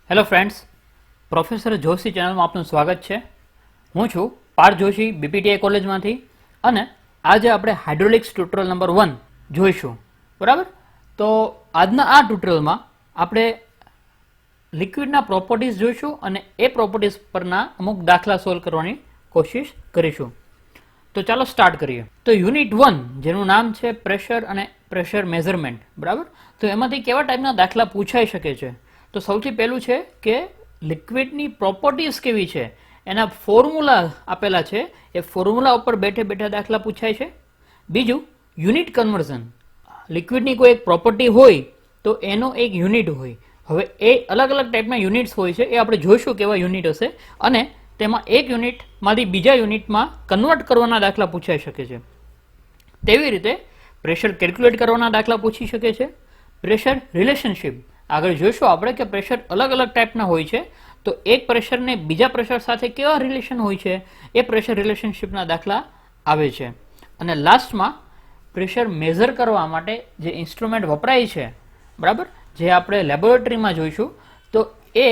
Hello friends, professor Joshi ચેનલમાં આપનું સ્વાગત છે. હું છું પાર્થ જોશી બીપીટીઆઈ કોલેજમાંથી અને આજે આપણે હાઇડ્રોલિક્સ ટ્યુટોરિયલ નંબર 1 જોઈશું. બરાબર, તો આજના આ ટ્યુટોરિયલમાં આપણે લિક્વિડના પ્રોપર્ટીઝ જોઈશું અને એ પ્રોપર્ટીઝ પરના અમુક દાખલા સોલ્વ કરવાની કોશિશ કરીશું. તો ચાલો સ્ટાર્ટ કરીએ. તો યુનિટ 1 જેનું નામ છે પ્રેશર અને પ્રેશર મેઝરમેન્ટ. બરાબર, તો એમાંથી કેવા ટાઈપના દાખલા પૂછાઈ શકે છે? તો સૌથી પહેલું છે કે લિક્વિડની પ્રોપર્ટીઝ કેવી છે એના ફોર્મ્યુલા આપેલા છે, એ ફોર્મ્યુલા ઉપર બેઠે બેઠા દાખલા પૂછાય છે. બીજું યુનિટ કન્વર્ઝન, લિક્વિડની કોઈ એક પ્રોપર્ટી હોય તો એનો એક યુનિટ હોય. હવે એ અલગ અલગ ટાઈપના યુનિટ્સ હોય છે, એ આપણે જોઈશું કેવા યુનિટ હશે અને તેમાં એક યુનિટમાંથી બીજા યુનિટમાં કન્વર્ટ કરવાના દાખલા પૂછાઈ શકે છે. તેવી રીતે પ્રેશર કેલ્ક્યુલેટ કરવાના દાખલા પૂછી શકે છે. પ્રેશર રિલેશનશિપ આગળ જોઈશું આપણે કે પ્રેશર અલગ અલગ ટાઈપના હોય છે, તો એક પ્રેશરને બીજા પ્રેશર સાથે કેવા રિલેશન હોય છે એ પ્રેશર રિલેશનશિપના દાખલા આવે છે. અને લાસ્ટમાં પ્રેશર મેઝર કરવા માટે જે ઇન્સ્ટ્રુમેન્ટ વપરાય છે, બરાબર, જે આપણે લેબોરેટરીમાં જોઈશું, તો એ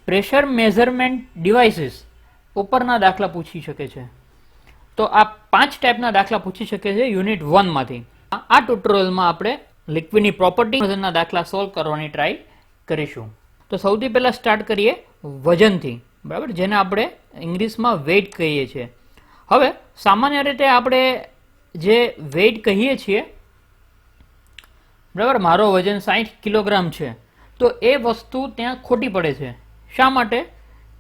પ્રેશર મેઝરમેન્ટ ડિવાઇસીસ ઉપરના દાખલા પૂછી શકે છે. તો આ 5 ટાઈપના દાખલા પૂછી શકે છે યુનિટ 1 માંથી. આ ટ્યુટોરિયલમાં આપણે લિક્વિડની પ્રોપર્ટીના દાખલા સોલ્વ કરવાની ટ્રાય કરીશું. તો સૌથી પહેલા સ્ટાર્ટ કરીએ વજનથી. બરાબર, જેને આપણે ઇંગ્લિશમાં વેઇટ કહીએ છીએ. હવે સામાન્ય રીતે આપણે જે વેઇટ કહીએ છીએ, બરાબર, મારો વજન 60 કિલોગ્રામ છે, તો એ વસ્તુ ત્યાં ખોટી પડે છે. શા માટે?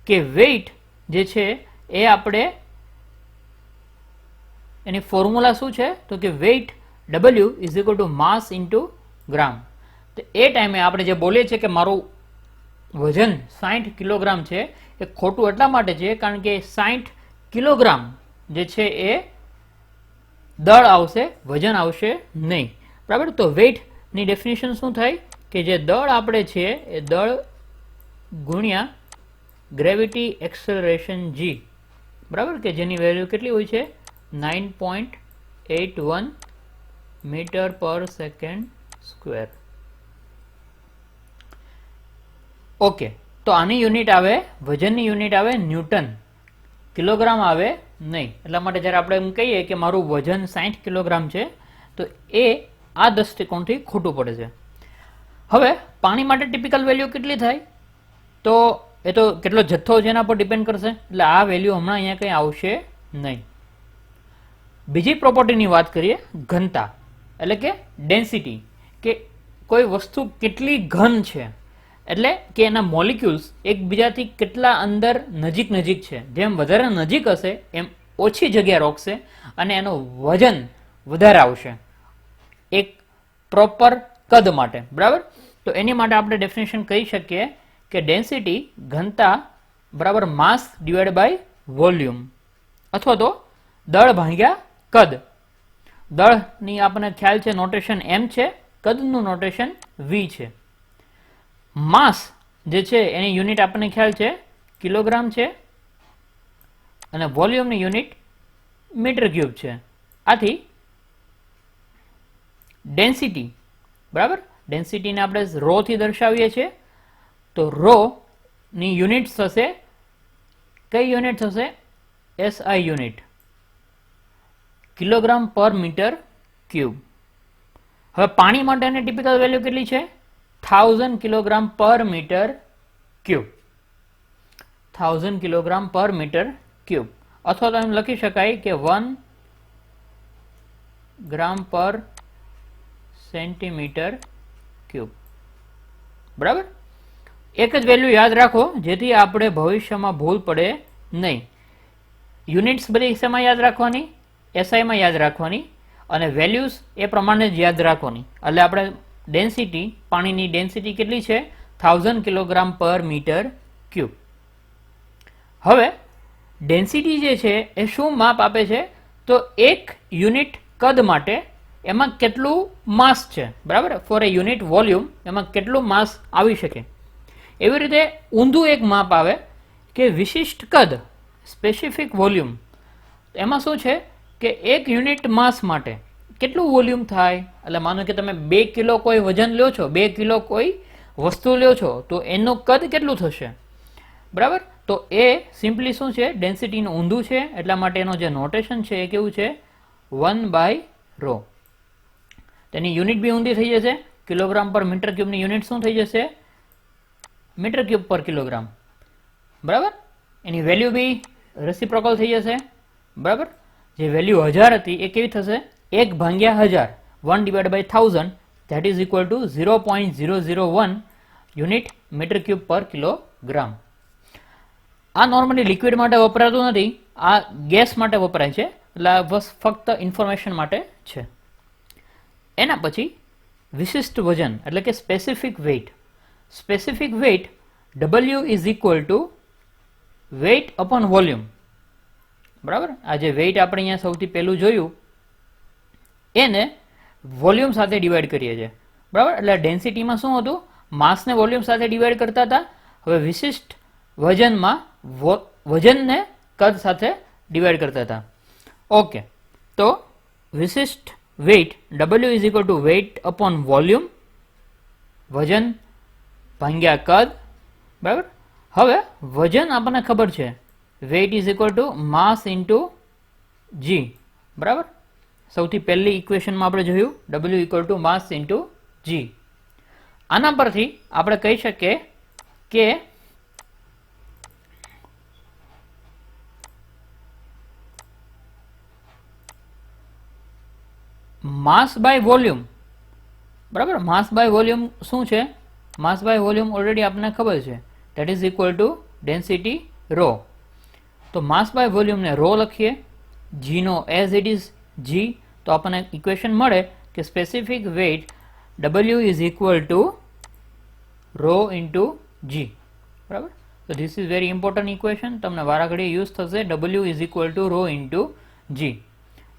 કે વેઇટ જે છે એ આપણે એની ફોર્મ્યુલા શું છે? તો કે weight W is equal to mass into gram. તો એ ટાઈમે આપણે જે બોલીએ છીએ કે મારું વજન 60 કિલોગ્રામ છે, એ ખોટું એટલા માટે છે કારણ કે 60 કિલોગ્રામ જે છે એ દળ આવશે, વજન આવશે નહીં. બરાબર, તો વેઇટની ડેફિનેશન શું થાય કે જે દળ આપણે છે એ દળ ગુણ્યા ગ્રેવિટી એક્સલરેશન g, બરાબર, કે જેની વેલ્યુ કેટલી હોય છે? 9.81 મીટર પર સેકન્ડ સ્ક્વેર. ઓકે, તો આની યુનિટ આવે, વજનની યુનિટ આવે ન્યૂટન, કિલોગ્રામ આવે નહીં. એટલા માટે જ્યારે આપણે એમ કહીએ કે મારું વજન 60 કિલોગ્રામ છે, તો એ આ દૃષ્ટિકોણથી ખોટું પડે છે. હવે પાણી માટે ટિપિકલ વેલ્યુ કેટલી થાય? તો એ તો કેટલો જથ્થો છે એના પર ડિપેન્ડ કરશે, એટલે આ વેલ્યુ હમણાં અહીંયા કંઈ આવશે નહીં. બીજી પ્રોપર્ટીની વાત કરીએ, ઘનતા એટલે કે ડેન્સિટી, કે કોઈ વસ્તુ કેટલી ઘન છે, એટલે કે એના મોલિક્યુલ્સ એકબીજાથી કેટલા અંદર નજીક નજીક છે. જેમ વધારે નજીક હશે એમ ઓછી જગ્યા રોકશે અને એનું વજન વધારે આવશે એક પ્રોપર કદ માટે. બરાબર, તો એની માટે આપણે ડેફિનેશન કહી શકીએ કે ડેન્સિટી, ઘનતા, બરાબર, માસ ડિવાઇડ બાય વોલ્યુમ, અથવા તો દળ ભાગ્યા કદ. દળની આપણને ખ્યાલ છે નોટેશન m છે, કદનું નોટેશન v છે. માસ જે છે એની યુનિટ આપણને ખ્યાલ છે કિલોગ્રામ છે અને વોલ્યુમની યુનિટ મીટર ક્યુબ છે. આથી ડેન્સિટી, બરાબર, ડેન્સિટીને આપણે રો થી દર્શાવીએ છીએ, તો રો ની યુનિટ થશે, કઈ યુનિટ થશે? SI યુનિટ, કિલોગ્રામ પર મીટર ક્યુબ. હવે પાણી માટેની ટિપિકલ વેલ્યુ કેટલી છે? 1000 કિલોગ્રામ પર મીટર ક્યુબ, 1000 કિલોગ્રામ પર મીટર ક્યુબ. અથવા તો એમ લખી શકાય કે 1 ગ્રામ પર સેન્ટીમીટર ક્યુબ. બરાબર, એક જ વેલ્યુ યાદ રાખો જેથી આપણે ભવિષ્યમાં ભૂલ પડે નહીં. યુનિટ્સ બધી શેમાં યાદ રાખવાની? SI માં યાદ રાખવાની અને વેલ્યુઝ એ પ્રમાણે જ યાદ રાખવાની. એટલે આપણે ડેન્સિટી, પાણીની ડેન્સિટી કેટલી છે? 1000 કિલોગ્રામ પર મીટર ક્યુબ. હવે ડેન્સિટી જે છે એ શું માપ આપે છે? તો એક યુનિટ કદ માટે એમાં કેટલું માસ છે, બરાબર, ફોર એ યુનિટ વોલ્યુમ એમાં કેટલું માસ આવી શકે. એવી રીતે ઊંધું એક માપ આવે કે વિશિષ્ટ કદ, સ્પેસિફિક વોલ્યુમ. એમાં શું છે કે એક યુનિટ માસ માટે કેટલું વોલ્યુમ થાય? એટલે માનો કે તમે 2 કિલો કોઈ વજન લો છો, 2 કિલો કોઈ વસ્તુ લ્યો છો તો એનું કદ કેટલું થશે, બરાબર. તો એ સિમ્પલી શું છે, ડેન્સિટીનું ઊંધું છે, એટલા માટે એનો જે નોટેશન છે એ કેવું છે, 1/ρ. તેની યુનિટ બી ઊંધી થઈ જશે, કિલોગ્રામ પર મીટર ક્યુબની યુનિટ શું થઈ જશે, મીટર ક્યુબ પર કિલોગ્રામ, બરાબર. એની વેલ્યુ બી રેસિપ્રોકલ થઈ જશે, બરાબર. જે વેલ્યુ 1000 હતી એ કેવી થશે, 1/1000, 1/1000, that is equal to 0.001 unit metre cube પર કિલોગ્રામ. આ નોર્મલી લિક્વિડ માટે વપરાતું નથી, આ ગેસ માટે વપરાય છે, એટલે બસ ફક્ત ઇન્ફોર્મેશન માટે છે. એના પછી વિશિષ્ટ વજન એટલે કે specific weight. Specific weight W is equal to weight upon volume, બરાબર. આ જે વેઇટ આપણે અહીંયા સૌથી પહેલું જોયું એને વોલ્યુમ સાથે ડિવાઈડ કરીએ છીએ, બરાબર. એટલે ડેન્સિટીમાં શું હતું, માસને વોલ્યુમ સાથે ડિવાઈડ કરતા હતા. હવે વિશિષ્ટ વજનમાં વજનને કદ સાથે ડિવાઈડ કરતા હતા. ઓકે, તો વિશિષ્ટ weight W is equal to weight upon volume, વજન ભાગ્યા કદ, બરાબર. હવે વજન આપણને ખબર છે, weight is equal to mass into g, બરાબર. સૌથી પહેલી ઇક્વેશનમાં આપણે જોયું W equal to mass into g. આના પરથી આપણે કહી શકીએ કે માસ બાય વોલ્યુમ, બરાબર. માસ બાય વોલ્યુમ શું છે, માસ બાય વોલ્યુમ ઓલરેડી આપણને ખબર છે, that is equal to density ρ. તો માસ બાય વોલ્યુમને ρ લખીએ, જી નો એઝ ઇટ ઇઝ જી. તો આપણને ઇક્વેશન મળે કે specific weight W is equal to ρ into g, બરાબર. તો this is very important equation, તમને વારાઘડી યુઝ થશે. W is equal to ρ into g.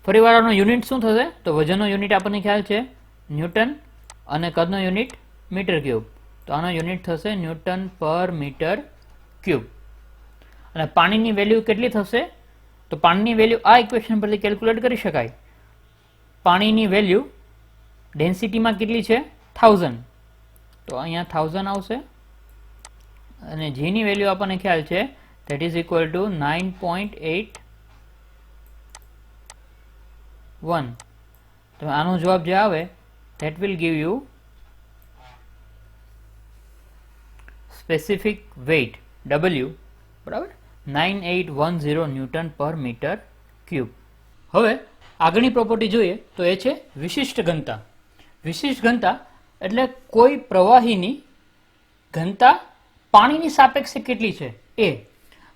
ફરીવાર આનો યુનિટ શું થશે, તો વજનનો યુનિટ આપણને ખ્યાલ છે ન્યૂટન અને કદનો યુનિટ મીટર ક્યુબ. તો આનો યુનિટ થશે ન્યૂટન પર મીટર ક્યુબ. અને પાણીની વેલ્યુ કેટલી થશે, તો પાણીની વેલ્યુ આ ઇક્વેશન પરથી કેલ્ક્યુલેટ કરી શકાય. પાણીની વેલ્યુ ડેન્સિટીમાં કેટલી છે, 1000. તો અહીંયા 1000 આવશે અને જીની વેલ્યુ આપણને ખ્યાલ છે, ધેટ ઇઝ ઇક્વલ ટુ 9.81. તો આનો જવાબ જે આવે that will give you specific weight W, બરાબર, 9810 ન્યૂટન પર મીટર ક્યુબ. હવે આગળની પ્રોપર્ટી જોઈએ તો એ છે વિશિષ્ટ ઘનતા. વિશિષ્ટ ઘનતા એટલે કોઈ પ્રવાહીની ઘનતા પાણીની સાપેક્ષે કેટલી છે એ,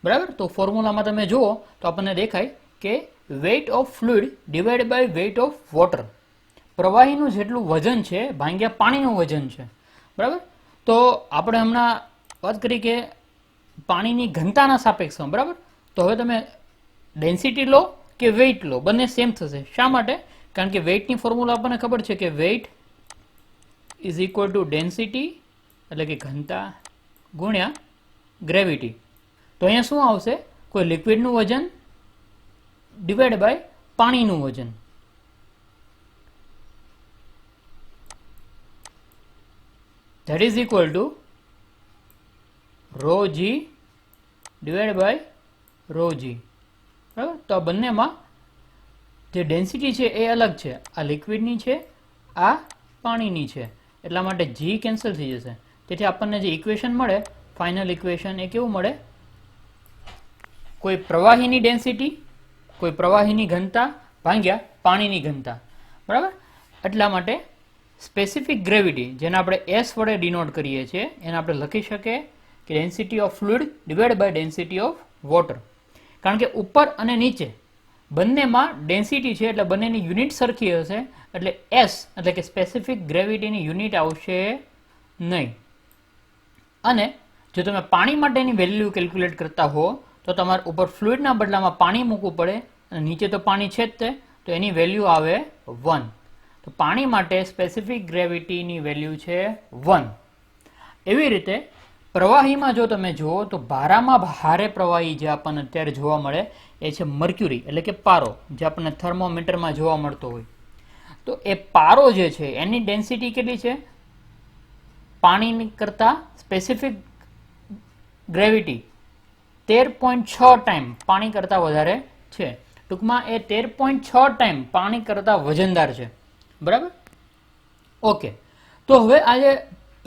બરાબર. તો ફોર્મ્યુલામાં તમે જુઓ તો આપણને દેખાય કે weight of fluid divide by weight of water. પ્રવાહીનું જેટલું વજન છે ભાગ્યા પાણીનું વજન છે, બરાબર. તો આપણે હમણાં વાત કરી કે પાણીની ઘનતાના સાપેક્ષમાં, બરાબર. તો હવે તમે ડેન્સિટી લો કે વેઇટ લો, બંને સેમ થશે. શા માટે, કારણ કે વેઇટની ફોર્મ્યુલા આપણને ખબર છે કે weight is equal to density એટલે કે ઘનતા ગુણ્યા ગ્રેવિટી. તો અહીંયા શું આવશે, કોઈ લિક્વિડનું વજન ડિવાઈડ બાય પાણીનું વજન. that is equal to rho g divided by rho g, બરાબર. તો આ બંનેમાં જે ડેન્સિટી છે એ અલગ છે, આ લિક્વિડની છે, આ પાણીની છે, એટલા માટે g કેન્સલ થઈ જશે. તેથી આપણને જે ઇક્વેશન મળે, ફાઇનલ ઇક્વેશન એ કેવું મળે, કોઈ પ્રવાહીની ડેન્સિટી, કોઈ પ્રવાહીની ઘનતા ભાગ્યા પાણીની ઘનતા, બરાબર. એટલા માટે સ્પેસિફિક ગ્રેવિટી, જેને આપણે S વડે ડિનોટ કરીએ છીએ, એને આપણે લખી શકીએ કે density of fluid divide by density of water. કારણ કે ઉપર અને નીચે બંનેમાં ડેન્સિટી છે એટલે બંનેની યુનિટ સરખી હશે, એટલે S એટલે કે સ્પેસિફિક ગ્રેવિટીની યુનિટ આવશે નહીં. અને જો તમે પાણી માટેની વેલ્યુ કેલ્ક્યુલેટ કરતા હો તો તમારે ઉપર ફ્લુઇડના બદલામાં પાણી મૂકવું પડે અને નીચે તો પાણી છે જ તે, તો એની વેલ્યુ આવે 1. તો પાણી માટે સ્પેસિફિક ગ્રેવિટીની વેલ્યુ છે 1. એવી રીતે પ્રવાહીમાં જો તમે જુઓ તો ભારામાં ભારે પ્રવાહી જે આપણને અત્યારે જોવા મળે એ છે મર્ક્યુરી એટલે કે પારો, જે આપણને થર્મોમીટરમાં જોવા મળતો હોય. તો એ પારો જે છે એની ડેન્સિટી કેટલી છે, પાણીની કરતા સ્પેસિફિક ગ્રેવિટી 13.6 ટાઈમ પાણી કરતા વધારે છે. ટૂંકમાં એ 13.6 ટાઈમ પાણી કરતા વજનદાર છે. બરાબર, ઓકે. તો હવે આ જે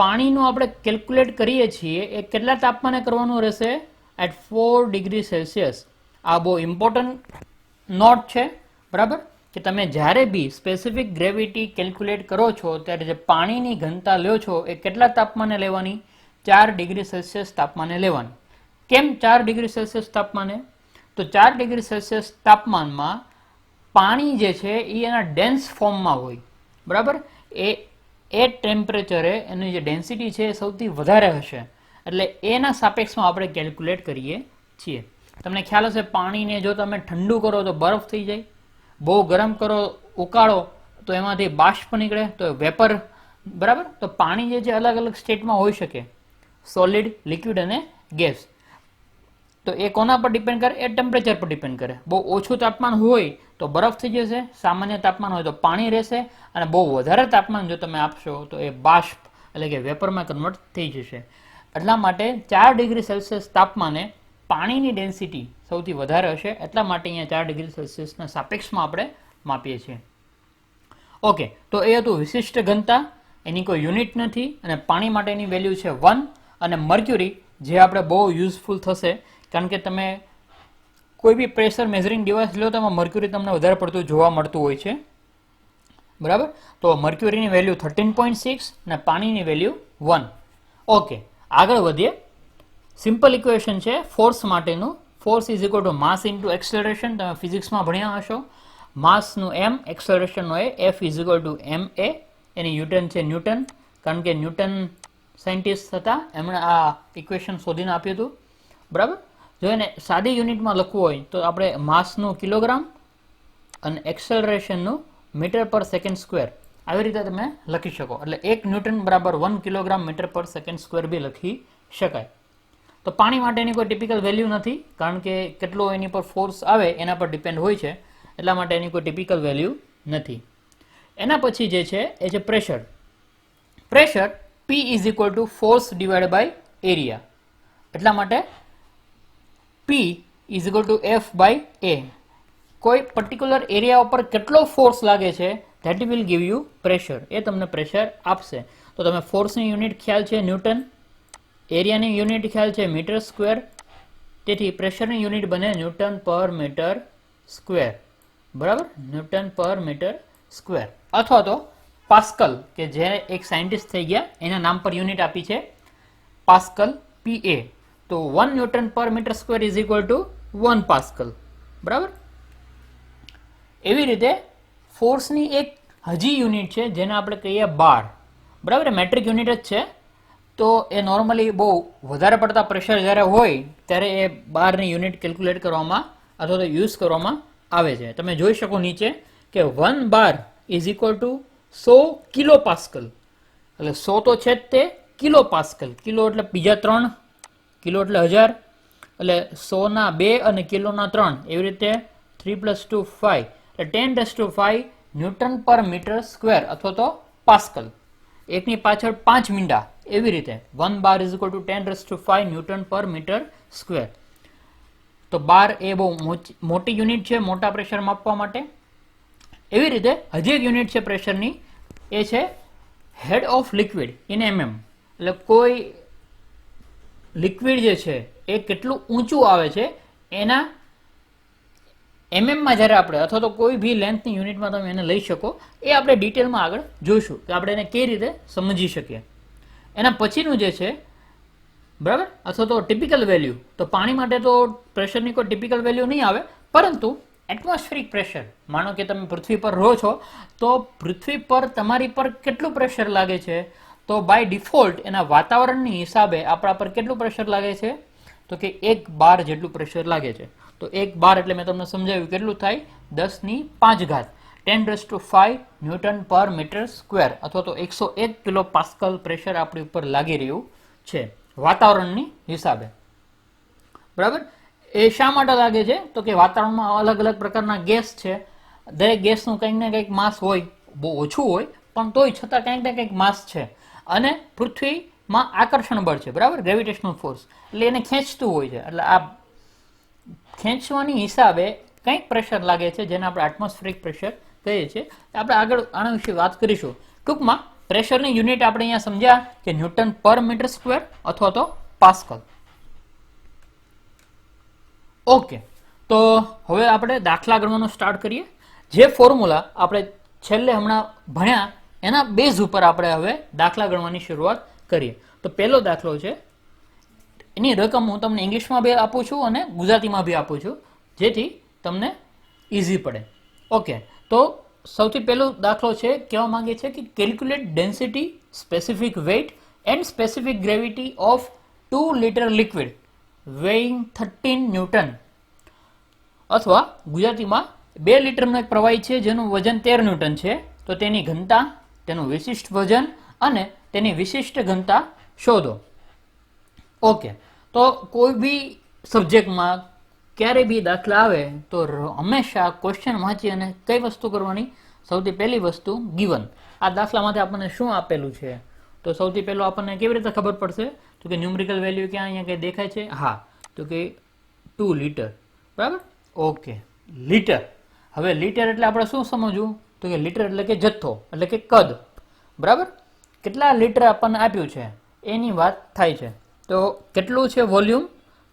પાણીનું આપણે કેલ્ક્યુલેટ કરીએ છીએ એ કેટલા તાપમાને કરવાનું રહેશે? At 4 degree Celsius. આ બહુ ઇમ્પોર્ટન્ટ નોટ છે. બરાબર, કે તમે જ્યારે બી સ્પેસિફિક ગ્રેવિટી કેલ્ક્યુલેટ કરો છો ત્યારે જે પાણીની ઘનતા લ્યો છો એ કેટલા તાપમાને લેવાની? 4 ડિગ્રી સેલ્સિયસ તાપમાને લેવાની. કેમ 4 ડિગ્રી સેલ્સિયસ તાપમાને? તો 4 ડિગ્રી સેલ્સિયસ તાપમાનમાં પાણી જે છે એ એના ડેન્સ ફોર્મમાં હોય. બરાબર, એ ટેમ્પરેચરે એની જે ડેન્સિટી છે એ સૌથી વધારે હશે. એટલે એના સાપેક્ષમાં આપણે કેલ્ક્યુલેટ કરીએ છીએ. તમને ખ્યાલ હશે, પાણીને જો તમે ઠંડુ કરો તો બરફ થઈ જાય, બહુ ગરમ કરો, ઉકાળો તો એમાંથી બાષ્પ નીકળે, તો વેપર. બરાબર, તો પાણી જે છે અલગ અલગ સ્ટેટમાં હોઈ શકે, સોલિડ, લિક્વિડ અને ગેસ. તો એ કોના પર ડિપેન્ડ કરે? એ ટેમ્પરેચર પર ડિપેન્ડ કરે. બહુ ઓછું તાપમાન હોય તો બરફ થઈ જશે, સામાન્ય તાપમાન હોય તો પાણી રહેશે, અને બહુ વધારે તાપમાન જો તમે આપશો તો એ બાષ્પ એટલે કે વેપરમાં કન્વર્ટ થઈ જશે. એટલા માટે 4 ડિગ્રી સેલ્સિયસ તાપમાને પાણીની ડેન્સિટી સૌથી વધારે હશે. એટલા માટે અહીંયા 4 ડિગ્રી સેલ્સિયસના સાપેક્ષમાં આપણે માપીએ છીએ. ઓકે, તો એ હતું વિશિષ્ટ ઘનતા. એની કોઈ યુનિટ નથી, અને પાણી માટેની વેલ્યુ છે 1. અને મર્ક્યુરી, જે આપણે બહુ યુઝફુલ થશે, કારણ કે તમે કોઈ બી પ્રેશર મેઝરિંગ ડિવાઇસ લો તો એમાં મર્ક્યુરી તમને વધારે પડતું જોવા મળતું હોય છે. બરાબર, તો મર્ક્યુરીની વેલ્યુ 13.6 અને પાણીની વેલ્યુ 1. ઓકે, આગળ વધીએ. સિમ્પલ ઇક્વેશન છે ફોર્સ માટેનું. Force is equal to mass into acceleration. તમે ફિઝિક્સમાં ભણ્યા હશો. માસનું m, એક્સેલરેશનનો a. F is equal to ma. એની ન્યૂટન છે ન્યૂટન, કારણ કે ન્યૂટન સાયન્ટિસ્ટ હતા, એમણે આ ઇક્વેશન શોધીને આપ્યું હતું. બરાબર, જો એને સાદી યુનિટમાં લખવું હોય તો આપણે માસનું કિલોગ્રામ અને એક્સેલરેશનનું મીટર પર સેકન્ડ સ્ક્વેર આવી રીતે તમે લખી શકો. એટલે 1 ન્યૂટન બરાબર 1 કિલોગ્રામ મીટર પર સેકન્ડ સ્ક્વેર બી લખી શકાય. તો પાણી માટેની કોઈ ટિપિકલ વેલ્યુ નથી, કારણ કે કેટલો એની પર ફોર્સ આવે એના પર ડિપેન્ડ હોય છે. એટલા માટે એની કોઈ ટિપિકલ વેલ્યુ નથી. એના પછી જે છે એ છે pressure. Pressure P is equal to force divide by area. એટલા માટે P is equal to F by A. કોઈ પર્ટિક્યુલર એરિયા ઉપર કેટલો ફોર્સ લાગે છે that will give you pressure. એ તમને પ્રેશર આપશે. તો તમે ફોર્સની યુનિટ ખ્યાલ છે ન્યૂટન, એરિયાની યુનિટ ખ્યાલ છે મીટર સ્ક્વેર, તેથી પ્રેશરની યુનિટ બને ન્યૂટન પર મીટર સ્ક્વેર. બરાબર, ન્યૂટન પર મીટર સ્ક્વેર. અથવા તો પાસ્કલ, કે જે એક સાયન્ટિસ્ટ થઈ ગયા એના નામ પર યુનિટ આપી છે પાસ્કલ, PA. તો 1 ન્યૂટન પર metre square is equal to 1 pascal. બરાબર, એવી રીતે ફોર્સની એક હજી યુનિટ છે જેને આપણે કહીએ બાર. બરાબર, મેટ્રિક યુનિટ જ છે. તો એ નોર્મલી બહુ વધારે પડતા પ્રેશર જ્યારે હોય ત્યારે એ બારની યુનિટ કેલ્ક્યુલેટ કરવામાં અથવા તો યુઝ કરવામાં આવે છે. તમે જોઈ શકો નીચે કે 1 bar is equal two 100 kilo pascal. એટલે 100 તો છે જ તે, કિલો પાસ્કલ. કિલો એટલે બીજા 3, કિલો એટલે 1000, એટલે 100 ના 2 અને કિલોના 3, એવી રીતે 3 + 2 5, એટલે 10⁵ ન્યૂટન પર મીટર સ્ક્વેર અથવા તો પાસ્કલ. એકની પાછળ 5 મીંડા, એવી રીતે 1 bar is equal two 10⁵ newton પર મીટર સ્ક્વેર. તો બાર એ બહુ મોટી યુનિટ છે મોટા પ્રેશર માપવા માટે. એવી રીતે હજી એક યુનિટ છે પ્રેશરની, એ છે head of liquid in mm. એટલે કોઈ લિક્વિડ જે છે એ કેટલું ઊંચું આવે છે એના mm માં જ્યારે આપણે અથવા તો કોઈ બી લેન્થની યુનિટમાં તમે એને લઈ શકો. એ આપણે ડિટેલમાં આગળ જોઈશું કે આપણે એને કઈ રીતે સમજી શકીએ. એના પછીનું જે છે, બરાબર, અથવા તો ટિપિકલ વેલ્યુ. તો પાણી માટે તો પ્રેશરની કોઈ ટિપિકલ વેલ્યુ નહીં આવે, પરંતુ એટમોસ્ફિરિક પ્રેશર, માનો કે તમે પૃથ્વી પર રહો છો તો પૃથ્વી પર તમારી પર કેટલું પ્રેશર લાગે છે, તો બાય ડિફોલ્ટ એના વાતાવરણની હિસાબે આપણા પર કેટલું પ્રેશર લાગે છે, તો કે 1 બાર જેટલું પ્રેશર લાગે છે. તો 1 બાર એટલે મેં તમને સમજાવ્યું કેટલું થાય, 10⁵ 10⁵ ન્યૂટન પર મીટર સ્ક્વેર અથવા તો 101 કિલો પાસ્કલ પ્રેશર આપણી ઉપર લાગી રહ્યું છે વાતાવરણની હિસાબે. બરાબર, એ શા માટે લાગે છે, તો કે વાતાવરણમાં અલગ અલગ પ્રકારના ગેસ છે. દરેક ગેસનું કંઈક ને કંઈક માસ હોય, બહુ ઓછું હોય પણ તોય છતાં કંઈક ને કંઈક માસ છે. અને પૃથ્વીમાં આકર્ષણ બળ છે, બરાબર, ગ્રેવિટેશનલ ફોર્સ, એટલે એને ખેંચતું હોય છે. એટલે આ ખેંચવાની હિસાબે કંઈક પ્રેશર લાગે છે જેને આપણે એટમોસ્ફેરિક પ્રેશર કહીએ છીએ. આપણે આગળ આના વિશે વાત કરીશું. ટૂંકમાં પ્રેશરની યુનિટ આપણે અહીંયા સમજ્યા કે ન્યૂટન પર મીટર સ્ક્વેર અથવા તો પાસ્કલ. ઓકે, તો હવે આપણે દાખલા ગણવાનું સ્ટાર્ટ કરીએ. જે ફોર્મ્યુલા આપણે છેલ્લે હમણાં ભણ્યા એના બેઝ ઉપર આપણે હવે દાખલા ગણવાની શરૂઆત કરીએ. તો પહેલો દાખલો છે, એની રકમ હું તમને ઇંગ્લિશમાં બી આપું છું અને ગુજરાતીમાં બી આપું છું જેથી તમને ઇઝી પડે. ઓકે, તો સૌથી પહેલો દાખલો છે, કહેવા માંગે છે કે calculate density, specific weight and specific gravity of 2 litre liquid weighing 13 newton, અથવા ગુજરાતીમાં 2 લીટરનો એક પ્રવાહી છે જેનું વજન 13 ન્યૂટન છે. તો તેની ઘનતા, તેનું વિશિષ્ટ વજન અને તેની વિશિષ્ટ ઘનતા શોધો. ઓકે, તો કોઈ બી સબ્જેક્ટમાં ક્યારે બી દાખલા આવે તો હંમેશા ક્વેશ્ચન વાંચી અને કઈ વસ્તુ કરવાની? સૌથી પહેલી વસ્તુ ગિવન. આ દાખલામાંથી આપણને શું આપેલું છે? તો સૌથી પહેલું આપણને કેવી રીતે ખબર પડશે? તો કે ન્યુમેરિકલ વેલ્યુ ક્યાં અહીંયા કંઈ દેખાય છે? હા, તો કે 2 લીટર, બરાબર. Okay, litre. હવે લીટર એટલે આપણે શું સમજવું? તો કે લીટર એટલે કે જથ્થો, એટલે કે કદ, બરાબર. કેટલા લીટર આપણને આપ્યું છે એની વાત થાય છે. તો કેટલું છે વોલ્યુમ?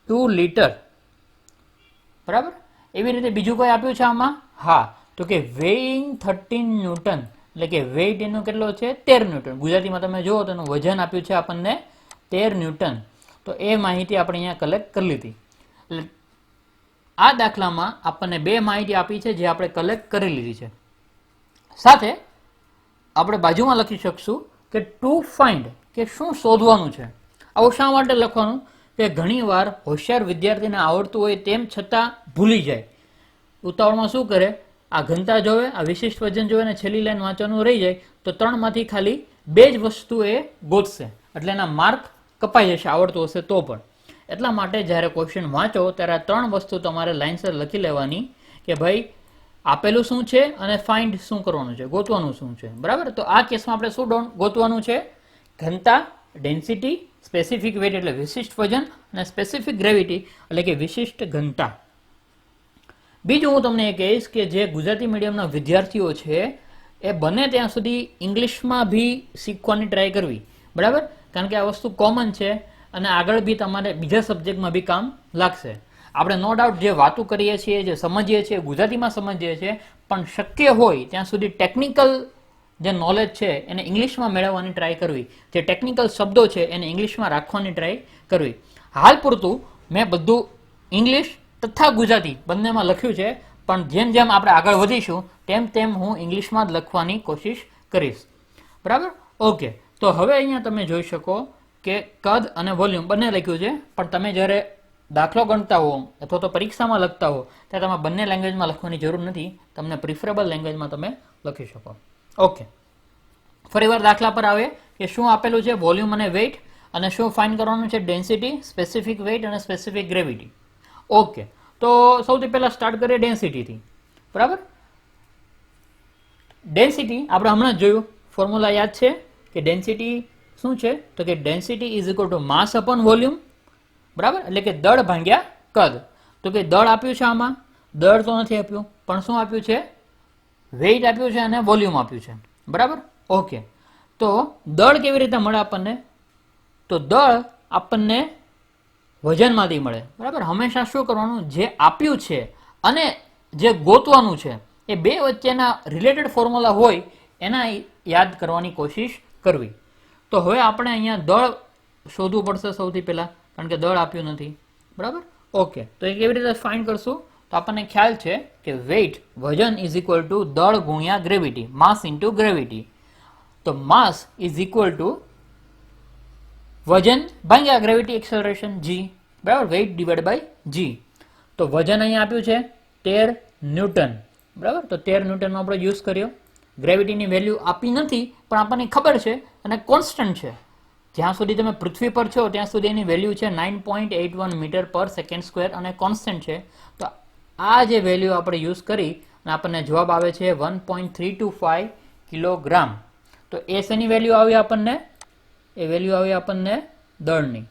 2 લીટર, બરાબર. એવી રીતે બીજું કોઈ આપ્યું છે આમાં? હા, તો કે વેઇંગ 13 ન્યૂટન, એટલે કે વેઇટ એનો કેટલો છે? 13 ન્યૂટન. ગુજરાતીમાં તમે જુઓ તો એનું વજન આપ્યું છે આપણને 13 ન્યૂટન. તો એ માહિતી આપણે અહીંયા કલેક્ટ કરી લીધી. એટલે આ દાખલામાં આપણને 2 માહિતી આપી છે જે આપણે કલેક્ટ કરી લીધી છે. સાથે આપણે બાજુમાં લખી શકશું કે ટુ ફાઇન્ડ, કે શું શોધવાનું છે. આવું શા માટે લખવાનું? કે ઘણીવાર હોશિયાર વિદ્યાર્થીને આવડતું હોય તેમ છતાં ભૂલી જાય. ઉતાવળમાં શું કરે? આ ઘનતા જોવે, આ વિશિષ્ટ વજન જોવે, અને છેલ્લી લાઈન વાંચવાનું રહી જાય તો 3 માંથી ખાલી 2 જ વસ્તુ એ ગોતશે, એટલે એના માર્ક કપાઈ જશે આવડતું હશે તો પણ. એટલા માટે જ્યારે ક્વેશ્ચન વાંચો ત્યારે 3 વસ્તુ તમારે લાઇનસર લખી લેવાની કે ભાઈ આપેલું શું છે અને ફાઇન્ડ શું કરવાનું છે, ગોતવાનું શું છે, બરાબર. તો આ કેસમાં આપણે શું ગોતવાનું છે? ઘનતા, ડેન્સિટી, સ્પેસિફિક વેટ એટલે વિશિષ્ટ વજન, અને સ્પેસિફિક ગ્રેવિટી એટલે કે વિશિષ્ટ ઘનતા. બીજું હું તમને એ કહીશ કે જે ગુજરાતી મીડિયમના વિદ્યાર્થીઓ છે એ બને ત્યાં સુધી ઇંગ્લિશમાં બી શીખવાની ટ્રાય કરવી, બરાબર. કારણ કે આ વસ્તુ કોમન છે અને આગળ બી તમારે બીજા સબ્જેક્ટમાં બી કામ લાગશે. આપણે નો ડાઉટ જે વાતો કરીએ છીએ, જે સમજીએ છીએ, ગુજરાતીમાં સમજીએ છીએ, પણ શક્ય હોય ત્યાં સુધી ટેકનિકલ જે નોલેજ છે એને ઇંગ્લિશમાં મેળવવાની ટ્રાય કરવી. જે ટેકનિકલ શબ્દો છે એને ઇંગ્લિશમાં રાખવાની ટ્રાય કરવી. હાલ પૂરતું મેં બધું ઇંગ્લિશ તથા ગુજરાતી બંનેમાં લખ્યું છે, પણ જેમ જેમ આપણે આગળ વધીશું તેમ તેમ હું ઇંગ્લિશમાં જ લખવાની કોશિશ કરીશ, બરાબર. ઓકે, તો હવે અહીંયા તમે જોઈ શકો કે કદ અને વોલ્યુમ બંને લખ્યું છે, પણ તમે જ્યારે દાખલો ગણતા હો અથવા તો પરીક્ષામાં લખતા હો ત્યારે તમે બંને લેંગ્વેજમાં લખવાની જરૂર નથી. તમને પ્રિફરેબલ લેંગ્વેજમાં તમે લખી શકો. ઓકે, ફરીવાર દાખલા પર આવે કે શું આપેલું છે? વોલ્યુમ અને વેઇટ, અને શું ફાઇન્ડ કરવાનું છે? ડેન્સિટી, સ્પેસિફિક વેઇટ અને સ્પેસિફિક ગ્રેવિટી. ઓકે, તો સૌથી પહેલા સ્ટાર્ટ કરીએ ડેન્સિટીથી, બરાબર. ડેન્સિટી આપણે હમણાં જ જોયું, ફોર્મ્યુલા યાદ છે કે ડેન્સિટી શું છે? તો કે density is equal to mass upon volume, બરાબર. એટલે કે દળ ભાગ્યા કદ. તો કે દળ આપ્યું છે આમાં, દળ તો નથી આપ્યું, પણ શું આપ્યું છે? વેઇટ આપ્યું છે અને વોલ્યુમ આપ્યું છે, બરાબર. ઓકે, તો દળ કેવી રીતે મળે આપણને? તો દળ આપણને વજનમાંથી મળે, બરાબર. હંમેશા શું કરવાનું? જે આપ્યું છે અને જે ગોતવાનું છે એ બે વચ્ચેના રિલેટેડ ફોર્મ્યુલા હોય એના યાદ કરવાની કોશિશ કરવી. તો હવે આપણે અહીંયા દળ શોધવું પડશે સૌથી પહેલા, કારણ કે દળ આપ્યું નથી, બરાબર. ઓકે, તો એ કેવી રીતે ફાઇન્ડ કરશું? તો આપણને ખ્યાલ છે કે વેઇટ, વજન ઇઝ ઇક્વલ ટુ દળ ગુણ્યા ગ્રેવિટી, માસ ઇન્ટુ ગ્રેવિટી. તો માસ ઇઝ ઇક્વલ ટુ વજન ભાગ્યા ગ્રેવિટી એક્સેલરેશન g, બરાબર. Weight divide by g. તો વજન અહીંયા આપ્યું છે 13 ન્યૂટન, બરાબર. તો 13 ન્યૂટનનો આપણે યુઝ કર્યો. ગ્રેવિટીની વેલ્યુ આપી નથી પણ આપણને ખબર છે અને કોન્સ્ટન્ટ છે. જ્યાં સુધી તમે પૃથ્વી પર છો ત્યાં સુધી એની વેલ્યુ છે 9.81 મીટર પર સેકન્ડ સ્ક્વેર અને કોન્સ્ટન્ટ છે. તો આ જે વેલ્યુ આપણે યુઝ કરી અને આપણને જવાબ આવે છે 1.325 કિલોગ્રામ. તો એ શેની વેલ્યુ આવી આપણને? એ વેલ્યુ આવી આપણને દળની,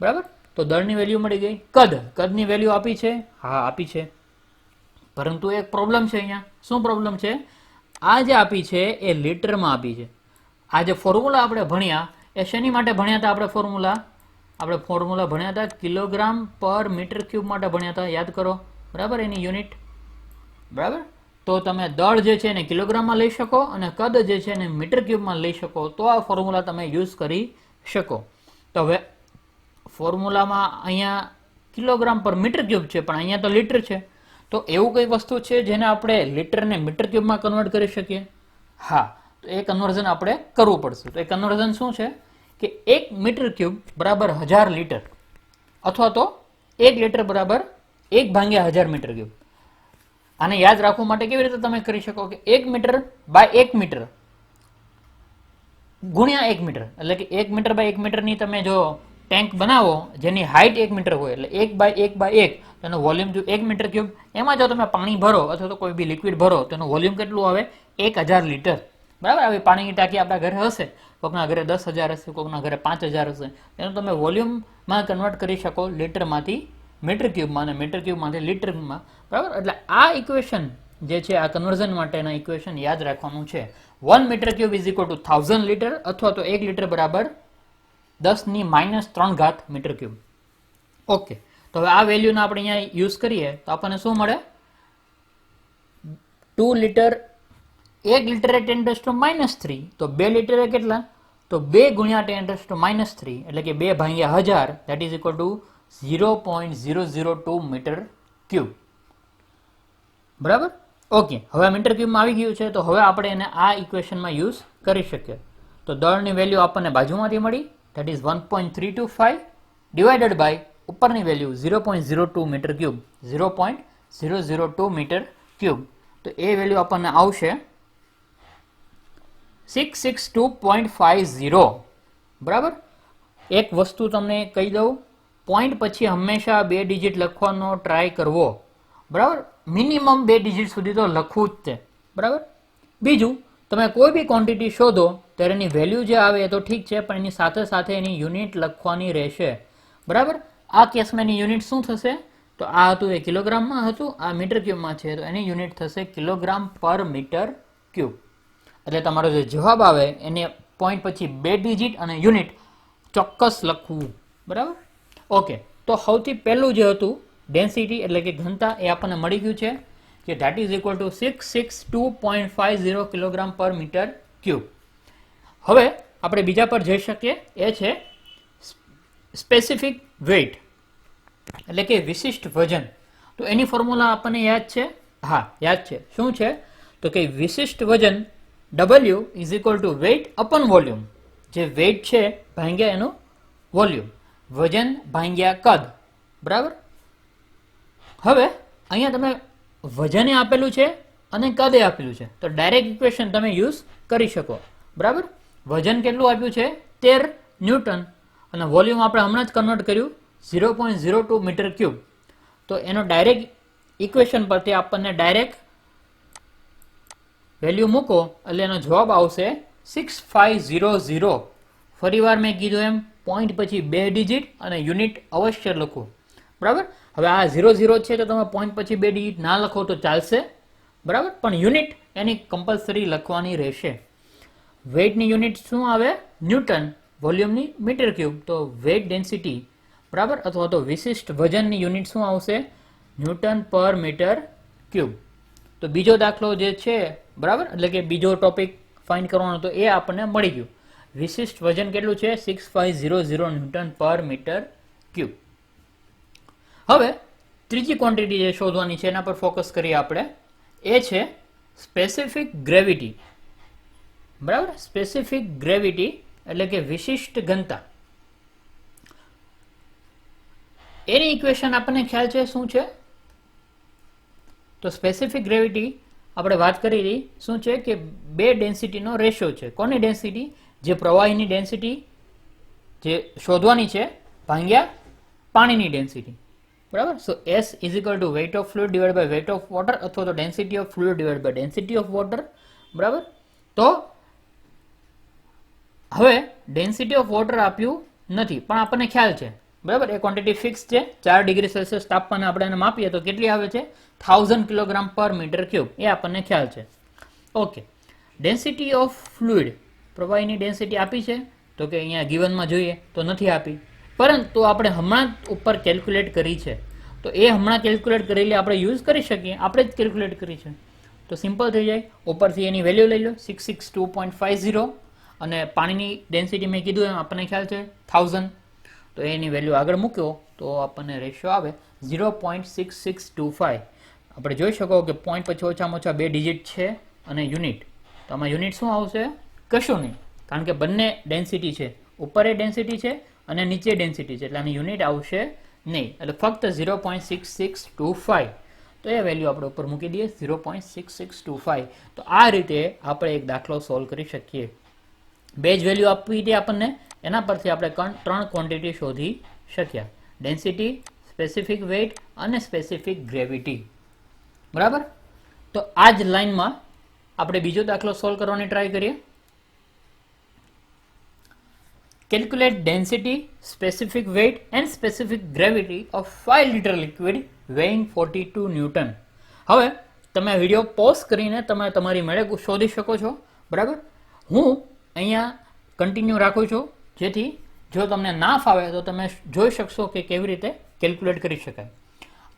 બરાબર. તો દળની વેલ્યુ મળી ગઈ. કદની વેલ્યુ આપી છે, હા આપી છે, પરંતુ એક પ્રોબ્લેમ છે અહીંયા. શું પ્રોબ્લેમ છે? આ જે આપી છે એ લીટરમાં આપી છે. આ જે ફોર્મ્યુલા આપણે ભણ્યા એ શેની માટે ભણ્યા હતા? આપણે ફોર્મ્યુલા ભણ્યા હતા કિલોગ્રામ પર મીટર ક્યુબ માટે ભણ્યા હતા, યાદ કરો, બરાબર, એની યુનિટ, બરાબર. તો તમે દળ જે છે એને કિલોગ્રામમાં લઈ શકો અને કદ જે છે એને મીટર ક્યુબમાં લઈ શકો, તો આ ફોર્મ્યુલા તમે યુઝ કરી શકો. તો હવે ફોર્મ્યુલામાં અહીંયા કિલોગ્રામ પર મીટર ક્યુબ છે, પણ અહીંયા તો લીટર છે. તો એવું કઈ વસ્તુ છે જેને આપણે લીટરને મીટર ક્યુબમાં કન્વર્ટ કરી શકીએ? હા, તો એ કન્વર્ઝન આપણે કરવું પડશે. તો એ કન્વર્ઝન શું છે કે 1 મીટર ક્યુબ બરાબર 1000 લીટર, અથવા તો 1 લીટર બરાબર 1/1000 મીટર ક્યુબ. આને યાદ રાખવા માટે કેવી રીતે તમે કરી શકો કે 1 મીટર બાય 1 મીટર ગુણ્યા 1 મીટર, એટલે કે 1 મીટર બાય 1 મીટરની તમે જો ટેન્ક બનાવો જેની હાઇટ 1 મીટર હોય, એટલે 1/1/1, તેનો વોલ્યુમ જો 1 મીટર ક્યુબ, એમાં જો તમે પાણી ભરો અથવા તો કોઈ બી લિક્વિડ ભરો તો એનું વોલ્યુમ કેટલું આવે? 1000 લીટર, બરાબર. આવી પાણીની ટાંકી આપણા ઘરે હશે, કોઈકના ઘરે 10,000 હશે, કોઈકના ઘરે 5,000 હશે, એનું તમે વોલ્યુમમાં કન્વર્ટ કરી શકો લીટરમાંથી મીટર ક્યુબમાં અને મીટર ક્યુબમાંથી લીટરમાં, બરાબર. એટલે આ ઇક્વેશન જે છે આ કન્વર્ઝન માટેના ઇક્વેશન યાદ રાખવાનું છે. 1 metre cube is equal to 1000 litre, અથવા તો 1 લીટર બરાબર 10⁻³ મીટર ક્યુબ. ઓકે, તો હવે આ વેલ્યુને આપણે અહીંયા યુઝ કરીએ તો આપણને શું મળે? 2 લીટર, 1 લીટર એ 10⁻³ તો 2 લીટર એ કેટલા? તો 2 ગુણ્યા 10⁻³ એટલે કે 2/1000, that is equal to 0.002 metre cube, બરાબર. ઓકે, હવે મીટર ક્યુબમાં આવી ગયું છે, તો હવે આપણે એને આ ઇક્વેશનમાં યુઝ કરી શકીએ. તો દળની વેલ્યુ આપણને બાજુમાંથી મળી, that is 1.325 ડિવાઇડેડ બાય ઉપરની value 0.02 metre cube, 0.002 metre cube. તો એ વેલ્યુ આપણને આવશે 662.50, બરાબર. એક વસ્તુ તમને કહી દઉં, પોઈન્ટ પછી હંમેશા 2 ડિજિટ લખવાનો ટ્રાય કરવો, બરાબર. મિનિમમ 2 ડિજિટ સુધી તો લખવું જ છે, બરાબર. બીજું, તમે કોઈ બી ક્વોન્ટિટી શોધો ત્યારે એની વેલ્યુ જે આવે એ તો ઠીક છે, પણ એની સાથે સાથે એની યુનિટ લખવાની રહેશે, બરાબર. આ કેસમાં એની યુનિટ શું થશે? તો આ હતું એ કિલોગ્રામમાં હતું, આ મીટર ક્યુબમાં છે, તો એની યુનિટ થશે કિલોગ્રામ પર મીટર ક્યુબ. એટલે તમારો જે જવાબ આવે એને પોઈન્ટ પછી 2 ડિજિટ અને યુનિટ ચોક્કસ લખવું, બરાબર. ઓકે, તો સૌથી પહેલું જે હતું ડેન્સિટી એટલે કે ઘનતા, એ આપણને મળી ગયું છે કે that is equal to 662.50 kilogram પર મીટર ક્યુબ. હવે આપણે બીજા પર જઈ શકીએ, એ છે સ્પેસિફિક વેઇટ એટલે કે વિશિષ્ટ વજન. તો એની ફોર્મ્યુલા આપણને યાદ છે? હા, યાદ છે. શું છે? તો કે વિશિષ્ટ વજન W is equal to weight upon volume. જે વેઇટ છે ભાગ્યા એનું વોલ્યુમ, વજન ભાગ્યા કદ, બરાબર. હવે અહીંયા તમે વજને આપેલું છે અને કદે આપેલું છે, તો ડાયરેક્ટ ઇક્વેશન તમે યુઝ કરી શકો, બરાબર. વજન કેટલું આપ્યું છે? 13 ન્યૂટન, અને વોલ્યુમ આપણે હમણાં જ કન્વર્ટ કર્યું 0.02 મીટર ક્યુબ. તો એનો ડાયરેક્ટ ઇક્વેશન પરથી આપણને ડાયરેક્ટ વેલ્યુ મૂકો એટલે એનો જવાબ આવશે 6500. ફરીવાર મેં કીધું એમ પોઈન્ટ પછી 2 ડિજિટ અને યુનિટ અવશ્ય લખો, બરાબર. હવે આ 00 છે તો તમે પોઈન્ટ પછી 2 ડિજિટ ના લખો તો ચાલશે, બરાબર, પણ યુનિટ એની કમ્પલસરી લખવાની રહેશે. વેઇટની યુનિટ શું આવે? ન્યૂટન, વોલ્યુમની મીટર ક્યુબ, તો વેઇટ ડેન્સિટી, બરાબર, અથવા તો વિશિષ્ટ વજનની યુનિટ શું આવશે? ન્યૂટન પર મીટર ક્યુબ. તો બીજો દાખલો જે છે, બરાબર, એટલે કે બીજો ટોપિક ફાઇન્ડ કરવાનો, તો એ આપણને મળી ગયું. વિશિષ્ટ વજન કેટલું છે? 6500 ન્યૂટન પર મીટર ક્યુબ. હવે ત્રીજી ક્વોન્ટિટી જે શોધવાની છે એના પર ફોકસ કરીએ આપણે, એ છે સ્પેસિફિક ગ્રેવિટી, બરાબર. સ્પેસિફિક ગ્રેવિટી એટલે કે વિશિષ્ટ ઘનતા. એની ઇક્વેશન આપણને ખ્યાલ છે શું છે? તો સ્પેસિફિક ગ્રેવિટી આપણે વાત કરી રહી શું છે કે 2 ડેન્સિટીનો રેશિયો છે. કોની ડેન્સિટી? જે પ્રવાહીની ડેન્સિટી જે શોધવાની છે ભાગ્યા પાણીની ડેન્સિટી, બરાબર. So S is equal to weight of fluid divide by weight of water, અથવા તો density of fluid divide by density of water, બરાબર. તો હવે ડેન્સિટી ઓફ વોટર આપ્યું નથી, પણ આપણને ખ્યાલ છે, બરાબર, એ ક્વોન્ટિટી ફિક્સ છે. 4 ડિગ્રી સેલ્સિયસ તાપમાન આપણે એને માપીએ તો કેટલી આવે છે? 1000 કિલોગ્રામ પર મીટર ક્યુબ. એ આપણને ખ્યાલ છે. ઓકે, ડેન્સિટી ઓફ ફ્લુઇડ, પ્રવાહીની ડેન્સિટી આપી છે? તો કે અહીંયા ગિવનમાં જોઈએ તો નથી આપી, પરંતુ આપણે હમણાં જ ઉપર કેલ્ક્યુલેટ કરી છે, તો એ હમણાં કેલ્ક્યુલેટ કરેલી આપણે યુઝ કરી શકીએ. આપણે જ કેલ્ક્યુલેટ કરી છે તો સિમ્પલ થઈ જાય. ઉપરથી એની વેલ્યુ લઈ લો 662.50, અને પાણીની ડેન્સિટી મેં કીધું એમ આપણને ખ્યાલ છે 1000, તો એની વેલ્યુ આગળ મૂક્યો તો આપણને રેશિયો આવે 0.6625. આપણે જોઈ શકો કે પોઈન્ટ પછી ઓછામાં ઓછા 2 ડિજિટ છે અને યુનિટ, તો આમાં યુનિટ શું આવશે? કશું નહીં, કારણ કે બંને ડેન્સિટી છે, ઉપર એ ડેન્સિટી છે અને નીચે ડેન્સિટી છે, એટલે આની યુનિટ આવશે નહીં, એટલે ફક્ત 0.6625. તો એ વેલ્યુ આપણે ઉપર મૂકી દઈએ 0.6625. તો આ રીતે આપણે એક દાખલો સોલ્વ કરી શકીએ. બે જ વેલ્યુ આપવી હતી આપણને, એના પરથી આપણે 3 ક્વોન્ટિટી શોધી શક્યા: ડેન્સિટી, સ્પેસિફિક વેઇટ અને સ્પેસિફિક ગ્રેવિટી. બરાબર. તો આ જ લાઈનમાં આપણે બીજો દાખલો સોલ્વ કરવાની ટ્રાય કરીએ. Calculate density, specific weight and specific gravity of 5 liter liquid weighing 42 Newton. હવે તમે વિડીયો પોઝ કરીને તમે તમારી મેળે શોધી શકો છો. બરાબર. હું અહીંયા કન્ટિન્યુ રાખું છું, જેથી જો તમને ના ફાવે તો તમે જોઈ શકશો કે કેવી રીતે કેલ્ક્યુલેટ કરી શકાય.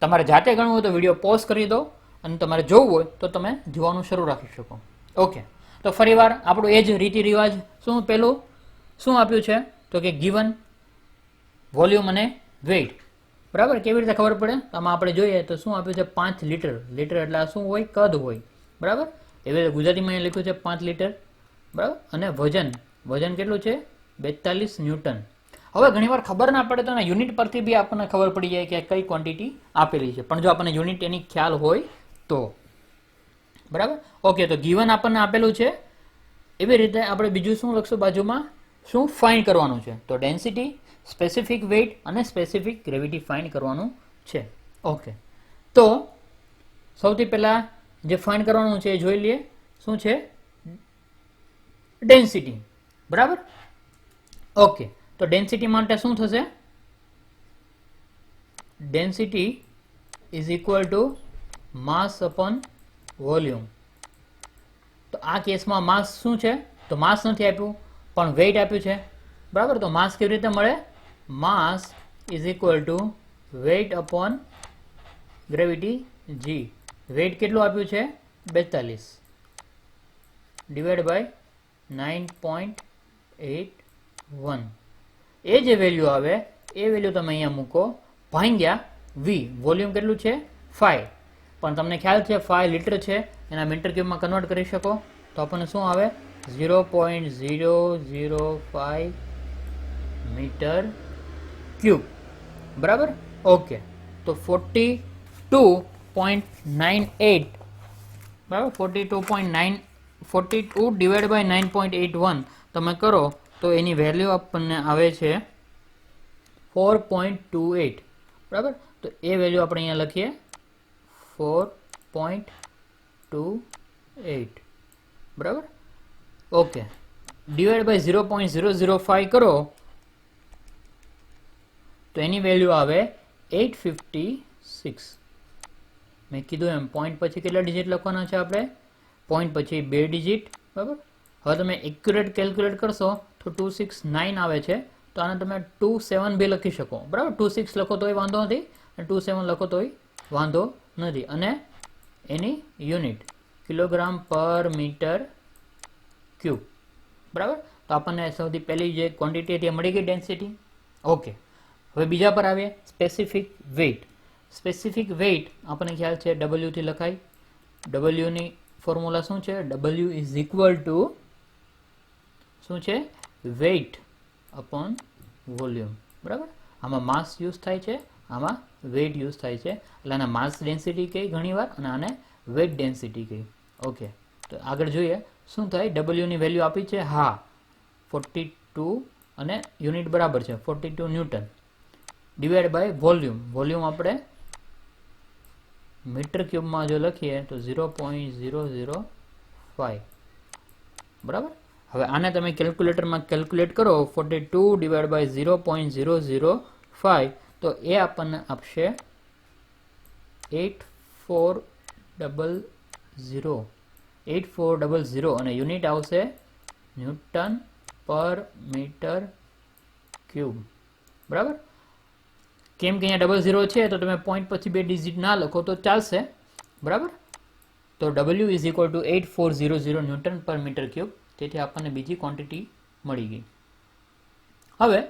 તમારે જાતે ગણવું હોય તો વિડીયો પોઝ કરી દો, અને તમારે જોવું હોય તો તમે જોવાનું શરૂ રાખી શકો. ઓકે, તો ફરીવાર આપણું એ જ રીતિ રિવાજ. પહેલું શું આપ્યું છે? તો કે ગિવન વોલ્યુમ અને વેઇટ. બરાબર. કેવી રીતે ખબર પડે? તો આમાં આપણે જોઈએ તો શું આપ્યું છે? 5 લીટર. લીટર એટલે શું હોય? કદ હોય. બરાબર. એવી રીતે ગુજરાતીમાં અહીંયા લખ્યું છે 5 લીટર. બરાબર. અને વજન, વજન કેટલું છે? 42 ન્યૂટન. હવે ઘણીવાર ખબર ના પડે તો યુનિટ પરથી બી આપણને ખબર પડી જાય કે કઈ ક્વોન્ટિટી આપેલી છે, પણ જો આપણને યુનિટ એની ખ્યાલ હોય તો. બરાબર. ઓકે, તો ગિવન આપણને આપેલું છે. એવી રીતે આપણે બીજું શું લખશું બાજુમાં? શું ફાઇન્ડ કરવાનું છે? તો ડેન્સિટી, સ્પેસિફિક વેઇટ અને સ્પેસિફિક ગ્રેવિટી ફાઇન્ડ કરવાનું છે. ઓકે, તો સૌથી પહેલા જે ફાઇન્ડ કરવાનું છે એ જોઈ લઈએ. શું છે? ડેન્સિટી. બરાબર. ઓકે, તો ડેન્સિટી માટે શું થશે? Density is equal to mass upon volume. તો આ કેસમાં માસ શું છે? તો માસ નથી આપ્યું, પણ વેઇટ આપ્યું છે. બરાબર. તો માસ કેવી રીતે મળે? Mass is equal to weight upon gravity g. Weight કેટલું આપ્યું છે? 42 ડિવાઇડ બાય 9.81. એ જે વેલ્યુ આવે એ વેલ્યુ તમે અહીંયા મૂકો, ભાગ્યા v. વોલ્યુમ કેટલું છે? 5. પણ તમને ખ્યાલ છે 5 લીટર છે, એના મીટર ક્યુબમાં કન્વર્ટ કરી શકો તો આપણને શું આવે? 0.005 મીટર ક્યુબ. બરાબર. ઓકે, તો 42.98. બરાબર. 42 ડિવાઇડ બાય 9.81 તમે કરો તો એની વેલ્યુ આપણને આવે છે 4.28. બરાબર. તો એ વેલ્યુ આપણે અહીંયા લખીએ 4.28. બરાબર. ઓકે, ડિવાઇડ બાય 0.005 કરો તો એની વેલ્યુ આવે 856. મેં કીધું એમ પોઈન્ટ પછી કેટલા ડિજિટ લખવાના છે આપણે? પોઈન્ટ પછી 2 ડિજિટ. બરાબર. હવે તમે એક્યુરેટ કેલ્ક્યુલેટ કરશો તો 269 આવે છે, તો આને તમે 27 બી લખી શકો. બરાબર. 26 લખો તોય વાંધો નથી, અને 27 લખો તોય વાંધો નથી. અને એની યુનિટ કિલોગ્રામ પર મીટર ક્યુબ. બરાબર. તો આપણને સૌથી પહેલી જે ક્વોન્ટિટી હતી એ મળી ગઈ, ડેન્સિટી. ઓકે, હવે બીજા પર આવીએ, સ્પેસિફિક વેઇટ. સ્પેસિફિક વેઇટ આપણને ખ્યાલ છે W થી લખાય. W ની ફોર્મ્યુલા શું છે? W ઇઝ ઇક્વલ ટુ શું છે? Weight upon volume. બરાબર. આમાં માસ યુઝ થાય છે, આમાં વેઇટ યુઝ થાય છે, એટલે આને માસ ડેન્સિટી કહી ઘણીવાર, અને આને વેઇટ ડેન્સિટી કહી. ઓકે, તો આગળ જોઈએ શું થાય. W ની વેલ્યુ આપી છે, હા 42, અને યુનિટ બરાબર છે 42 newton, divide by volume. Volume આપણે મીટર ક્યુબમાં જો લખીએ તો 0.005. બરાબર. હવે આને તમે કેલ્ક્યુલેટરમાં કેલ્ક્યુલેટ કરો 42 ડિવાઇડ બાય 0.005 તો એ આપણને આપશે 8400 અને યુનિટ આવશે ન્યૂટન પર મીટર ક્યુબ. બરાબર. કેમ કે અહીંયા 00 છે તો તમે પોઈન્ટ પછી 2 ડિજિટ ના લખો તો ચાલશે. બરાબર. તો W is equal two 8400 newton પર મીટર ક્યુબ. તેથી આપણને બીજી ક્વોન્ટિટી મળી ગઈ. હવે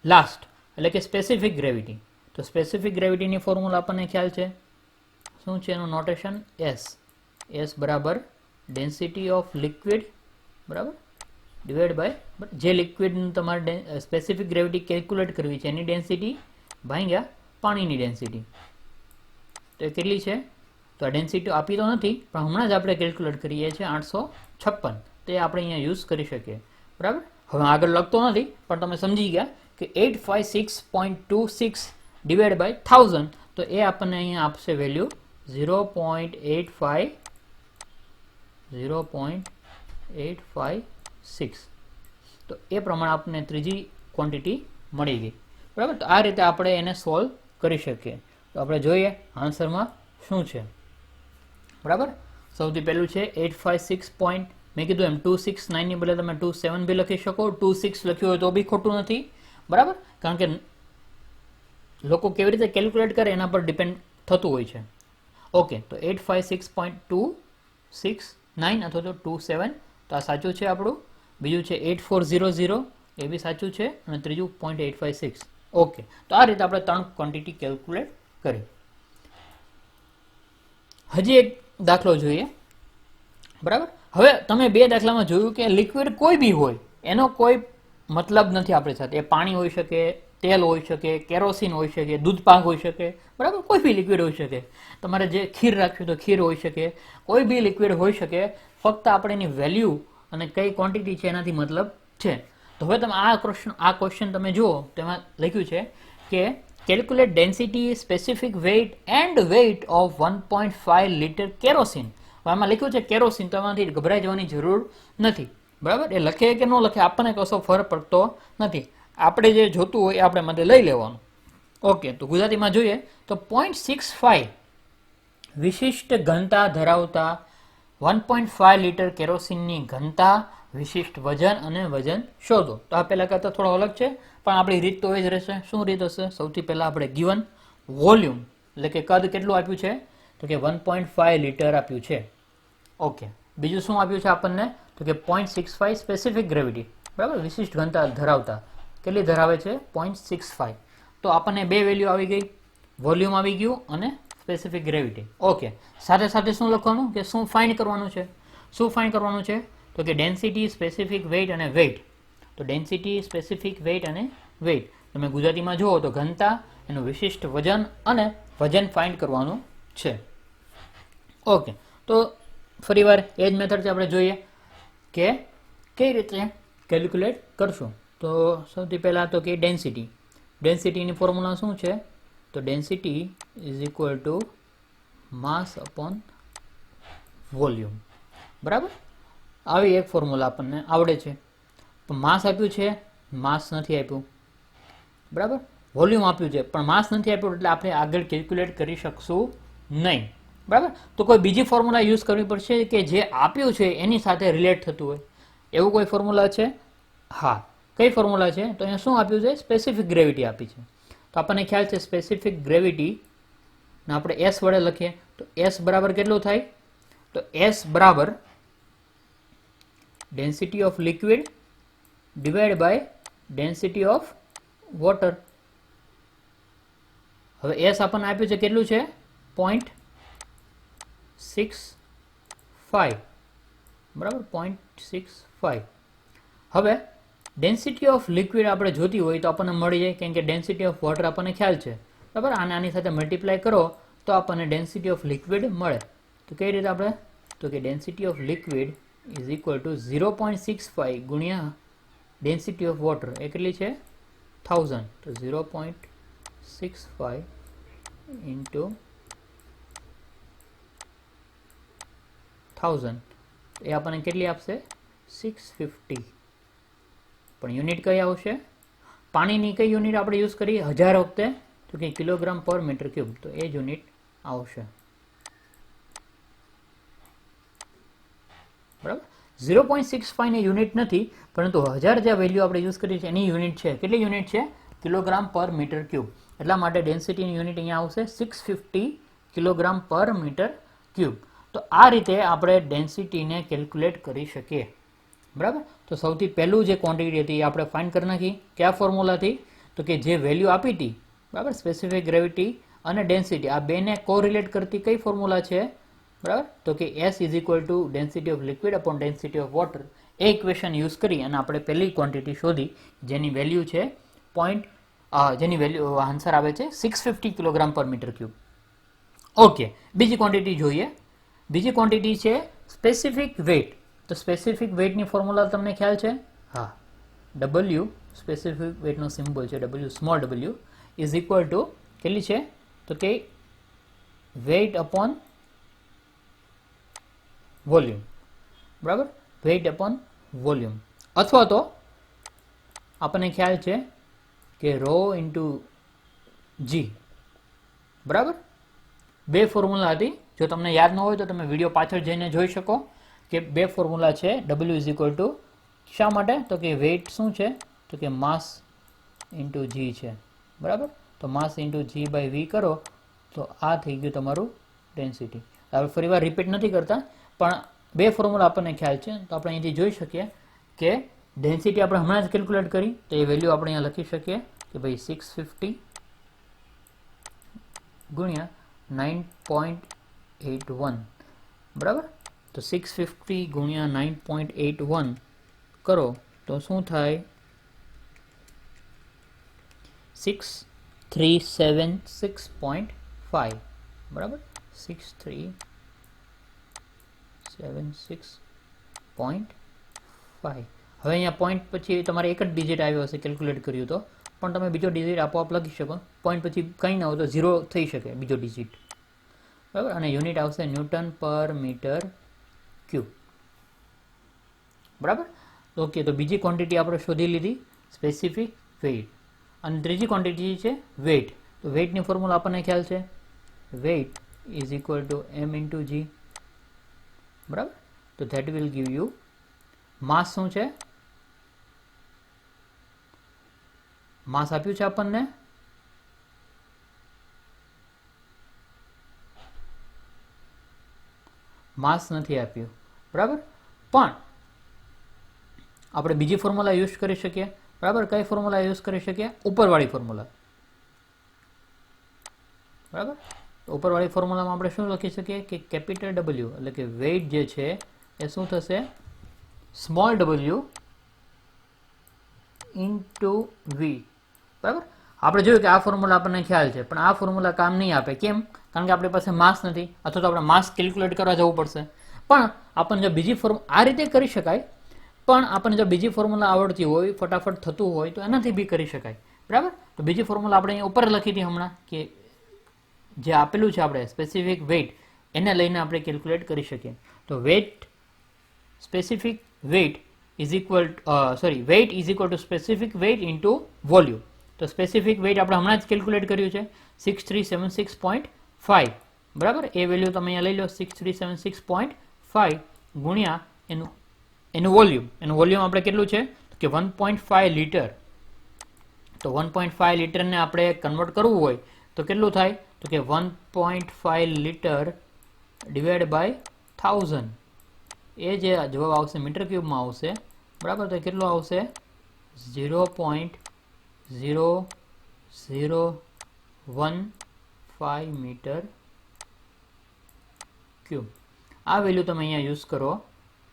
લાસ્ટ એટલે કે સ્પેસિફિક ગ્રેવિટી. તો સ્પેસિફિક ગ્રેવિટીની ફોર્મ્યુલા આપણને ખ્યાલ છે. શું છે એનું નોટેશન? S બરાબર ડેન્સિટી ઓફ લિક્વિડ, બરાબર, ડિવાઈડ બાય જે લિક્વિડનું તમારે સ્પેસિફિક ગ્રેવિટી કેલ્ક્યુલેટ કરવી છે એની ડેન્સિટી ભાગ્યા પાણીની ડેન્સિટી. તો એ કેટલી છે? તો આ ડેન્સિટી આપી તો નથી પણ હમણાં જ આપણે કેલ્ક્યુલેટ કરીએ છીએ 856. તે આપણે અહીંયા યુઝ કરી શકીએ. બરાબર. હવે આગળ લખતો નથી પણ તમે સમજી ગયા કે 856.26 ડિવાઈડ બાય 1000 તો એ આપણને અહીંયા આપશે વેલ્યુ 0.856. તો એ પ્રમાણે આપણને ત્રીજી ક્વોન્ટિટી મળી ગઈ. બરાબર. તો આ રીતે આપણે એને સોલ્વ કરી શકીએ. તો આપણે જોઈએ આન્સરમાં શું છે. બરાબર. સૌથી પહેલું છે 856. મેં કીધું એમ 269 ની બદલે તમે 27 બી લખી શકો. 26 લખ્યું હોય તો બી ખોટું નથી. બરાબર. કારણ કે લોકો કેવી રીતે કેલ્ક્યુલેટ કરે એના પર ડિપેન્ડ થતું હોય છે. ઓકે. તો 856.269 અથવા તો 27 તો આ સાચું છે આપણું. બીજું છે 8400 એ બી સાચું છે અને ત્રીજું 0.856. ઓકે. તો આ રીતે આપણે 3 ક્વોન્ટિટી કેલ્ક્યુલેટ કરી. હજી એક દાખલો જોઈએ. બરાબર. હવે તમે બે દાખલામાં જોયું કે લિક્વિડ કોઈ બી હોય એનો કોઈ મતલબ નથી આપણી સાથે. એ પાણી હોઈ શકે, તેલ હોઈ શકે, કેરોસીન હોઈ શકે, દૂધ પાક હોઈ શકે. બરાબર. કોઈ બી લિક્વિડ હોઈ શકે. તમારે જે ખીર રાખવી તો ખીર હોઈ શકે. કોઈ બી લિક્વિડ હોઈ શકે. ફક્ત આપણે એની વેલ્યુ અને કઈ ક્વોન્ટિટી છે એનાથી મતલબ છે. તો હવે તમે આ ક્વેશ્ચન તમે જુઓ તેમાં લખ્યું છે કે calculate density, specific weight and weight of 1.5 litre kerosene. આમાં લખ્યું છે કેરોસીન, તો એમાંથી ગભરાઈ જવાની જરૂર નથી. બરાબર. એ લખે કે ન લખે આપણને કશો ફરક પડતો નથી. આપણે જે જોતું હોય એ આપણે માટે લઈ લેવાનું. ઓકે. તો ગુજરાતીમાં જોઈએ તો 0.65 વિશિષ્ટ ઘનતા ધરાવતા 1.5 લિટર કેરોસીનની ઘનતા, વિશિષ્ટ વજન અને વજન શોધો. તો આ પહેલા કરતા થોડો અલગ છે પણ આપણી રીત તો એ જ રહેશે. શું રીત હશે? સૌથી પહેલા આપણે ગિવન વોલ્યુમ એટલે કે કદ કેટલું આપ્યું છે તો કે 1.5 લિટર આપ્યું છે. ઓકે. બીજું શું આપ્યું છે આપણને તો કે 0.65 સ્પેસિફિક ગ્રેવિટી. બરાબર. વિશિષ્ટ ઘનતા ધરાવતા કેટલી ધરાવે છે? 0.65. તો આપણને બે વેલ્યુ આવી ગઈ. વોલ્યુમ આવી ગયું અને સ્પેસિફિક ગ્રેવિટી. ઓકે. સાથે સાથે શું લખવાનું કે શું ફાઇન્ડ કરવાનું છે? શું ફાઇન્ડ કરવાનું છે તો કે ડેન્સિટી, સ્પેસિફિક વેઇટ અને વેઇટ. તો ડેન્સિટી, સ્પેસિફિક વેઇટ અને વેઇટ તમે ગુજરાતીમાં જુઓ તો ઘનતા, એનું વિશિષ્ટ વજન અને વજન ફાઇન્ડ કરવાનું છે. ઓકે. તો ફરીવાર એ જ મેથડથી આપણે જોઈએ કે કઈ રીતે કેલ્ક્યુલેટ કરશું. તો સૌથી પહેલાં તો કે ડેન્સિટીની ફોર્મ્યુલા શું છે તો density is equal to mass upon volume. બરાબર. આવી એક ફોર્મ્યુલા આપણને આવડે છે. પણ માસ આપ્યું છે, માસ નથી આપ્યું. બરાબર. વોલ્યુમ આપ્યું છે પણ માસ નથી આપ્યું એટલે આપણે આગળ કેલ્ક્યુલેટ કરી શકશું નહીં. બરાબર. તો કોઈ બીજી ફોર્મ્યુલા યુઝ કરવી પડશે કે જે આપ્યું છે એની સાથે રિલેટ થતું હોય. એવું કોઈ ફોર્મ્યુલા છે? હા. કઈ ફોર્મ્યુલા છે તો અહીંયા શું આપ્યું છે? સ્પેસિફિક ગ્રેવિટી આપી છે. તો આપણને ખ્યાલ છે સ્પેસિફિક ગ્રેવિટી ને આપણે S વડે લખીએ તો S બરાબર કેટલું થાય તો S બરાબર density of liquid divide by density of water. હવે S આપણને આપ્યું છે કેટલું છે? 0.65. બરાબર. 0.65. હવે ડેન્સિટી ઓફ લિક્વિડ આપણે જોતી હોય તો આપણને મળી જાય કેમ કે ડેન્સિટી ઓફ વોટર આપણને ખ્યાલ છે. બરાબર. આની સાથે મલ્ટીપ્લાય કરો તો આપણને ડેન્સિટી ઓફ લિક્વિડ મળે. તો કઈ રીતે આપણે તો કે density of liquid is equal two 0.65 ગુણ્યા ડેન્સિટી ઓફ વોટર એ કેટલી છે? 1000. તો 0.65 ઇન્ટુ 1000 એ આપણને કેટલી આપશે? 650 પણ યુનિટ કઈ આવશે પાણીની કઈ યુનિટ આપણે યુઝ કરીએ 1000 વખતે તો કે કિલોગ્રામ પર મીટર ક્યુબ તો એ જ યુનિટ આવશે બરાબર 0.65 ની યુનિટ નથી પરંતુ 1000 જે વેલ્યુ આપણે યુઝ કરી છે એની યુનિટ છે કેટલી યુનિટ છે કિલોગ્રામ પર મીટર ક્યુબ એટલા માટે ડેન્સિટીની યુનિટ અહીંયા આવશે 650 કિલોગ્રામ પર મીટર ક્યુબ તો આ રીતે આપણે ડેન્સિટીને કેલ્ક્યુલેટ કરી શકીએ બરાબર તો સૌથી પહેલું જે ક્વોન્ટિટી હતી એ આપણે ફાઇન્ડ કરી નાખી કયા ફોર્મ્યુલાથી તો કે જે વેલ્યુ આપી હતી બરાબર સ્પેસિફિક ગ્રેવિટી અને ડેન્સિટી આ બેને કોરિલેટ કરતી કઈ ફોર્મ્યુલા છે બરાબર તો કે S is equal to density of liquid upon density of water A equation use કરી અને આપણે પહેલી ક્વોન્ટિટી શોધી જેની વેલ્યુ છે જેની વેલ્યુ આન્સર આવે છે 650 કિલોગ્રામ પર મીટર ક્યુબ ઓકે બીજી ક્વોન્ટિટી જોઈએ બીજી ક્વોન્ટિટી છે સ્પેસિફિક વેઇટ તો સ્પેસિફિક વેઇટની ફોર્મ્યુલા તમને ખ્યાલ છે હા W સ્પેસિફિક વેઇટનો સિમ્બોલ છે W small w is equal two કેટલી છે તો કે વેઇટ અપોન વોલ્યુમ બરાબર વેઇટ અપોન વોલ્યુમ અથવા તો આપણને ખ્યાલ છે કે રો ઇન્ટુ જી બરાબર બે ફોર્મ્યુલા હતી જો તમને યાદ ન હોય તો તમે વિડીયો પાછળ જઈને જોઈ શકો કે બે ફોર્મ્યુલા છે W ઇઝ ઇક્વલ ટુ શા માટે તો કે વેઇટ શું છે તો કે માસ ઇન્ટુ જી છે બરાબર તો માસ ઇન્ટુ જી બાય વી કરો તો આ થઈ ગયું તમારું ડેન્સિટી હવે ફરી વાર રિપીટ નથી કરતા પણ બે ફોર્મ્યુલા આપણને ખ્યાલ છે તો આપણે અહીંથી જોઈ શકીએ કે ડેન્સિટી આપણે હમણાં જ કેલ્ક્યુલેટ કરી તો એ વેલ્યુ આપણે અહીંયા લખી શકીએ કે ભાઈ 650 ગુણ્યા 9.81 બરાબર તો 650 ગુણ્યા 9.81 કરો તો શું થાય 6376.5 બરાબર 6376.5 હવે અહીંયા પોઈન્ટ પછી તમારે એક જ ડિજિટ આવ્યો હશે કેલ્ક્યુલેટ કર્યું તો પણ તમે બીજો ડિજિટ આપોઆપ લખી શકો પોઈન્ટ પછી કંઈ ના હોય તો 0 થઈ શકે બીજો ડિજિટ બરાબર અને યુનિટ આવશે ન્યૂટન પર મીટર ક્યુબ બરાબર ઓકે તો બીજી ક્વોન્ટિટી આપણે શોધી લીધી સ્પેસિફિક વેઇટ અને ત્રીજી ક્વોન્ટિટી છે વેઇટ તો વેઇટની ફોર્મ્યુલા આપણને ખ્યાલ છે weight is equal to m into g બરાબર તો that will give you mass શું છે માસ આપ્યું છે આપણને માસ નથી આપ્યું બરાબર પણ આપણે બીજી ફોર્મ્યુલા યુઝ કરી શકીએ બરાબર કઈ ફોર્મ્યુલા યુઝ કરી શકીએ ઉપરવાળી ફોર્મ્યુલા બરાબર ઉપરવાળી ફોર્મ્યુલામાં આપણે શું લખી શકીએ કે કેપિટલ W એટલે કે વેઇટ જે છે એ શું થશે સ્મોલ w ઇન્ટુ વી બરાબર આપણે જોયું કે આ ફોર્મ્યુલા આપણને ખ્યાલ છે પણ આ ફોર્મ્યુલા કામ નહીં આપે કેમ કારણ કે આપણી પાસે માસ નથી અથવા તો આપણે માસ કેલ્ક્યુલેટ કરવા જવું પડશે પણ આપણને જો બીજી આ રીતે કરી શકાય પણ આપણને જો બીજી ફોર્મ્યુલા આવડતી હોય ફટાફટ થતું હોય તો એનાથી બી કરી શકાય બરાબર તો બીજી ફોર્મ્યુલા આપણે અહીંયા ઉપર લખી હતી હમણાં કે જે આપેલું છે આપણે સ્પેસિફિક વેઇટ એને લઈને આપણે કેલ્ક્યુલેટ કરી શકીએ તો weight specific weight is equal weight is equal to specific weight into volume તો સ્પેસિફિક વેઇટ આપણે હમણાં જ કેલ્ક્યુલેટ કર્યું છે 6376.5 બરાબર એ વેલ્યુ તમે અહીંયા લઈ લો 6376.5 ગુણ્યા એનું વોલ્યુમ આપણે કેટલું છે કે 1.5 લીટર તો 1.5 લીટરને આપણે કન્વર્ટ કરવું હોય તો કેટલું થાય તો કે 1.5 લીટર ડિવાઈડ બાય 1000 એ જે જવાબ આવશે મીટર ક્યુબમાં આવશે બરાબર તો કેટલું આવશે 0.0015 મીટર ક્યુબ આ વેલ્યુ તમે અહીંયા યુઝ કરો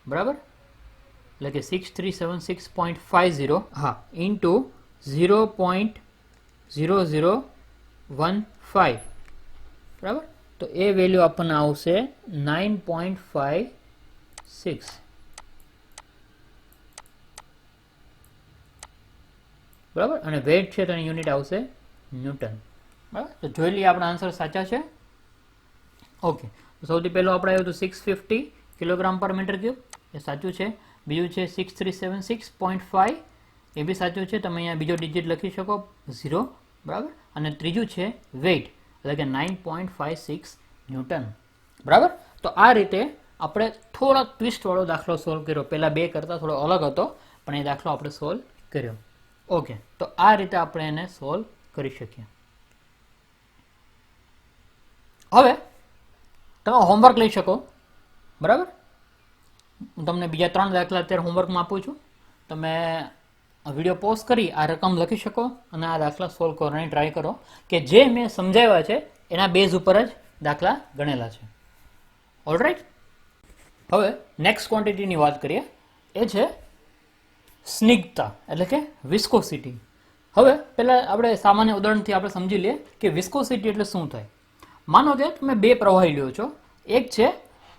બરાબર એટલે કે 6376.50 હા ઇન્ટુ 0.0015 બરાબર તો એ વેલ્યુ આપણને આવશે 9.56 બરાબર અને વેટ છે તેની યુનિટ આવશે ન્યૂટન બરાબર તો જોઈ લઈએ આપણા આન્સર સાચા છે ઓકે તો સૌથી પહેલું આપણે આવ્યું હતું 650 કિલોગ્રામ પર મીટર ક્યુબ એ સાચું છે બીજું છે 6376.5, એ બી સાચું છે, તમે અહીંયા બીજો ડિજિટ લખી શકો 0, બરાબર. અને ત્રીજું છે વેઇટ, એટલે કે 9.56 ન્યૂટન, બરાબર. તો આ રીતે આપણે થોડો ટ્વિસ્ટ વાળો દાખલો સોલ્વ કર્યો. પહેલા બે કરતા થોડો અલગ હતો, પણ એ દાખલો આપણે સોલ્વ કર્યો. ઓકે, તો આ રીતે આપણે એને સોલ્વ કરી શકીએ. હવે તમે હોમવર્ક લઈ શકો, બરાબર. હું તમને બીજા 3 દાખલા અત્યારે હોમવર્કમાં આપું છું. તમે વિડીયો પોઝ કરી આ રકમ લખી શકો અને આ દાખલા સોલ્વ કરવાની ટ્રાય કરો, કે જે મેં સમજાવ્યા છે એના બેઝ ઉપર જ દાખલા ગણેલા છે. ઓલરાઈટ, હવે નેક્સ્ટ ક્વોન્ટિટીની વાત કરીએ, એ છે સ્નિગ્ધતા, એટલે કે વિસ્કોસિટી. હવે પહેલાં આપણે સામાન્ય ઉદાહરણથી આપણે સમજી લઈએ કે વિસ્કોસિટી એટલે શું થાય. માનો કે તમે બે પ્રવાહી લ્યો છો, એક છે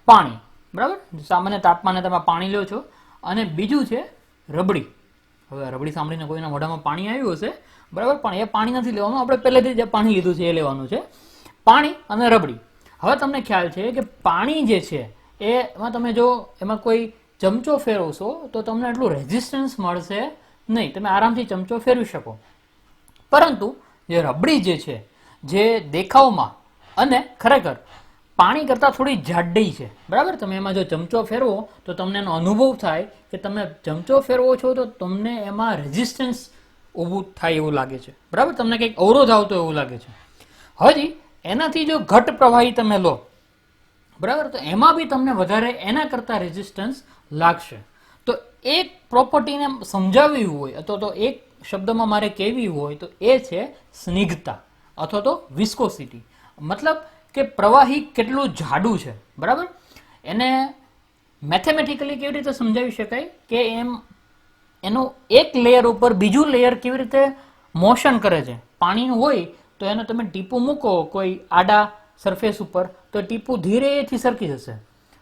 પાણી, બરાબર, સામાન્ય તાપમાને તમે પાણી લ્યો છો, અને બીજું છે રબડી. હવે રબડી સાંભળીને કોઈના મોઢામાં પાણી આવ્યું હશે, બરાબર, પણ એ પાણી નથી લેવાનું, આપણે પહેલેથી જે પાણી લીધું છે એ લેવાનું છે. પાણી અને રબડી. હવે તમને ખ્યાલ છે કે પાણી જે છે એમાં તમે જો એમાં કોઈ ચમચો ફેરવશો તો તમને એટલું રેઝિસ્ટન્સ મળશે નહીં, તમે આરામથી ચમચો ફેરવી શકો. પરંતુ જે રબડી જે છે, જે દેખાવમાં અને ખરેખર પાણી કરતાં થોડી જાડી છે, બરાબર. તમે એમાં જો ચમચો ફેરવો તો તમને એનો અનુભવ થાય કે તમે ચમચો ફેરવો છો તો તમને એમાં રેઝિસ્ટન્સ ઊભું થાય એવું લાગે છે, બરાબર, તમને કંઈક અવરોધ આવતો એવું લાગે છે. હજી એનાથી જો ઘટ પ્રવાહી તમે લો, બરાબર, તો એમાં બી તમને વધારે એના કરતાં રેઝિસ્ટન્સ લાગશે. તો એક પ્રોપર્ટીને સમજાવવી હોય અથવા તો એક શબ્દમાં મારે કહેવી હોય તો એ છે સ્નિગ્ધતા અથવા તો વિસ્કોસિટી. મતલબ કે પ્રવાહી કેટલું જાડું છે, બરાબર. એને મેથેમેટિકલી કેવી રીતે સમજાવી શકાય કે એનું એક લેયર ઉપર બીજું લેયર કેવી રીતે મોશન કરે છે. પાણીનું હોય તો એને તમે ટીપું મૂકો કોઈ આડા સરફેસ ઉપર તો ટીપું ધીરેથી સરકી જશે,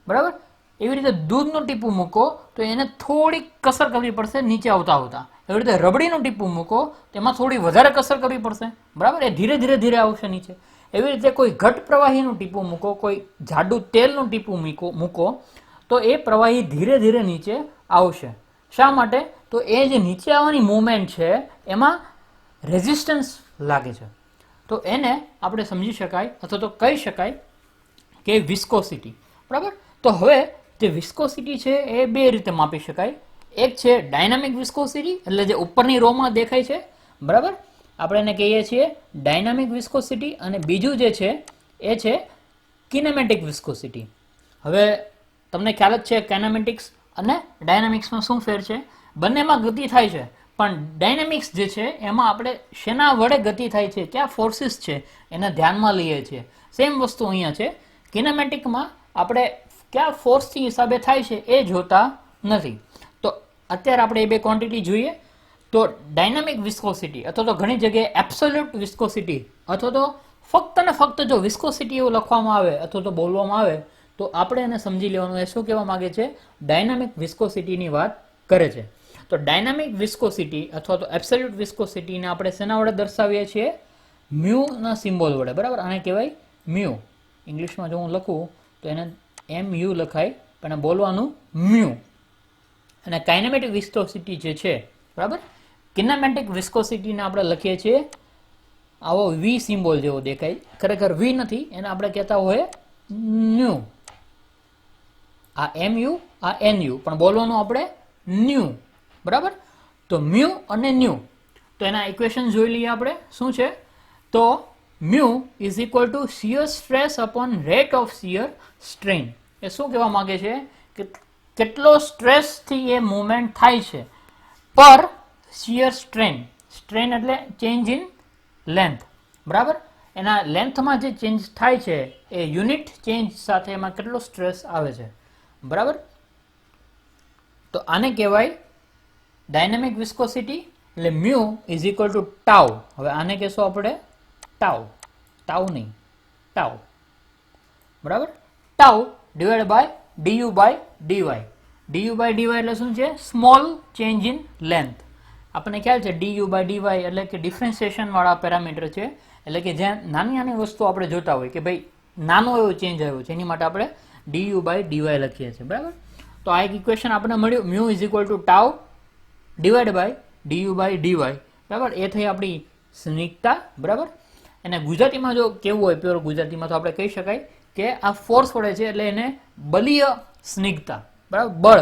બરાબર. એવી રીતે દૂધનું ટીપું મૂકો તો એને થોડીક કસર કરવી પડશે નીચે આવતા આવતા. એવી રીતે રબડીનું ટીપું મૂકો તો એમાં થોડી વધારે કસર કરવી પડશે, બરાબર, એ ધીરે ધીરે ધીરે આવશે નીચે. એવી રીતે કોઈ ઘટ પ્રવાહીનું ટીપું મૂકો, કોઈ જાડું તેલનું ટીપું મૂકો તો એ પ્રવાહી ધીરે ધીરે નીચે આવશે. શા માટે? તો એ જે નીચે આવવાની મૂવમેન્ટ છે એમાં રેઝિસ્ટન્સ લાગે છે. તો એને આપણે સમજી શકાય અથવા તો કહી શકાય કે વિસ્કોસિટી, બરાબર. તો હવે જે વિસ્કોસિટી છે એ બે રીતે માપી શકાય. એક છે ડાયનામિક વિસ્કોસિટી, એટલે જે ઉપરની રોમાં દેખાય છે, બરાબર, આપણે એને કહીએ છીએ ડાયનામિક વિસ્કોસિટી. અને બીજું જે છે એ છે કિનેમેટિક વિસ્કોસિટી. હવે તમને ખ્યાલ જ છે કાઇનેમેટિક્સ અને ડાયનામિક્સમાં શું ફેર છે. બંનેમાં ગતિ થાય છે, પણ ડાયનામિક્સ જે છે એમાં આપણે શેના વડે ગતિ થાય છે, કયા ફોર્સિસ છે એને ધ્યાનમાં લઈએ છીએ. સેમ વસ્તુ અહીંયા છે. કિનેમેટિકમાં આપણે કયા ફોર્સથી હિસાબે થાય છે એ જોતા નથી. તો અત્યારે આપણે એ બે ક્વોન્ટિટી જોઈએ. તો ડાયનામિક વિસ્કોસિટી અથવા તો ઘણી જગ્યાએ એબ્સોલ્યુટ વિસ્કોસિટી અથવા તો ફક્ત ને ફક્ત જો વિસ્કોસિટી એવું લખવામાં આવે અથવા તો બોલવામાં આવે તો આપણે એને સમજી લેવાનું એ શું કહેવા માંગે છે, ડાયનામિક વિસ્કોસિટીની વાત કરે છે. તો ડાયનામિક વિસ્કોસિટી અથવા તો એબ્સોલ્યુટ વિસ્કોસિટીને આપણે શેના વડે દર્શાવીએ છીએ, મ્યુના સિમ્બોલ વડે, બરાબર. આને કહેવાય મ્યુ. ઇંગ્લિશમાં જો હું લખું તો એને MU લખાય, પણ બોલવાનું મ્યુ. અને કાઇનેમેટિક વિસ્કોસિટી જે છે, બરાબર, કિનેમેટિક વિસ્કોસિટીને આપણે લખીએ છીએ આવો V સિમ્બોલ જેવો દેખાય, ખરેખર V નથી, એને આપણે કહેતા હોય ન્યુ. આ MU, આ NU, પણ બોલવાનું આપણે ન્યુ, બરાબર. તો મ્યુ અને ન્યુ, તો એના ઇક્વેશન જોઈ લઈએ આપણે શું છે. તો mu is equal to shear stress upon rate of shear strain. એ શું કહેવા માંગે છે કે કેટલો સ્ટ્રેસથી એ મૂવમેન્ટ થાય છે પર શિયર સ્ટ્રેન. સ્ટ્રેન એટલે ચેન્જ ઇન લેન્થ, બરાબર. એના લેન્થમાં જે ચેન્જ થાય છે એ યુનિટ ચેન્જ સાથે એમાં કેટલો સ્ટ્રેસ આવે છે, બરાબર. તો આને કહેવાય ડાયનામિક વિસ્કોસિટી, એટલે mu is equal to tau. હવે આને કહેશો આપણે ટાઉ, ટાઉ નહીં ટાઉ, બરાબર. Tau divide by DU by DY. DU by DY એટલે શું છે, સ્મોલ ચેન્જ ઇન લેન્થ. આપણને ખ્યાલ છે DU બાય DY એટલે કે ડિફરન્સિએશન વાળા પેરામીટર છે, એટલે કે જ્યાં નાની નાની વસ્તુ આપણે જોતા હોય કે ભાઈ નાનો એવો ચેન્જ આવ્યો છે એની માટે આપણે DU બાય DY લખીએ છીએ, બરાબર. તો આ એક ઇક્વેશન આપણને મળ્યું, mu is equal to tau divide by D U by D Y, બરાબર. એ થઈ આપણી સ્નિગ્ધતા, બરાબર. અને ગુજરાતીમાં જો કેવું હોય પ્યોર ગુજરાતીમાં તો આપણે કહી શકાય કે આ ફોર્સ પડે છે એટલે એને બલીય સ્નિગ્ધતા, બરાબર.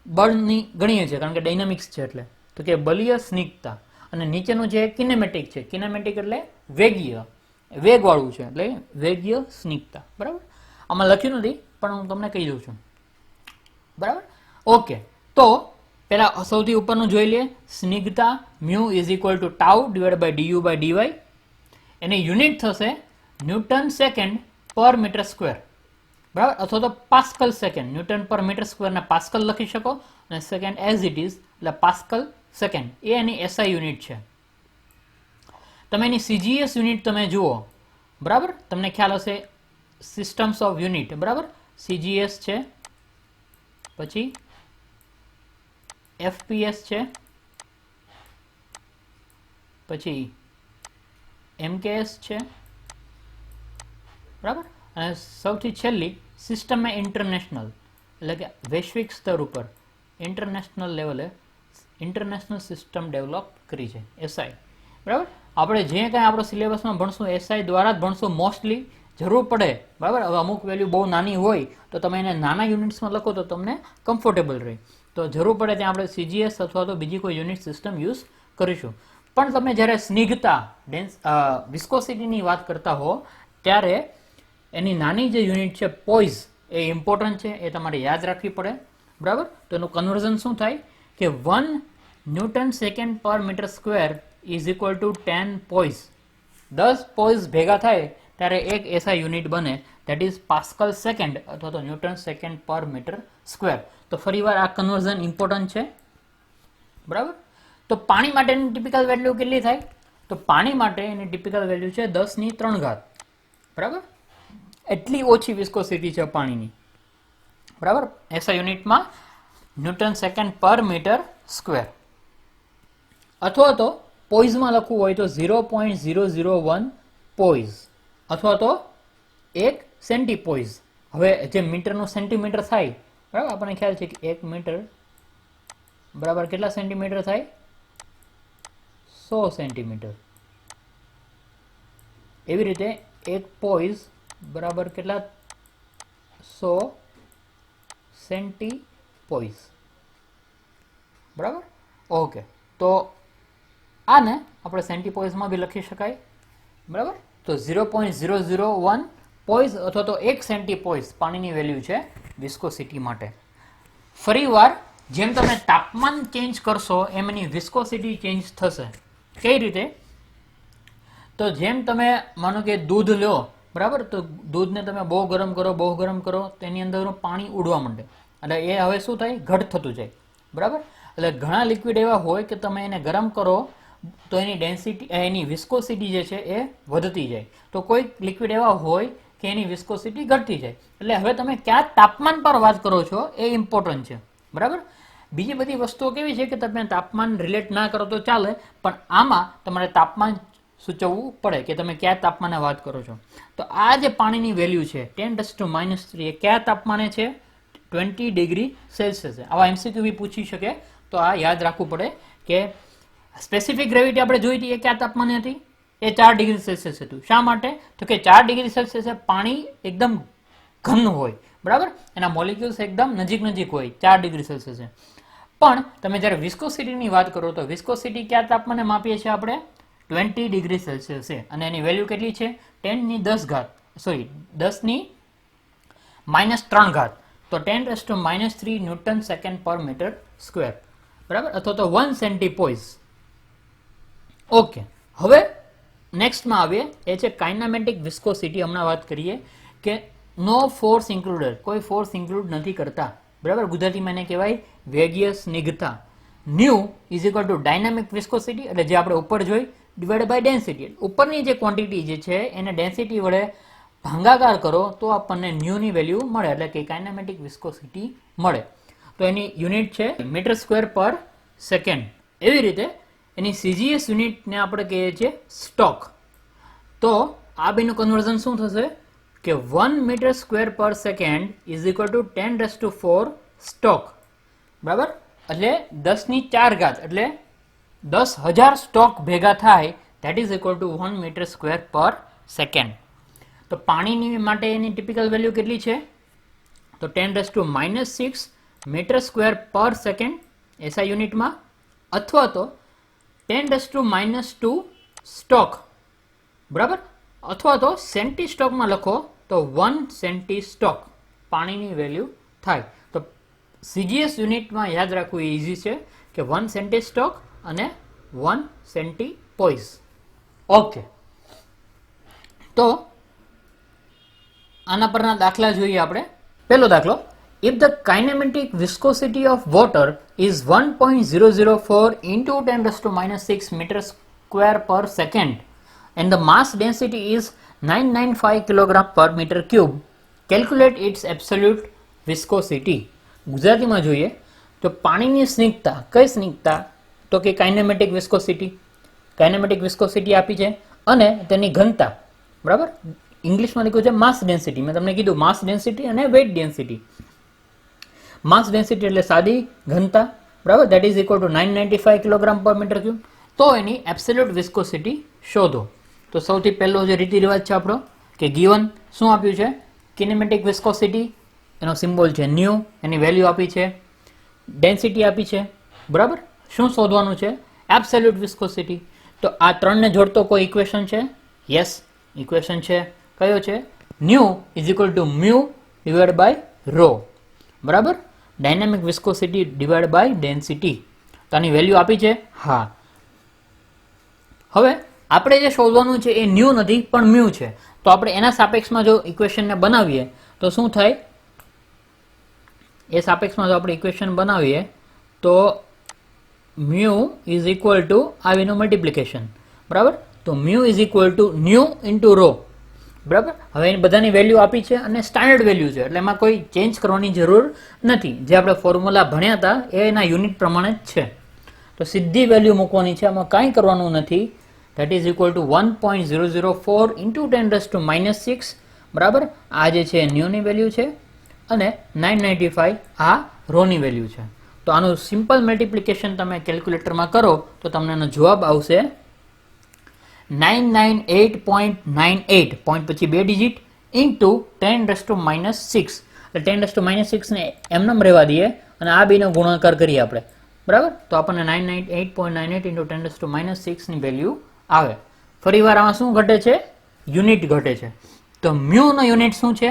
બળની ગણીએ છે કારણ કે ડાયનામિક્સ છે એટલે, તો કે બલીય સ્નિગ્ધતા. અને નીચેનું જે કિનેમેટિક છે, કિનેમેટિક એટલે વેગીય, વેગવાળું છે એટલે વેગીય સ્નિગ્ધતા, બરાબર. આમાં લખ્યું નથી પણ હું તમને કહી દઉં છું, બરાબર. ઓકે, તો પેલા સૌથી ઉપરનું જોઈ લઈએ, સ્નિગ્ધતા mu is equal to tau divide by D U by d y. એની યુનિટ થશે ન્યૂટન સેકન્ડ પર મીટર સ્ક્વેર, બરાબર, અથવા તો પાસ્કલ સેકન્ડ. ન્યૂટન પર મીટર સ્ક્વેર ને પાસ્કલ લખી શકો અને સેકન્ડ એઝ ઇટ ઇઝ એટલે પાસ્કલ સેકન્ડ. એ એની એસઆઈ યુનિટ છે. તમે એની સીજીએસ યુનિટ તમે જુઓ, બરાબર, તમને ખ્યાલ હશે સિસ્ટમ્સ ઓફ યુનિટ, બરાબર. સીજીએસ છે, પછી એફપીએસ છે, પછી એમકેએસ છે, બરાબર. અને સૌથી છેલ્લી સિસ્ટમ એ ઇન્ટરનેશનલ એટલે કે વૈશ્વિક સ્તર ઉપર ઇન્ટરનેશનલ લેવલે ઇન્ટરનેશનલ સિસ્ટમ ડેવલપ કરી છે, એસઆઈ, બરાબર. આપણે જે કાંઈ આપણો સિલેબસમાં ભણશું એસઆઈ દ્વારા જ ભણશું મોસ્ટલી. જરૂર પડે, બરાબર. હવે અમુક વેલ્યુ બહુ નાની હોય તો તમે એને નાના યુનિટ્સમાં લખો તો તમને કમ્ફર્ટેબલ રહે. તો જરૂર પડે ત્યાં આપણે સીજીએસ અથવા તો બીજી કોઈ યુનિટ સિસ્ટમ યુઝ કરીશું. પણ તમે જ્યારે સ્નિગ્ધતા વિસ્કોસિટીની વાત કરતા હો ત્યારે એની નાની જે યુનિટ છે પોઈઝ, એ ઇમ્પોર્ટન્ટ છે, એ તમારે યાદ રાખવી પડે, બરાબર. તો એનું કન્વર્ઝન શું થાય કે 1 ન્યૂટન સેકન્ડ પર metre square is equal to 10 poise. 10 poise ભેગા થાય ત્યારે એક એસઆઈ યુનિટ બને, ધેટ ઇઝ પાસ્કલ સેકન્ડ અથવા તો ન્યૂટન સેકન્ડ પર મીટર સ્ક્વેર. તો ફરીવાર આ કન્વર્ઝન ઇમ્પોર્ટન્ટ છે, બરાબર. તો પાણી માટેની ટિપિકલ વેલ્યુ કેટલી થાય? તો પાણી માટે એની ટિપિકલ વેલ્યુ છે 10⁻3, બરાબર. એટલી ઓછી વિસ્કોસિટી છે પાણીની, બરાબર. એસઆઈ યુનિટમાં ન્યૂટન સેકન્ડ પર મીટર સ્ક્વેર. અથવા તો પોઈઝમાં લખવું હોય તો 0.001 પોઈઝ અથવા તો 1 સેન્ટીપોઈઝ. હવે જે મીટરનું સેન્ટીમીટર થાય, બરાબર, આપણને ખ્યાલ છે કે 1 મીટર બરાબર કેટલા સેન્ટીમીટર થાય? 100 સેન્ટીમીટર. એવી રીતે 1 પોઈઝ બરાબર કેટલા? 100 સેન્ટીપોઈઝ, બરાબર. ઓકે, તો આને આપણે સેન્ટીપોઈઝમાં બી લખી શકાય, બરાબર. તો 0.001 પોઈઝ અથવા તો 1 સેન્ટીપોઈઝ પાણીની વેલ્યુ છે વિસ્કોસિટી માટે. ફરીવાર જેમ તમે તાપમાન ચેન્જ કરશો એમ એની વિસ્કોસિટી ચેન્જ થશે. કઈ રીતે? તો જેમ તમે માનો કે દૂધ લો, બરાબર, તો દૂધને તમે બહુ ગરમ કરો તો એની અંદરનું પાણી ઉડવા માંડે એટલે એ હવે શું થાય? ઘટ થતું જાય, બરાબર. એટલે ઘણા લિક્વિડ એવા હોય કે તમે એને ગરમ કરો તો એની ડેન્સિટી, એની વિસ્કોસિટી જે છે એ વધતી જાય. તો કોઈ લિક્વિડ એવા હોય કે એની વિસ્કોસિટી ઘટતી જાય. એટલે હવે તમે કયા તાપમાન પર વાત કરો છો એ ઇમ્પોર્ટન્ટ છે, બરાબર. બીજી બધી વસ્તુઓ કેવી છે કે તમે તાપમાન રિલેટ ના કરો તો ચાલે, પણ આમાં તમારે તાપમાન સૂચવવું પડે કે તમે કયા તાપમાને વાત કરો છો. તો આ જે પાણીની વેલ્યુ છે 10⁻³ એ કયા તાપમાને છે? 20 ડિગ્રી સેલ્સિયસ. આવા એમસીક્યુ બી પૂછી શકે, તો આ યાદ રાખવું પડે કે સ્પેસિફિક ગ્રેવિટી આપણે જોઈ હતી એ કયા તાપમાને હતી? એ 4 ડિગ્રી સેલ્સિયસ હતું. શા માટે? તો કે 4 ડિગ્રી સેલ્સિયસ પાણી એકદમ ઘન હોય, બરાબર. એના મોલિક્યુલ્સ એકદમ નજીક હોય 4 ડિગ્રી સેલ્સિયસ. પણ તમે જ્યારે વિસ્કોસિટીની વાત કરો તો વિસ્કોસિટી કયા તાપમાને માપીએ છીએ આપણે? 20 ડિગ્રી સેલ્સિયસ છે. અને એની વેલ્યુ કેટલી છે? 10⁻³ તો 10⁻³ ન્યૂટન સેકન્ડ પર મીટર સ્ક્વેર, બરાબર, અથવા તો 1 સેન્ટીપોઈઝ. ઓકે, હવે નેક્સ્ટમાં આવીએ, એ છે કાઇનેમેટિક વિસ્કોસિટી. હમણાં વાત કરીએ કે નો ફોર્સ ઇન્ક્લુડેડ, કોઈ ફોર્સ ઇન્ક્લુડ નથી કરતા, બરાબર. ગુજરાતીમાં એને કહેવાય વેગીય સ્નિગ્ધતા. Nu is equal to dynamic viscosity, એટલે જે આપણે ઉપર જોઈ, ડિવાઇડ બાય ડેન્સિટી. ઉપરની જે ક્વોન્ટિટી જે છે એને ડેન્સિટી વડે ભાગાકાર કરો તો આપણને ન્યુની વેલ્યુ મળે, એટલે કે કાઇનેમેટિક વિસ્કોસિટી મળે. તો એની યુનિટ છે મીટર સ્ક્વેર પર સેકન્ડ. એવી રીતે એની સીજીએસ યુનિટને આપણે કહીએ છીએ સ્ટોક. તો આ બેનું કન્વર્ઝન શું થશે કે 1 મીટર સ્ક્વેર પર second is equal to 10⁻⁴ stoke, બરાબર, એટલે 10⁴ એટલે 10,000 સ્ટોક ભેગા થાય, that is equal to 1 metre square પર સેકન્ડ. તો પાણીની માટે એની ટિપિકલ વેલ્યુ કેટલી છે? તો 10⁻⁻6 મીટર સ્ક્વેર પર સેકન્ડ એસઆઈ યુનિટમાં, અથવા તો 10⁻² સ્ટોક, બરાબર, અથવા તો સેન્ટી સ્ટોકમાં લખો તો 1 સેન્ટી સ્ટોક પાણીની વેલ્યુ થાય. તો સીજીએસ યુનિટમાં યાદ રાખવું એ ઇઝી છે કે 1 સેન્ટી સ્ટોક અને 1 સેન્ટી પોઈઝ. ઓકે, તો આના પરના દાખલા જોઈએ આપણે. પહેલો દાખલો, if the kinematic viscosity of water is 1.004 into 10⁻⁻6 meter square per second and the mass density is 995 kg per meter cube, calculate its absolute viscosity. ગુજરાતીમાં જોઈએ તો પાણીની સ્નિગ્ધતા, કઈ સ્નિગ્ધતા? તો કે કાઇનેમેટિક વિસ્કોસિટી. કાઇનેમેટિક વિસ્કોસિટી આપી છે અને તેની ઘનતા, બરાબર, ઇંગ્લિશમાં લખ્યું છે માસ ડેન્સિટી. મેં તમને કીધું માસ ડેન્સિટી અને વેઇટ ડેન્સિટી. માસ ડેન્સિટી એટલે સાદી ઘનતા, બરાબર, that is equal two 995 kilogram પર મીટર ક્યુબ. તો એની એબ્સોલ્યુટ વિસ્કોસિટી શોધો. તો સૌથી પહેલો જે રીતિ રિવાજ છે આપણો કે ગિવન શું આપ્યું છે? કિનેમેટિક વિસ્કોસિટી, એનો સિમ્બોલ છે ન્યુ, એની વેલ્યુ આપી છે, ડેન્સિટી આપી છે, બરાબર. શું શોધવાનું છે? Absolute viscosity. તો આ ત્રણને જોડતો કોઈ ઇક્વેશન છે? યસ, ઇક્વેશન છે. કયો છે? Nu is equal to mu divide by rho, બરાબર, dynamic viscosity divide by density. તો આની વેલ્યુ આપી છે? હા. હવે આપણે જે શોધવાનું છે એ ન્યુ નથી પણ મ્યુ છે. તો આપણે એના સાપેક્ષમાં જો ઇક્વેશનને બનાવીએ તો શું થાય? એ સાપેક્ષમાં જો આપણે ઇક્વેશન બનાવીએ તો મ્યુ ઇઝ ઇક્વલ ટુ આવીનું મલ્ટિપ્લિકેશન, બરાબર. તો mu is equal to nu into rho, બરાબર. હવે એની બધાની વેલ્યુ આપી છે અને સ્ટાન્ડર્ડ વેલ્યુ છે એટલે એમાં કોઈ ચેન્જ કરવાની જરૂર નથી. જે આપણે ફોર્મ્યુલા ભણ્યા હતા એ એના યુનિટ પ્રમાણે જ છે. તો સીધી વેલ્યુ મૂકવાની છે, આમાં કાંઈ કરવાનું નથી. That is equal two 1.004 into 10⁻⁻6, બરાબર. આ જે છે ન્યુની વેલ્યુ છે અને 995 આ રોની વેલ્યુ છે. તો આનું સિમ્પલ મલ્ટિપ્લિકેશન તમે કેલ્ક્યુલેટરમાં કરો તો તમને એનો જવાબ આવશે 998.98, પોઈન્ટ પછી 2 ડિજિટ, ઇન્ટુ 10⁻⁻6. એટલે 10⁻⁻6 ને એમનેમ રહેવા દઈએ અને આ બેનો ગુણાકાર કરીએ આપણે, બરાબર. તો આપણને 998.98 ઇન્ટુ 10⁻⁻6 ની વેલ્યુ આવે. ફરી વાર આમાં શું ઘટે છે? યુનિટ ઘટે છે. તો મ્યુ નો યુનિટ શું છે?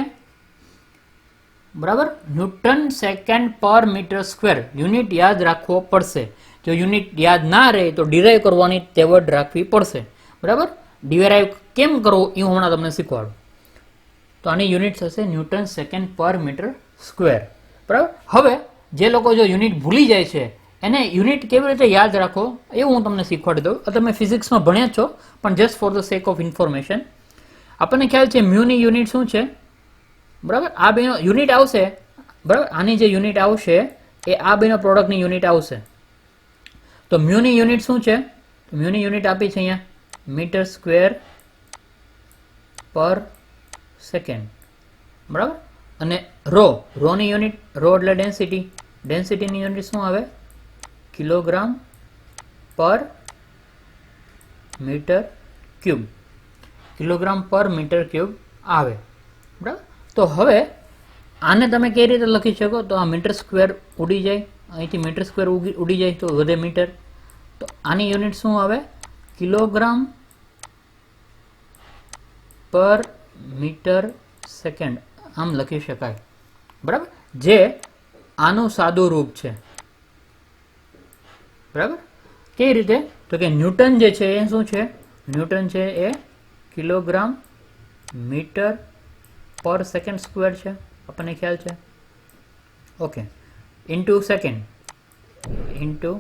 બરાબર, ન્યૂટન સેકન્ડ પર મીટર સ્ક્વેર. યુનિટ યાદ રાખવો પડશે. જો યુનિટ યાદ ના રહે તો ડિરાઈવ કરવાની તેવડ રાખવી પડશે, બરાબર. ડિરાઈવ કેમ કરવું એ હું હમણાં તમને શીખવાડું. તો આની યુનિટ થશે ન્યૂટન સેકન્ડ પર મીટર સ્ક્વેર, બરાબર. હવે જે લોકો જો યુનિટ ભૂલી જાય છે એને યુનિટ કેવી રીતે યાદ રાખો એવું હું તમને શીખવાડી દઉં. તમે ફિઝિક્સમાં ભણ્યા છો પણ just for the sec of information. આપણને ખ્યાલ છે મ્યુની યુનિટ શું છે, બરાબર. આ બેનો યુનિટ આવશે, બરાબર. આની જે યુનિટ આવશે એ આ બેનો પ્રોડક્ટની યુનિટ આવશે. તો મ્યુની યુનિટ શું છે? મ્યુની યુનિટ આપી છે અહીંયા મીટર સ્ક્વેર પર સેકન્ડ, બરાબર. અને રોની યુનિટ, રો એટલે ડેન્સિટી, ડેન્સિટીની યુનિટ શું આવે? કિલોગ્રામ પર મીટર ક્યુબ, કિલોગ્રામ પર મીટર ક્યુબ આવે, બરાબર. તો હવે આને તમે કઈ રીતે લખી શકો? તો આ મીટર સ્ક્વેર ઉડી જાય, અહીંથી મીટર સ્ક્વેર ઉડી જાય તો વધે મીટર. તો આની યુનિટ શું આવે? કિલોગ્રામ પર મીટર સેકન્ડ આમ લખી શકાય, બરાબર. જે આનું સાદું રૂપ છે, બરાબર. કઈ રીતે? તો કે ન્યૂટન જે છે એ શું છે? ન્યૂટન છે એ કિલોગ્રામ મીટર પર સેકન્ડ સ્ક્વેર છે, આપણને ખ્યાલ છે. Okay, into second, into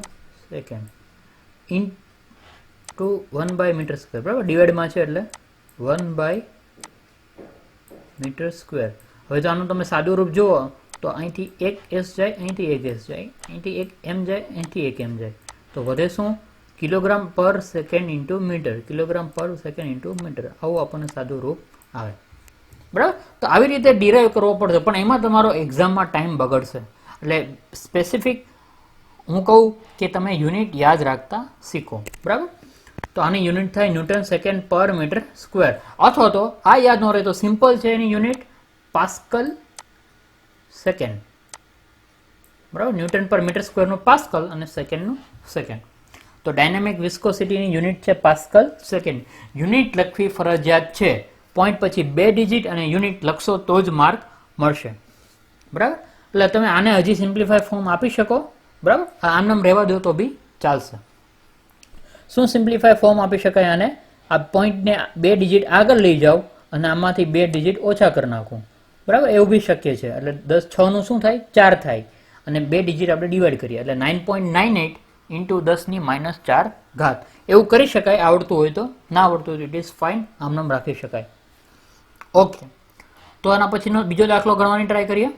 1 metre square, બરાબર. ડિવાઈડમાં છે એટલે 1 મીટર સ્ક્વેર. હવે જો આનું તમે સાદું રૂપ જુઓ તો અહીંથી એક એસ જાય, અહીંથી એક એસ જાય, અહીંથી એક એમ જાય, અહીંથી એક એમ જાય. તો વધે શું? કિલોગ્રામ પર સેકન્ડ ઇન્ટુ મીટર, કિલોગ્રામ પર સેકન્ડ ઇન્ટુ મીટર. આવું આપણને સાદું રૂપ આવે, બરાબર. તો આવી રીતે ડિરાઈવ કરવો પડશે પણ એમાં તમારો એક્ઝામમાં ટાઈમ બગડશે. એટલે સ્પેસિફિક હું કહું કે તમે યુનિટ યાદ રાખતા શીખો, બરાબર. તો આની યુનિટ થાય ન્યૂટન સેકન્ડ પર મીટર સ્ક્વેર, અથવા તો આ યાદ ન રહે તો સિમ્પલ છે એની યુનિટ પાસ્કલ સેકન્ડ, બરાબર. ન્યૂટન પર મીટર સ્ક્વેરનું પાસ્કલ અને સેકન્ડનું સેકન્ડ. તો ડાયનેમિક વિસ્કોસિટીની યુનિટ છે પાસ્કલ સેકન્ડ. યુનિટ લખવી ફરજિયાત છે, પોઈન્ટ પછી 2 ડિજિટ અને યુનિટ લખશો તો જ માર્ક મળશે, બરાબર. એટલે તમે આને હજી સિમ્પ્લિફાય ફોર્મ આપી શકો, બરાબર. આમ નામ રહેવા દો તો બી ચાલશે. શું સિમ્પ્લિફાય ફોર્મ આપી શકાય આને? આ પોઈન્ટને 2 ડિજિટ આગળ લઈ જાઓ અને આમાંથી 2 ડિજિટ ઓછા કરી નાખું, બરાબર. એવું બી શક્ય છે. એટલે 10 6 નું શું થાય? 4 થાય અને 2 ડિજિટ આપણે ડિવાઈડ કરીએ એટલે 9.98 ઇન્ટુ 10⁻⁴ ઘાત. એવું કરી શકાય, આવડતું હોય તો. ના આવડતું હોય તો ઇટ ઇઝ ફાઇન, આમ નામ રાખી શકાય. ઓકે, તો આના પછીનો બીજો દાખલો ગણવાની ટ્રાય કરીએ.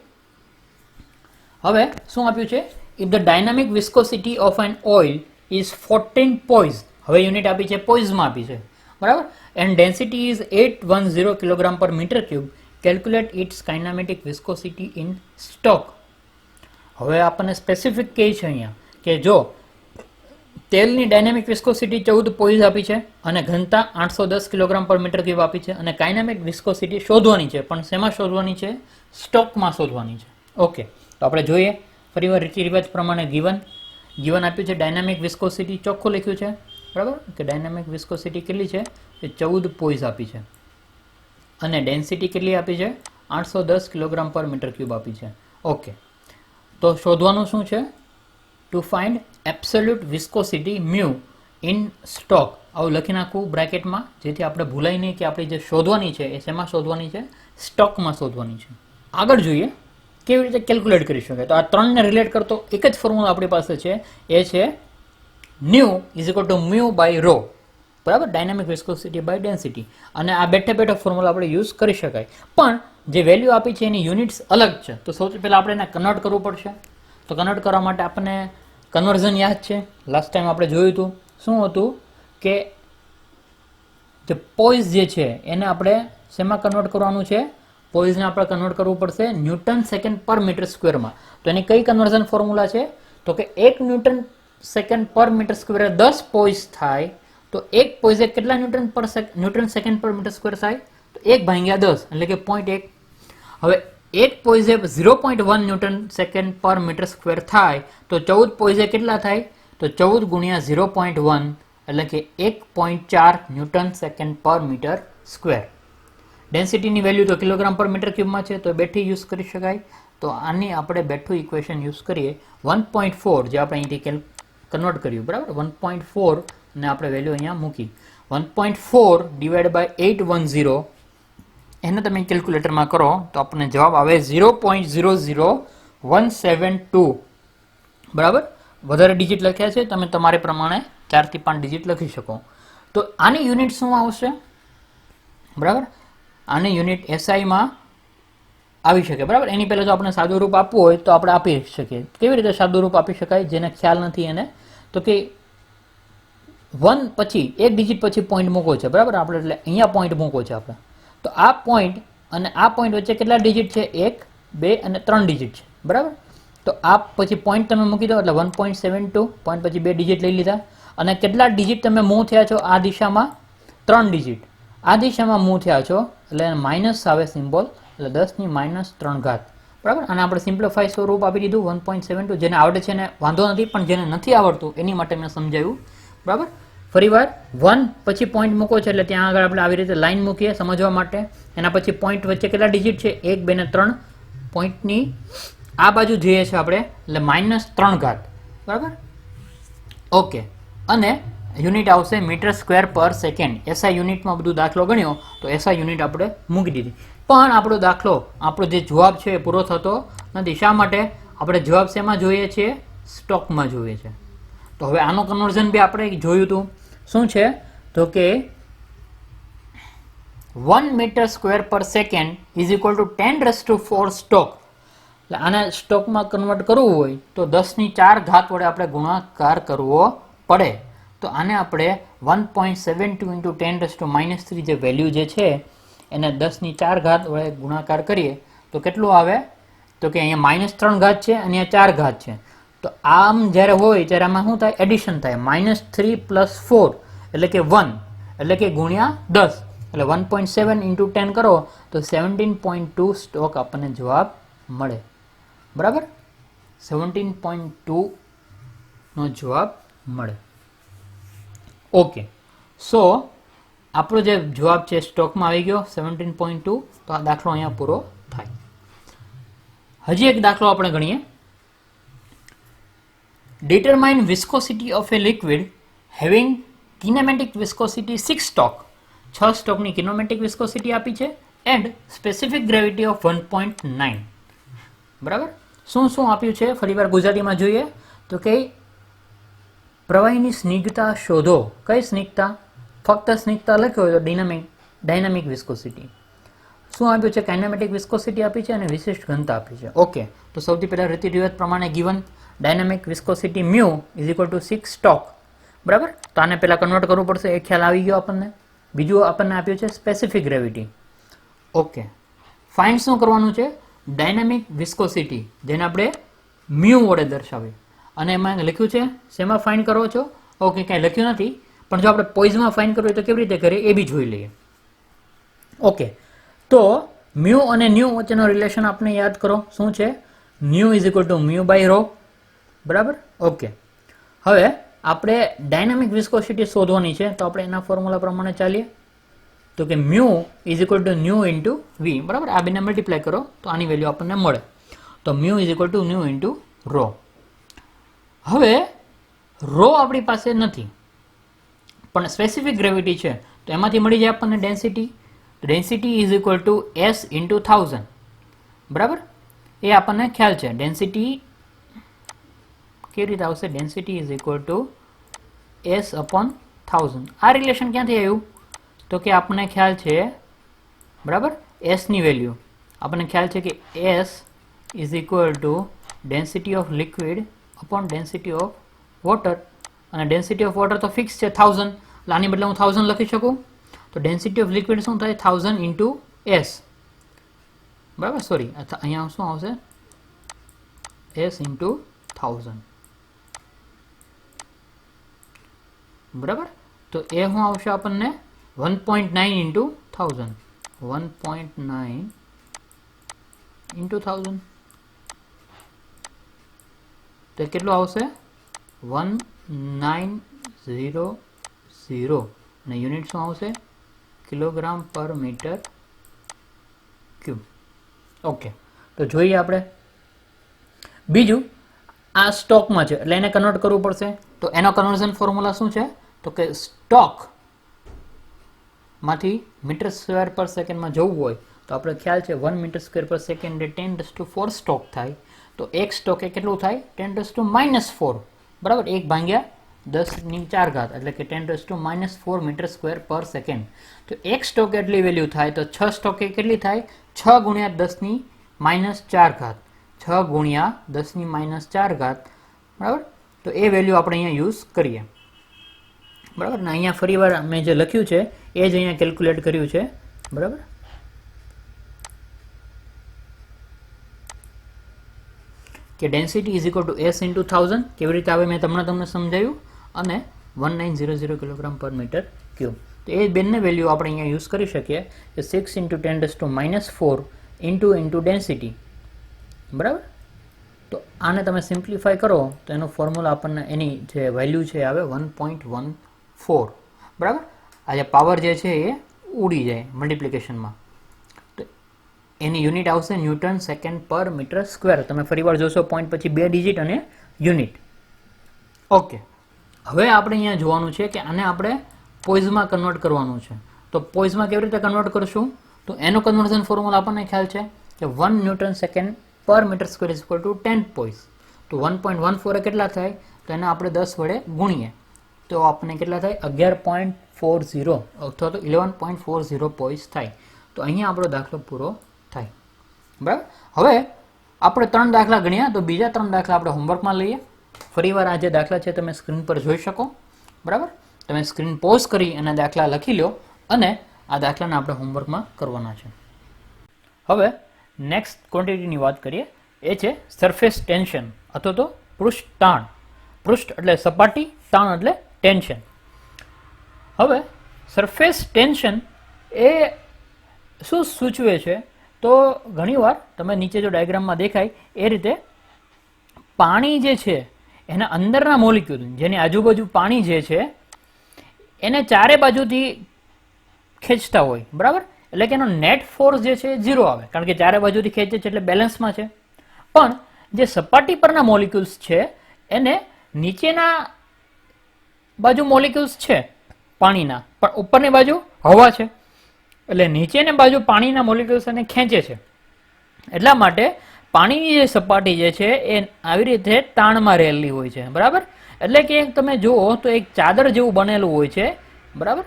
હવે શું આપ્યું છે? If the dynamic viscosity of an oil is 14 poise, હવે યુનિટ આપી છે પોઈઝમાં આપી છે, બરાબર. એન્ડ ડેન્સિટી ઇઝ 810 કિલોગ્રામ પર metre cube, calculate its kinematic viscosity in stoke. હવે આપણને સ્પેસિફિક કહે છે અહીંયા કે જો તેલની ડાયનેમિક વિસ્કોસિટી 14 પોઈઝ આપી છે અને ઘનતા 810 કિલોગ્રામ પર મીટર ક્યુબ આપી છે અને કાઇનેમિક વિસ્કોસિટી શોધવાની છે, પણ શેમાં શોધવાની છે? સ્ટોકમાં શોધવાની છે. ઓકે, તો આપણે જોઈએ ફરીવાર રીતિ રિવાજ પ્રમાણે. ગીવન આપ્યું છે ડાયનામિક વિસ્કોસિટી, ચોખ્ખું લખ્યું છે, બરાબર, કે ડાયનામિક વિસ્કોસિટી કેટલી છે? એ 14 પોઈઝ આપી છે અને ડેન્સિટી કેટલી આપી છે? 810 કિલોગ્રામ પર મીટર ક્યુબ આપી છે. ઓકે, તો શોધવાનું શું છે? To find absolute viscosity mu in stock. આવું લખી નાખવું બ્રેકેટમાં, જેથી આપણે ભૂલાય નહીં કે આપણી જે શોધવાની છે એ શેમાં શોધવાની છે? સ્ટોકમાં શોધવાની છે. આગળ જોઈએ કેવી રીતે કેલ્ક્યુલેટ કરી શકાય. તો આ ત્રણને રિલેટ કરતો એક જ ફોર્મ્યુલા આપણી પાસે છે, એ છે nu is equal to mu by rho, બરાબર, ડાયનામિક વિસ્કોસિટી બાય ડેન્સિટી. અને આ બેઠે ફોર્મ્યુલા આપણે યુઝ કરી શકાય, પણ જે વેલ્યુ આપી છે એની યુનિટ્સ અલગ છે. તો સૌથી પહેલાં આપણે એને કન્વર્ટ કરવું પડશે. તો કન્વર્ટ કરવા માટે આપણને કન્વર્ઝન યાદ છે, લાસ્ટ ટાઈમ આપણે જોયું હતું. શું હતું કે જે પોઈઝ જે છે એને આપણે શેમાં કન્વર્ટ કરવાનું છે? પોઈઝને આપણે કન્વર્ટ કરવું પડશે ન્યૂટન સેકન્ડ પર મીટર સ્ક્વેરમાં. તો એની કઈ કન્વર્ઝન ફોર્મ્યુલા છે? તો કે 1 ન્યૂટન સેકન્ડ પર મીટર સ્ક્વેર 10 પોઈઝ થાય, તો 1 પોઈઝે કેટલા ન્યૂટન સેકન્ડ પર મીટર સ્ક્વેર થાય? તો 1/10 એટલે કે 0.1. હવે 1 પોઈઝે 0.1 ન્યૂટન સેકન્ડ પર મીટર સ્ક્વેર થાય, તો 14 પોઈઝે કેટલા થાય? તો 14 ગુણ્યા 0.1 એટલે કે 1.4 ન્યૂટન સેકન્ડ પર મીટર સ્ક્વેર. ડેન્સિટીની વેલ્યુ તો કિલોગ્રામ પર મીટર ક્યુબમાં છે, તો બેઠી યુઝ કરી શકાય. તો આની આપણે બેઠું ઇક્વેશન યુઝ કરીએ 1.4, જે આપણે અહીંથી કન્વર્ટ કર્યું, બરાબર. 1.4 ને આપણે વેલ્યુ અહીંયા મૂકી. 1.4 ડિવાઈડ બાય 810 એને તમે કેલ્ક્યુલેટરમાં કરો તો આપણને જવાબ આવે 0.00172, બરાબર. વધારે ડિજિટ લખ્યા છે, તમે તમારે પ્રમાણે 4 થી 5 ડિજિટ લખી શકો. તો આની યુનિટ શું આવશે? બરાબર, આની યુનિટ એસઆઈમાં આવી શકે, બરાબર. એની પહેલાં જો આપણે સાદું રૂપ આપવું હોય તો આપણે આપી શકીએ. કેવી રીતે સાદું રૂપ આપી શકાય? જેને ખ્યાલ નથી એને, તો કે 1 પછી 1 ડિજિટ પછી પોઈન્ટ મૂકો છે, બરાબર. આપણે એટલે અહીંયા પોઈન્ટ મૂકો છે આપણે. તો આ પોઈન્ટ અને આ પોઈન્ટ વચ્ચે કેટલા ડિજિટ છે? 1, 2 અને 3 ડિજિટ છે, બરાબર. તો આ પછી પોઈન્ટ તમે મૂકી દો એટલે 1.72, પોઈન્ટ પછી 2 ડિજિટ લઈ લીધા. અને કેટલા ડિજિટ તમે મૂવ થયા છો આ દિશામાં? 3 ડિજિટ. આ દિશામાં મૂવ થયા છો એટલે માઇનસ આવે સિમ્બોલ, એટલે 10⁻³ ઘાત, બરાબર. અને આપણે સિમ્પ્લિફાઈ સ્વરૂપ આપી દીધું 1.72. જેને આવડે છે એને વાંધો નથી, પણ જેને નથી આવડતું એની માટે મેં સમજાવ્યું, બરાબર. ફરીવાર 1 પછી પોઈન્ટ મૂકો છે એટલે ત્યાં આગળ આપણે આવી રીતે લાઈન મૂકીએ સમજવા માટે. એના પછી પોઈન્ટ વચ્ચે કેટલા ડિજિટ છે? 1, 2 ને 3. પોઈન્ટની આ બાજુ જોઈએ છે આપણે એટલે -3 ઘાત, બરાબર. ઓકે, અને યુનિટ આવશે મીટર સ્ક્વેર પર સેકન્ડ. એસઆઈ યુનિટમાં બધું દાખલો ગણ્યો તો એસઆઈ યુનિટ આપણે મૂકી દીધી, પણ આપણો દાખલો, આપણો જે જવાબ છે એ પૂરો થતો નથી. શા માટે? આપણે જવાબ શેમાં જોઈએ છીએ? સ્ટોકમાં જોઈએ છે. તો હવે આનું કન્વર્ઝન બી આપણે જોયું હતું. શું છે? તો કે 1 મીટર સ્ક્વેર પર second is equal two 10⁴ stock. એટલે આને સ્ટોકમાં કન્વર્ટ કરવું હોય તો 10⁴ ઘાત વડે આપણે ગુણાકાર કરવો પડે. તો આને આપણે 1.72 × 10⁻³ જે વેલ્યુ જે છે એને 10⁴ ઘાત વડે ગુણાકાર કરીએ તો કેટલું આવે? તો કે અહીંયા -3 ઘાત છે અને અહીંયા 4 ઘાત છે. તો આમ જ્યારે હોય ત્યારે આમાં શું થાય? એડિશન થાય. -3 + 4 એટલે કે 1 એટલે કે ગુણ્યા 10 એટલે 1.7 × 10 કરો તો 17.2 સ્ટોક આપણને જવાબ મળે. બરાબર, 17.2 નો જવાબ મળે. ઓકે, સો આપણો જે જવાબ છે સ્ટોકમાં આવી ગયો 17.2. તો આ દાખલો અહીંયા પૂરો થાય. હજી એક દાખલો આપણે ગણીએ. Determine viscosity of a liquid having kinematic viscosity 6 stock. 6 સ્ટોકની કિનેમેટિક viscosity આપી છે એન્ડ સ્પેસિફિક ગ્રેવિટી ઓફ 1.9. બરાબર, શું શું આપ્યું છે ફરીવાર ગુજરાતીમાં જોઈએ તો કે પ્રવાહીની સ્નિગ્ધતા શોધો. કઈ સ્નિગ્ધતા? ફક્ત સ્નિગ્ધતા લખ્યો હોય તો ડાયનામિક વિસ્કોસિટી. શું આપ્યું છે? કાઇનેમેટિક વિસ્કોસિટી આપી છે અને વિશિષ્ટ ઘનતા આપી છે. ઓકે, તો સૌથી પહેલા રીતિ રિવાજ પ્રમાણે ગિવન ડાયનામિક વિસ્કોસિટી μ = 6 સ્ટોક. બરાબર, તો આને પહેલા કન્વર્ટ કરવું પડશે, એ ખ્યાલ આવી ગયો આપણને. બીજું આપણને આપ્યું છે સ્પેસિફિક ગ્રેવિટી. ઓકે, ફાઇન્ડ શું કરવાનું છે? ડાયનામિક વિસ્કોસિટી, જેને આપણે μ વડે દર્શાવીએ. અને એમાં લખ્યું છે શેમાં ફાઇન્ડ કરો છો? ઓકે, કાંઈ લખ્યું નથી, પણ જો આપણે પોઈઝમાં ફાઇન્ડ કરવું હોય તો કેવી રીતે કરીએ એ બી જોઈ લઈએ. ઓકે, તો μ અને ન્યુ વચ્ચેનો રિલેશન આપણે યાદ કરો. શું છે? μ = μ/ρ. બરાબર, ઓકે. હવે આપણે ડાયનામિક વિસ્કોસિટી શોધવાની છે, તો આપણે એના ફોર્મ્યુલા પ્રમાણે ચાલીએ. તો કે μ = ન્યુ × v. બરાબર, આ બેને મલ્ટીપ્લાય કરો તો આની વેલ્યુ આપણને મળે. તો μ = ન્યુ × ρ. હવે ρ આપણી પાસે નથી, પણ સ્પેસિફિક ગ્રેવિટી છે, તો એમાંથી મળી જાય આપણને ડેન્સિટી. Density = S × 1000. બરાબર, એ આપણને ખ્યાલ છે. ડેન્સિટી કેવી રીતે આવશે? Density = S/1000. આ રિલેશન ક્યાંથી આવ્યું? તો કે આપણને ખ્યાલ છે, બરાબર, S ની વેલ્યુ આપણને ખ્યાલ છે કે S = density of liquid upon density of water. અને ડેન્સિટી ઓફ વોટર તો ફિક્સ છે 1000, એટલે આની બદલે હું 1000 લખી શકું. તો ડેન્સિટી ઓફ લિક્વિડ શું થાય? 1000 × S. બરાબર, સોરી, અહીંયા શું આવશે? S × 1000. બરાબર, તો એ શું આવશે આપણને? 1.9 × 1000. 1.9 × 1000 તો કેટલું આવશે? 1900. અને યુનિટ શું આવશે? kg/m3. ઓકે, તો જોઈએ આપણે. બીજું, આ સ્ટોકમાં છે એટલે એને કન્વર્ટ કરવું પડશે. તો એનો કન્વર્ઝન ફોર્મ્યુલા શું છે? તો કે સ્ટોક માંથી મીટર/સેકન્ડ માં જવું હોય તો આપણે ખ્યાલ છે 1 મીટર/સેકન્ડ એટલે 10⁻⁴ સ્ટોક થાય. તો એક સ્ટોક એ કેટલું થાય? 10⁻⁴. બરાબર, 1/10⁴ એટલે કે 10⁻⁴ મીટર²/સેકન્ડ. તો એક સ્ટોક એટલી વેલ્યુ થાય, તો 6 સ્ટોક એ કેટલી થાય? 6 × 10⁻⁴. 6 × 10⁻⁴. બરાબર, તો એ વેલ્યુ આપણે અહીંયા યુઝ કરીએ. બરાબર, ને અહીંયા ફરીવાર મેં જે લખ્યું છે એ જ અહીંયા કેલ્ક્યુલેટ કર્યું છે. બરાબર, કે ડેન્સિટી = S × 1000 કેવી રીતે આવે મેં તમને સમજાવ્યું. અને 1900 kg/m3. તો એ બંને વેલ્યુ આપણે અહીંયા યુઝ કરી શકીએ કે 6 × 10⁻⁴ ઇન્ટુ ડેન્સિટી. બરાબર, તો આને તમે સિમ્પ્લિફાય કરો તો એનો ફોર્મ્યુલા આપણને એની જે વેલ્યુ છે આવે 1.14. બરાબર, આ જે પાવર જે છે એ ઉડી જાય મલ્ટિપ્લિકેશનમાં. તો એની યુનિટ આવશે Nm/m². તમે ફરીવાર જોશો પોઈન્ટ પછી 2 ડિજિટ અને યુનિટ. ઓકે, હવે આપણે અહીંયા જોવાનું છે કે આને આપણે પોઈઝમાં કન્વર્ટ કરવાનું છે. તો પોઈઝમાં કેવી રીતે કન્વર્ટ કરશું? તો એનો કન્વર્ઝન ફોર્મ્યુલા આપણને ખ્યાલ છે કે 1 Nm/m² = 10 પોઈઝ. તો 1.14 એ કેટલા થાય? તો એને આપણે 10 વડે ગુણીએ તો આપણને કેટલા થાય? 11.40 અથવા તો 11.40 પોઈઝ થાય. તો અહીંયા આપણો દાખલો પૂરો થાય. બરાબર, હવે આપણે 3 દાખલા ગણ્યા, તો બીજા 3 દાખલા આપણે હોમવર્કમાં લઈએ. ફરીવાર આ જે દાખલા છે તમે સ્ક્રીન પર જોઈ શકો. બરાબર, તમે સ્ક્રીન પોઝ કરી અને દાખલા લખી લો અને આ દાખલાને આપણે હોમવર્કમાં કરવાના છે. હવે નેક્સ્ટ ક્વોન્ટિટીની વાત કરીએ એ છે સરફેસ ટેન્શન અથવા તો પૃષ્ઠ તાણ. પૃષ્ઠ એટલે સપાટી, તાણ એટલે ટેન્શન. હવે સરફેસ ટેન્શન એ શું સૂચવે છે? તો ઘણીવાર તમે નીચે જો ડાયાગ્રામમાં દેખાય એ રીતે પાણી જે છે એના અંદરના મોલિક્યુલ, જેની આજુબાજુ પાણી જે છે એને ચારે બાજુથી ખેંચતા હોય, બરાબર? એટલે કે એનો નેટ ફોર્સ જે છે એ 0 આવે, કારણ કે ચારે બાજુથી ખેંચે છે એટલે બેલેન્સમાં છે. પણ જે સપાટી પરના મોલિક્યુલ્સ છે એને નીચેના બાજુ મોલિક્યુલ્સ છે પાણીના, પણ ઉપરની બાજુ હવા છે, એટલે નીચેની બાજુ પાણીના મોલિક્યુલ્સ એને ખેંચે છે. એટલા માટે પાણીની જે સપાટી જે છે એ આવી રીતે તાણમાં રહેલી હોય છે, બરાબર? એટલે કે તમે જુઓ તો એક ચાદર જેવું બનેલું હોય છે, બરાબર?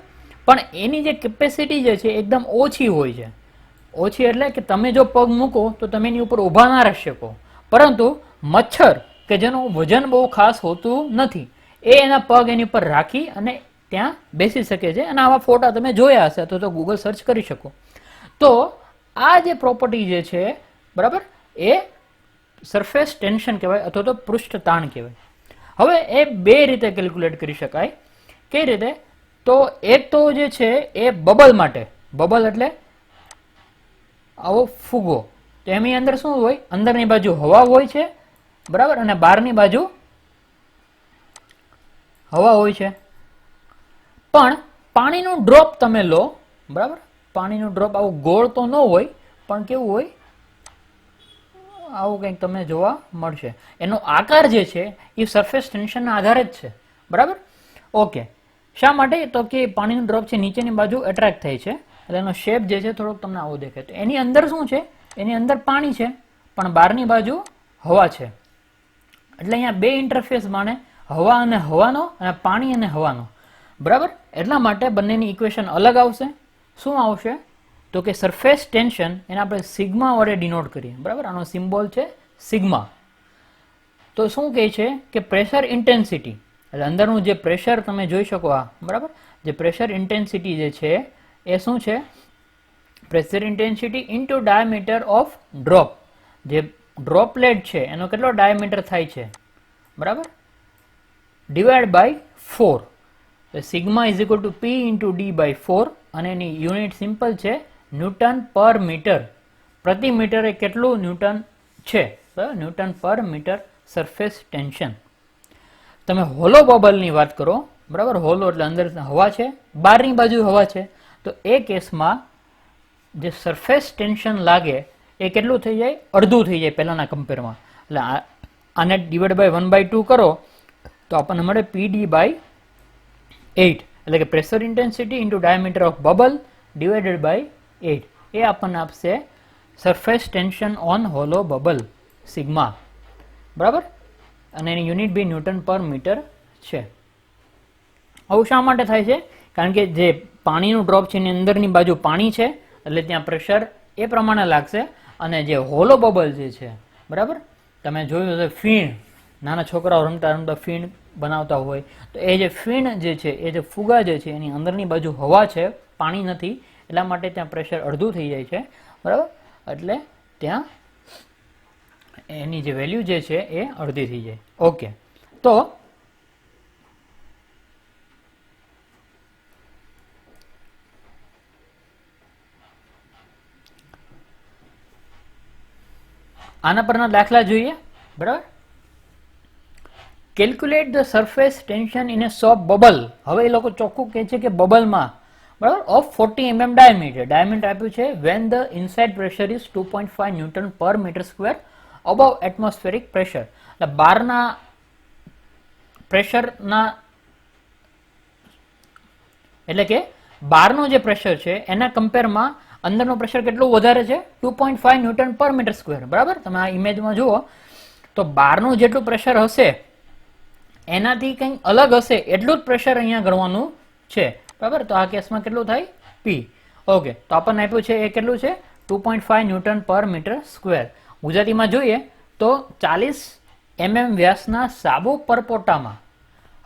પણ એની જે કેપેસિટી જે છે એકદમ ઓછી હોય છે. ઓછી એટલે કે તમે જો પગ મૂકો તો તમે એની ઉપર ઊભા ના રહી શકો, પરંતુ મચ્છર કે જેનું વજન બહુ ખાસ હોતું નથી એ એના પગ એની ઉપર રાખી અને ત્યાં બેસી શકે છે. અને આવા ફોટા તમે જોયા હશે તો ગૂગલ સર્ચ કરી શકો. તો આ જે પ્રોપર્ટી જે છે, બરાબર, એ સરફેસ ટેન્શન કહેવાય અથવા તો પૃષ્ઠ તાણ કહેવાય. હવે એ બે રીતે કેલ્ક્યુલેટ કરી શકાય. કઈ રીતે? તો એક તો જે છે એ બબલ માટે, બબલ એટલે આવો ફુગો, તો એની અંદર શું હોય? અંદરની બાજુ હવા હોય છે, બરાબર, અને બહારની બાજુ હવા હોય છે. પણ પાણીનું ડ્રોપ તમે લો, બરાબર? પાણીનું ડ્રોપ આવું ગોળ તો ન હોય, પણ કેવું હોય? આવું કંઈક તમને જોવા મળશે. એનો આકાર જે છે એ સરફેસ ટેન્શનના આધારે જ છે, બરાબર? ઓકે. શા માટે? તો કે પાણીનું ડ્રોપ છે નીચેની બાજુ એટ્રેક્ટ થાય છે, એટલે એનો શેપ જે છે થોડોક તમને આવો દેખાય. તો એની અંદર શું છે? એની અંદર પાણી છે, પણ બહારની બાજુ હવા છે. એટલે અહીંયા બે ઇન્ટરફેસ માને, હવા અને હવાનો અને પાણી અને હવાનો, બરાબર? એટલા માટે બંનેની ઇક્વેશન અલગ આવશે. શું આવશે? તો કે સરફેસ ટેન્શન એને આપણે સિગ્મા વડે ડિનોટ કરીએ, બરાબર? આનો સિમ્બોલ છે સિગ્મા. તો શું કહે છે કે પ્રેશર ઇન્ટેન્સિટી, એટલે અંદરનું જે પ્રેશર તમે જોઈ શકો, આ બરાબર, જે પ્રેશર ઇન્ટેન્સિટી જે છે એ શું છે? Pressure intensity into diameter of drop. જે ડ્રોપલેટ છે એનો કેટલો ડાયામીટર થાય છે, બરાબર, divide by 4. Sigma is equal to P into D by 4, અને એની યુનિટ સિમ્પલ છે ન્યૂટન પર મીટર. પ્રતિ મીટરે કેટલું ન્યૂટન છે? ન્યૂટન પર મીટર સરફેસ ટેન્શન. તમે હોલો બબલની વાત કરો, બરાબર? હોલો એટલે અંદર હવા છે, બહારની બાજુ હવા છે, તો એ કેસમાં જે સરફેસ ટેન્શન લાગે એ કેટલું થઈ જાય? અડધું થઈ જાય પહેલાના કમ્પેરમાં. એટલે આને ડિવાઈડ બાય 1/2 કરો તો આપણને મળે પીડી બાય 8, એટલે કે pressure intensity into diameter of bubble divided by 8. એ આપણને આપશે surface tension on hollow bubble, sigma, બરાબર? અને એની યુનિટ બી ન્યૂટન પર મીટર છે. આવું શા માટે થાય છે? કારણ કે જે પાણીનું ડ્રોપ છે એની અંદરની બાજુ પાણી છે, એટલે ત્યાં પ્રેશર એ પ્રમાણે લાગશે. અને જે હોલો બબલ જે છે, બરાબર, તમે જોયું હશે ફીણ, નાના છોકરાઓ રમતા રમતા ફીણ બનાવતા હોય, તો એ જે ફીણ જે છે, એ જે ફુગા જે છે એની અંદરની બાજુ હવા છે, પાણી નથી, એટલા માટે ત્યાં પ્રેશર અડધું થઈ જાય છે, બરાબર? એટલે ત્યાં એની જે વેલ્યુ જે છે એ અડધી થઈ જાય. ઓકે. તો આના પરના દાખલા જોઈએ, બરાબર? Calculate the surface tension in a soap bubble. હવે એ લોકો ચોખ્ખું કહે છે કે બબલમાં, બરાબર, ઓફ 40 mm ડાયામીટર. ડાયામીટર આપ્યું છે when the inside pressure is 2.5 newton પર metre square above atmospheric pressure. એટલે બહારના પ્રેશરના, એટલે કે બહારનું જે પ્રેશર છે એના કમ્પેરમાં અંદરનું પ્રેશર કેટલું વધારે છે? 2.5 ન્યૂટન પર મીટર સ્ક્વેર, બરાબર? તમે આ ઇમેજમાં જુઓ તો બહારનું જેટલું પ્રેશર હશે એનાથી કંઈક અલગ હશે એટલું જ પ્રેશર અહીંયા ગણવાનું છે, બરાબર? તો આ કેસમાં કેટલું થાય? પી. ઓકે. તો આપણને આપ્યું છે એ કેટલું છે? 2.5 ન્યૂટન પર મીટર સ્ક્વેર. ગુજરાતીમાં જોઈએ તો 40 mm વ્યાસના સાબુ પરપોટામાં.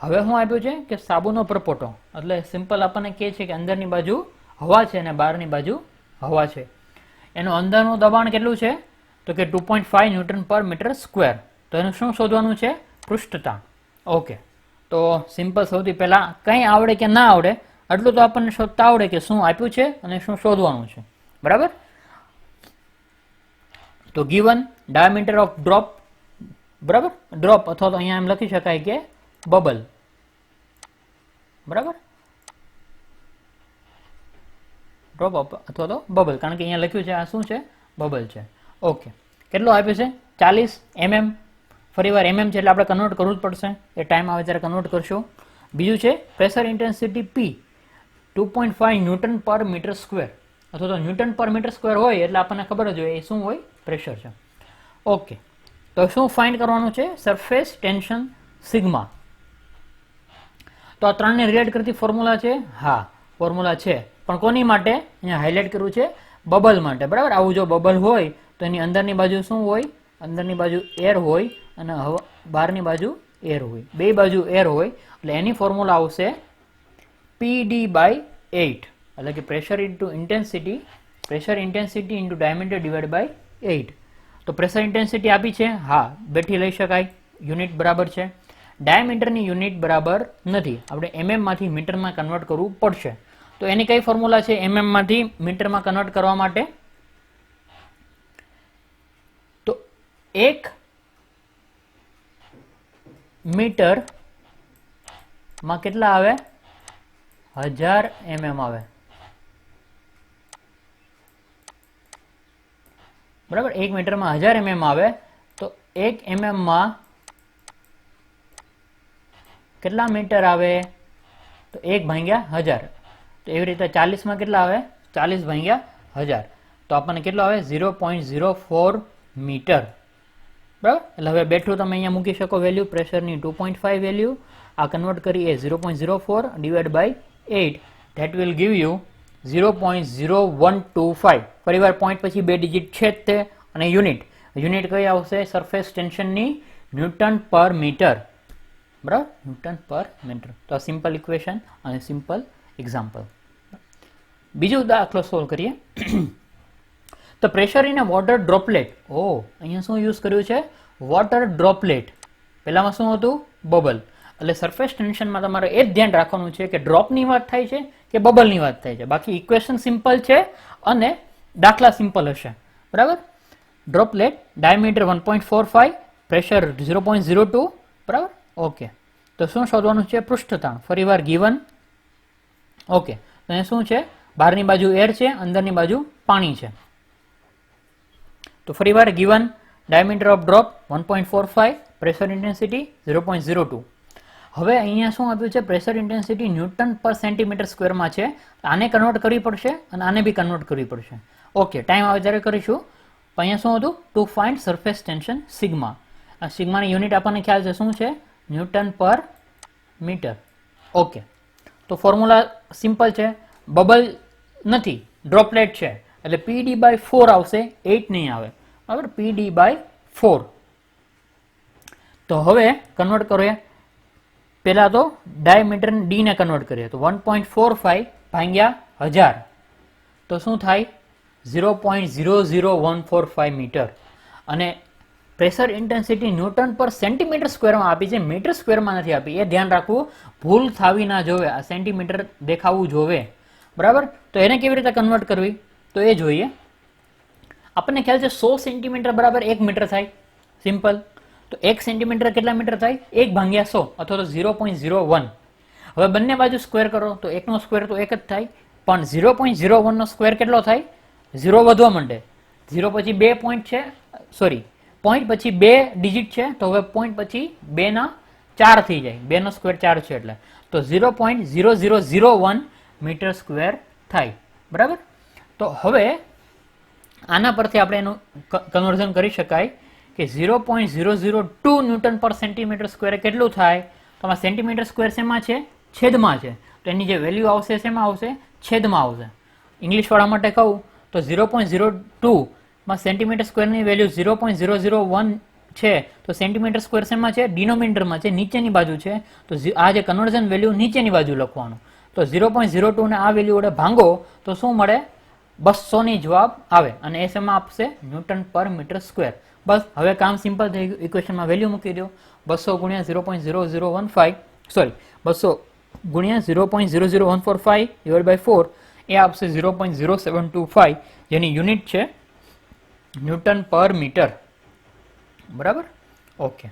હવે શું આપ્યું છે કે સાબુનો પરપોટો, એટલે સિમ્પલ આપણને કહે છે કે અંદરની બાજુ હવા છે અને બહારની બાજુ હવા છે. એનું અંદરનું દબાણ કેટલું છે? તો કે 2.5 ન્યૂટન પર મીટર સ્ક્વેર. તો એનું શું શોધવાનું છે? પૃષ્ઠતાણ. ઓકે, તો સિમ્પલ સૌથી પહેલા કંઈ આવડે કે ના આવડે આટલું તો આપણને શોધતા આવડે કે શું આપ્યું છે અને શું શોધવાનું છે. બરાબર. તો ગિવન ડાયામીટર ઓફ ડ્રોપ, બરાબર, ડ્રોપ અથવા તો અહીંયા એમ લખી શકાય કે બબલ. બરાબર, ડ્રોપ અથવા તો બબલ, કારણ કે અહીંયા લખ્યું છે આ શું છે? બબલ છે. ઓકે, કેટલો આપ્યો છે? 40 mm. ફરી વાર mm છે એટલે આપણે કન્વર્ટ કરવું જ પડશે, એ ટાઈમ આવે ત્યારે કન્વર્ટ કરશું. બીજું છે પ્રેશર ઇન્ટેન્સિટી P 2.5 ન્યૂટન પર મીટર સ્ક્વેર, અથવા તો ન્યૂટન પર મીટર સ્ક્વેર હોય એટલે આપણને ખબર જ હોય એ શું હોય? પ્રેશર છે. ઓકે, તો શું ફાઇન્ડ કરવાનું છે? Surface tension sigma. તો આ ત્રણને રિલેટ કરતી ફોર્મ્યુલા છે. હા, ફોર્મ્યુલા છે, પણ કોની માટે? અહીંયા હાઇલાઇટ કર્યું છે બબલ માટે. બરાબર, આવું જો બબલ હોય તો એની અંદરની બાજુ શું હોય? અંદરની બાજુ એર હોય અને બહારની બાજુ એર હોય, બે બાજુ એર હોય, એટલે એની ફોર્મ્યુલા આવશે PD/8, એટલે કે pressure into intensity, pressure intensity into diameter divide by 8. તો પ્રેશર ઇન્ટેન્સિટી આપી છે, હા, બેઠી લઈ શકાય, યુનિટ બરાબર છે. ડાયામીટરની યુનિટ બરાબર નથી, આપણે mm માંથી મીટરમાં કન્વર્ટ કરવું પડશે. તો એની કઈ ફોર્મ્યુલા છે mm માંથી મીટરમાં કન્વર્ટ કરવા માટે? તો 1 મીટર માં કેટલા આવે? 1000 mm આવે. બરાબર, 1 મીટરમાં 1000 mm આવે. તો 1 mm માં કેટલા મીટર આવે? તો 1/1000. તો એવી રીતે 40 માં કેટલા આવે? 40/1000. તો આપણને કેટલો આવે? 0.04 મીટર. બરાબર, એટલે હવે બેઠું તમે અહીંયા મૂકી શકો વેલ્યુ, પ્રેશરની 2.5 વેલ્યુ, આ કન્વર્ટ કરી એ 0.04 divide by 8, that will give you 0.0125. ફરી વાર પોઈન્ટ પછી બે ડિજિટ છે જ તે, અને યુનિટ કઈ આવશે? સરફેસ ટેન્શનની ન્યૂટન પર મીટર. બરાબર, ન્યૂટન પર મીટર. તો આ સિમ્પલ ઇક્વેશન અને સિમ્પલ એક્ઝામ્પલ. બીજું દાખલો સોલ્વ કરીએ. તો pressure in a water droplet. અહીંયા શું યુઝ કર્યું છે? Water droplet. પહેલામાં શું હતું? બબલ. એટલે સરફેસ ટેન્શનમાં તમારે એ જ ધ્યાન રાખવાનું છે કે ડ્રોપની વાત થાય છે કે બબલની વાત થાય છે. બાકી ઇક્વેશન સિમ્પલ છે અને દાખલા સિમ્પલ હશે. બરાબર, ડ્રોપલેટ, ડાયામીટર 1.45, પ્રેશર 0.02. બરાબર, ઓકે. તો શું શોધવાનું છે? પૃષ્ઠતાણ. ફરી વાર ગિવન. ઓકે, તો અહીંયા શું છે? બહારની બાજુ એર છે, અંદરની બાજુ પાણી છે. તો ફરી વાર given diameter of drop 1.45, pressure intensity 0.02. હવે અહીંયા શું આપ્યું છે? પ્રેશર ઇન્ટેન્સિટી ન્યૂટન પર સેન્ટીમીટર સ્ક્વેરમાં છે. આને કન્વર્ટ કરવી પડશે અને આને બી કન્વર્ટ કરવી પડશે. ઓકે, ટાઈમ આવે ત્યારે કરીશું. પણ અહીંયા શું હતું? To find surface tension sigma. આ સિગ્માની યુનિટ આપણને ખ્યાલ છે શું છે? ન્યૂટન પર મીટર. ઓકે, તો ફોર્મ્યુલા સિમ્પલ છે. બબલ નથી, ડ્રોપલેટ છે, એટલે PD/4 આવશે, 8 નહીં આવે. બરાબર, PD/4. તો હવે કન્વર્ટ કરીએ. પહેલા તો ડાયામીટર ડી ને કન્વર્ટ કરીએ. તો 1.45 ભાગ્યા 1000 તો શું થાય? 0.00145 મીટર. અને પ્રેશર ઇન્ટેન્સિટી ન્યૂટન પર સેન્ટીમીટર સ્ક્વેરમાં આપી છે, મીટર સ્ક્વેરમાં નથી આપી. એ ધ્યાન રાખવું, ભૂલ થાવી ના જોવે. આ સેન્ટીમીટર દેખાવું જોવે. બરાબર, તો એને કેવી રીતે કન્વર્ટ કરવી તો એ જોઈએ. આપણને ખ્યાલ છે 100 સેન્ટીમીટર બરાબર 1 મીટર થાય. સિમ્પલ. તો 1 સેન્ટીમીટર કેટલા મીટર થાય? 1/100 અથવા તો 0.01. હવે બંને બાજુ સ્ક્વેર કરો તો 1 નો સ્ક્વેર તો 1 જ થાય, પણ 0.01 નો સ્ક્વેર કેટલો થાય? 0 વધવા માંડે. 0 પછી 2 પોઈન્ટ છે, સોરી, પોઈન્ટ પછી 2 ડિજિટ છે, તો હવે પોઈન્ટ પછી 2 ના 4 થઈ જાય. 2 નો સ્ક્વેર 4 છે, એટલે તો 0.0001 મીટર સ્ક્વેર થાય. બરાબર, તો હવે આના પરથી આપણે એનું કન્વર્ઝન કરી શકાય કે 0.002 ન્યૂટન પર સેન્ટીમીટર સ્ક્વેર કેટલું થાય? તો આમાં સેન્ટીમીટર સ્ક્વેર શેમાં છે? છેદમાં છે. તો એની જે વેલ્યુ આવશે શેમાં આવશે? છેદમાં આવશે. ઇંગ્લિશ વાળા માટે કહું તો 0.02 માં સેન્ટીમીટર સ્ક્વેરની વેલ્યુ 0.001 છે. તો સેન્ટીમીટર સ્ક્વેર શેમાં છે? ડિનોમિનેટરમાં છે, નીચેની બાજુ છે. તો આ જે કન્વર્ઝન વેલ્યુ નીચેની બાજુ લખવાનું. તો 0.02 ને આ વેલ્યુ વડે ભાંગો તો શું મળે? 200 ની જવાબ આવે અને એ શેમાં આપશે ન્યૂટન પર મીટર સ્ક્વેર. બસ હવે કામ સિમ્પલ થઈ ગયું. ઇક્વેશનમાં વેલ્યુ મૂકી દો. 200 ગુણ્યા 0.0015 સોરી 200 ગુણ્યા 0.00145 ડિવાઇડ બાય 4 એ આપશે 0.0725 જેની યુનિટ છે ન્યૂટન પર મીટર. બરાબર. ઓકે,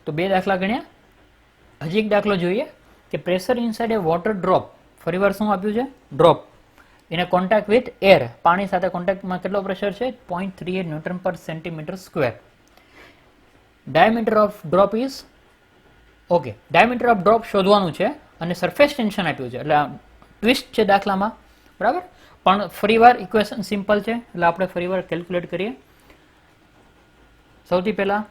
તો 2 દાખલા ગણ્યા. હજી એક દાખલો જોઈએ કે પ્રેશર ઇનસાઇડ એ વોટર ડ્રોપ. ફરીવાર શું આપ્યું છે? Drop in A contact with air. પાણી સાથે કોન્ટેક્ટમાં કેટલો પ્રેશર છે? 0.38 ન્યૂટન પર centimetre square. Diameter of drop is okay, diameter of drop શોધવાનું છે અને સરફેસ ટેન્શન આપ્યું છે, એટલે ટ્વિસ્ટ છે દાખલામાં. બરાબર, પણ ફરીવાર ઇક્વેશન સિમ્પલ છે એટલે આપણે ફરીવાર કેલ્ક્યુલેટ કરીએ. સૌથી પહેલા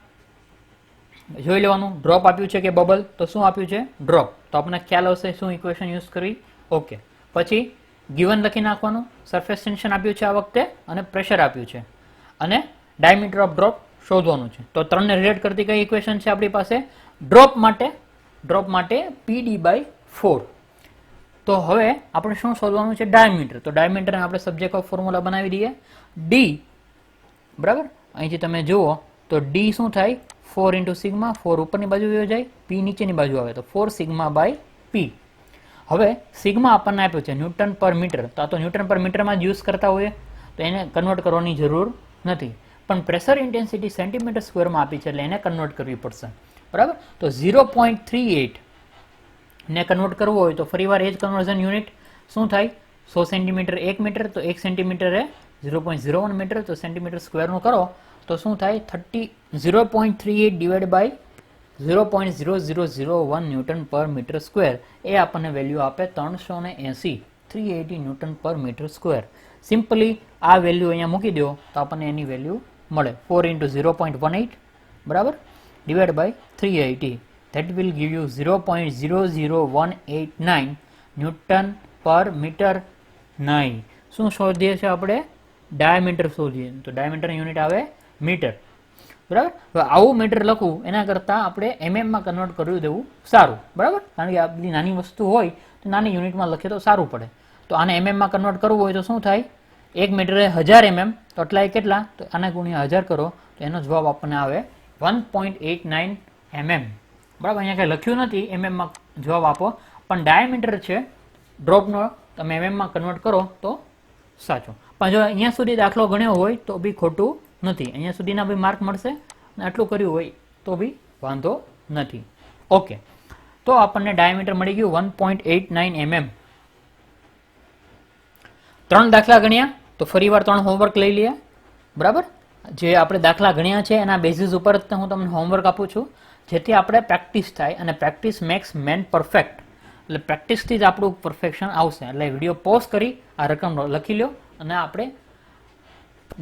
જોઈ લેવાનું ડ્રોપ આપ્યું છે કે બબલ. તો શું આપ્યું છે? ડ્રોપ. તો આપણને ખ્યાલ આવશે શું ઇક્વેશન યુઝ કરવી. ઓકે, પછી ગિવન લખી નાખવાનું. સરફેસ ટેન્શન આપ્યું છે આ વખતે અને પ્રેશર આપ્યું છે અને ડાયામીટર ઓફ ડ્રોપ શોધવાનું છે. તો ત્રણને રિલેટ કરતી કઈ ઇક્વેશન છે આપણી પાસે? ડ્રોપ માટે PD/4. તો હવે આપણે શું શોધવાનું છે? ડાયામીટર. તો ડાયામીટરને આપણે સબ્જેક્ટ ઓફ ફોર્મ્યુલા બનાવી દઈએ. ડી, બરાબર, અહીંથી તમે જુઓ તો ડી શું થાય? 4 ઇન્ટુ સિગ્મા. 4 ઉપરની બાજુ વયો જાય, પી નીચેની બાજુ આવે તો 4 સિગ્મા બાય પી. હવે સિગ્મા આપણને આપ્યો છે ન્યૂટન પર મીટર. તો આ તો ન્યૂટન પર મીટરમાં જ યુઝ કરતા હોઈએ તો એને કન્વર્ટ કરવાની જરૂર નથી. પણ પ્રેશર ઇન્ટેન્સિટી સેન્ટીમીટર સ્ક્વેરમાં આપી છે એટલે એને કન્વર્ટ કરવી પડશે. બરાબર, તો 0.38 ને કન્વર્ટ કરવું હોય તો ફરીવાર એ જ કન્વર્ઝન યુનિટ શું થાય? 100 સેન્ટીમીટર 1 મીટર, તો 1 સેન્ટીમીટર એ 0.01 મીટર, તો સેન્ટીમીટર સ્ક્વેરનું કરો તો શું થાય? 0.38 ડિવાઇડ બાય 0.0001 ન્યૂટન પર મીટર સ્ક્વેર. એ આપણને વેલ્યુ આપે 380 380 ન્યૂટન પર મીટર સ્ક્વેર. સિમ્પલી આ વેલ્યુ અહીંયા મૂકી દો તો આપણને એની વેલ્યુ મળે 4 ઇન્ટુ 0.18 બરાબર divide by 380. that will give you 0.00189 newton પર મીટર 9. શું શોધીએ છીએ આપણે? ડાયામીટર શોધીએ. તો ડાયામીટર યુનિટ આવે મીટર. બરાબર, હવે આવું મીટર લખવું એના કરતાં આપણે એમએમમાં કન્વર્ટ કરી દેવું સારું. બરાબર, કારણ કે આ બધી નાની વસ્તુ હોય તો નાની યુનિટમાં લખીએ તો સારું પડે. તો આને એમએમમાં કન્વર્ટ કરવું હોય તો શું થાય? 1 મીટર એ 1000 mm, તો એટલા કેટલા? તો આના ગુણ્યા 1000 કરો તો એનો જવાબ આપણને આવે 1.89 mm. બરાબર, અહીંયા કંઈ લખ્યું નથી એમએમમાં જવાબ આપો, પણ ડાયામીટર છે ડ્રોપનો તમે એમએમમાં કન્વર્ટ કરો તો સાચું. પણ જો અહીંયા સુધી દાખલો ગણ્યો હોય તો બી ખોટું નથી. અહીંયા સુધીના બી માર્ક મળશે અને આટલું કર્યું હોય તો બી વાંધો નથી. ઓકે, તો આપણને ડાયામીટર મળી ગયું 1.89 mm. 3 દાખલા ગણ્યા તો ફરીવાર 3 હોમવર્ક લઈ લઈએ. બરાબર, જે આપણે દાખલા ગણ્યા છે એના બેઝિસ ઉપર હું તમને હોમવર્ક આપું છું જેથી આપણે પ્રેક્ટિસ થાય અને પ્રેક્ટિસ મેક્સ મેન પરફેક્ટ. એટલે પ્રેક્ટિસથી જ આપણું પરફેક્શન આવશે. એટલે વિડીયો પોઝ કરી આ રકમ લખી લો અને આપણે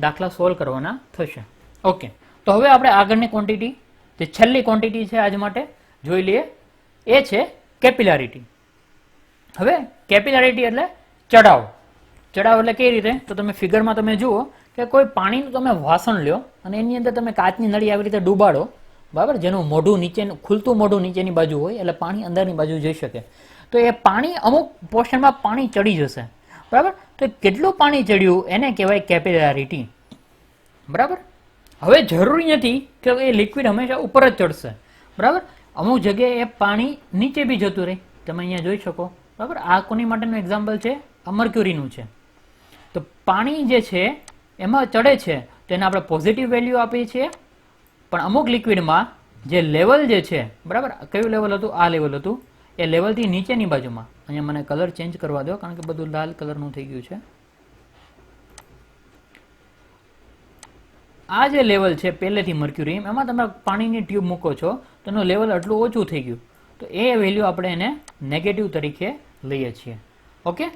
દાખલા સોલ્વ કરવાના થશે. ઓકે, તો હવે આપણે આગળની ક્વોન્ટિટી જે છેલ્લી ક્વોન્ટિટી છે આજ માટે જોઈ લઈએ. એ છે કેપિલારિટી. હવે કેપિલારિટી એટલે ચડાવ. ચડાવ એટલે કઈ રીતે? તો તમે ફિગરમાં તમે જુઓ કે કોઈ પાણીનું તમે વાસણ લ્યો અને એની અંદર તમે કાચની નળી આવી રીતે ડૂબાડો. બરાબર, જેનું મોઢું નીચેનું ખુલતું મોઢું નીચેની બાજુ હોય એટલે પાણી અંદરની બાજુ જઈ શકે. તો એ પાણી અમુક પોર્શનમાં પાણી ચડી જશે. બરાબર, તો કેટલું પાણી ચડ્યું એને કહેવાય કેપિલારિટી. બરાબર, હવે જરૂરી નથી કે એ લિક્વિડ હંમેશા ઉપર જ ચડશે. બરાબર, અમુક જગ્યાએ એ પાણી નીચે બી જતું રહે. તમે અહીંયા જોઈ શકો. બરાબર, આ કોની માટેનું એક્ઝામ્પલ છે? આ મર્ક્યુરીનું છે. તો પાણી જે છે એમાં ચડે છે તો એને આપણે પોઝિટિવ વેલ્યુ આપીએ છીએ. પણ અમુક લિક્વિડમાં જે લેવલ જે છે, બરાબર, કયું લેવલ હતું? આ લેવલ હતું. એ લેવલથી નીચેની બાજુમાં, અહીંયા મને કલર ચેન્જ કરવા દો કારણ કે બધું લાલ કલરનું થઈ ગયું છે. આ જે લેવલ છે પહેલેથી મર્ક્યુરી, એમાં તમે પાણીની ટ્યુબ મૂકો છો તો એનું લેવલ આટલું ઓછું થઈ ગયું. તો એ વેલ્યુ આપણે એને નેગેટિવ તરીકે લઈએ છીએ. ઓકે,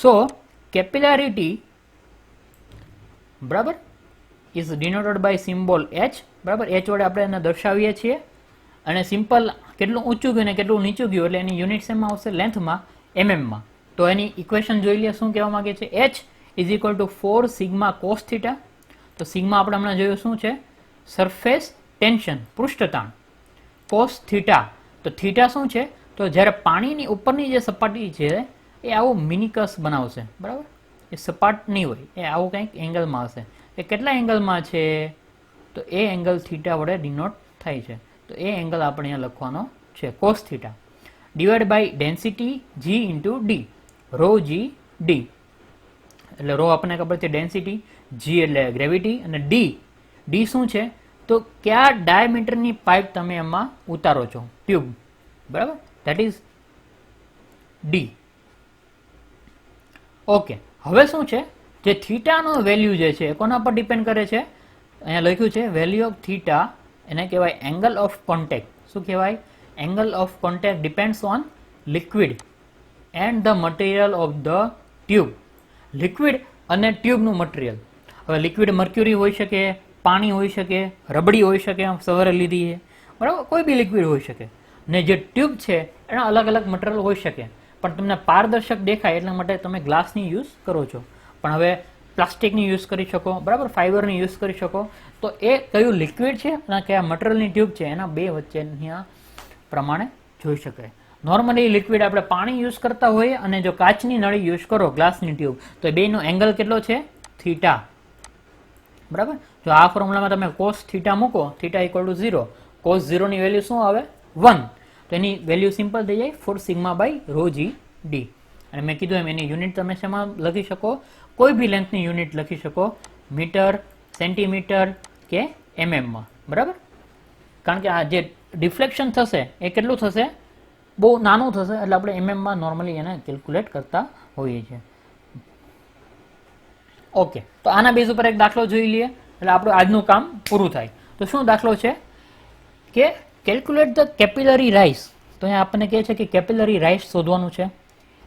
સો કેપિલારિટી બરાબર is denoted by symbol H. બરાબર, H વડે આપણે એને દર્શાવીએ છીએ. અને સિમ્પલ કેટલું ઊંચું ગયું ને કેટલું નીચું ગયું એટલે એની યુનિટ શેમાં આવશે? લેન્થમાં, એમએમમાં. તો એની ઇક્વેશન જોઈ લઈએ શું કહેવા માંગે છે. H is equal to 4 sigma cos theta. તો સિગ્મા આપણે હમણાં જોયું શું છે? સરફેસ ટેન્શન, પૃષ્ઠતાણ. કોસ થીટા, તો થીટા શું છે? તો જ્યારે પાણીની ઉપરની જે સપાટી છે એ આવું મિનિકસ બનાવશે. બરાબર, એ સપાટ નહીં હોય, એ આવું કંઈક એંગલમાં હશે. એ કેટલા એંગલમાં છે? તો એ એંગલ થીટા વડે ડિનોટ થાય છે. તો એ એંગલ આપણે અહીંયા લખવાનો છે cos theta divide by density G into D, rho G D. એટલે રો આપણને ખબર છે ડેન્સિટી, જી એટલે ગ્રેવિટી, અને ડી શું છે? તો કયા ડાયામીટરની પાઇપ તમે એમાં ઉતારો છો, ટ્યુબ, બરાબર, ધેટ ઇઝ ડી. ઓકે, હવે શું છે? જે થીટાનો વેલ્યુ જે છે કોના પર ડિપેન્ડ કરે છે? અહીંયા લખ્યું છે વેલ્યુ ઓફ થીટા, એને કહેવાય એંગલ ઓફ કોન્ટેક્ટ. શું કહેવાય? Angle of contact depends on liquid and the material of the tube. Liquid અને ટ્યુબનું મટીરિયલ. હવે લિક્વિડ મર્ક્યુરી હોઈ શકે, પાણી હોઈ શકે, રબડી હોઈ શકે, સવારે લીધી છે, બરાબર, કોઈ બી લિક્વિડ હોઈ શકે. ને જે ટ્યુબ છે એના અલગ અલગ મટીરિયલ હોઈ શકે, પણ તમને પારદર્શક દેખાય એટલા માટે તમે ગ્લાસની યુઝ કરો છો. પણ હવે પ્લાસ્ટિકની યુઝ કરી શકો, બરાબર, ફાઈબરની યુઝ કરી શકો. તો એ કયું લિક્વિડ છે અને કયા મટીરિયલની ટ્યુબ છે એના બે વચ્ચે અહીંયા પ્રમાણે જોઈ શકાય. નોર્મલી લિક્વિડ આપણે પાણી યુઝ કરતા હોઈએ અને જો કાચની નળી યુઝ કરો, ગ્લાસની ટ્યુબ, તો બેનો એંગલ કેટલો છે? થીટા, બરાબર. જો આ ફોર્મ્યુલામાં તમે કોસ થીટા મૂકો, થીટા ઇક્વલ ટુ 0, કોસ 0 ની વેલ્યુ શું આવે? 1. તો એની વેલ્યુ સિમ્પલ થઈ જાય 4 sigma by rho G D. અને મેં કીધું એમ એની યુનિટ તમે શેમાં લખી શકો? કોઈ બી લેન્થની યુનિટ લખી શકો, મીટર, સેન્ટીમીટર કે એમએમમાં, બરાબર. કારણ કે આ જે ડિફ્લેક્શન થશે એ કેટલું થશે? બહુ નાનું થશે, એટલે આપણે એમએમમાં નોર્મલી એને કેલ્ક્યુલેટ કરતા હોઈએ છીએ. ઓકે, તો આના બેઝ ઉપર એક દાખલો જોઈ લઈએ એટલે આપણું આજનું કામ પૂરું થાય. તો શું દાખલો છે કે કેલ્ક્યુલેટ ધ કેપિલરી રાઇસ. તો અહીંયા આપણને કહે છે કે કેપિલરી રાઇસ શોધવાનું છે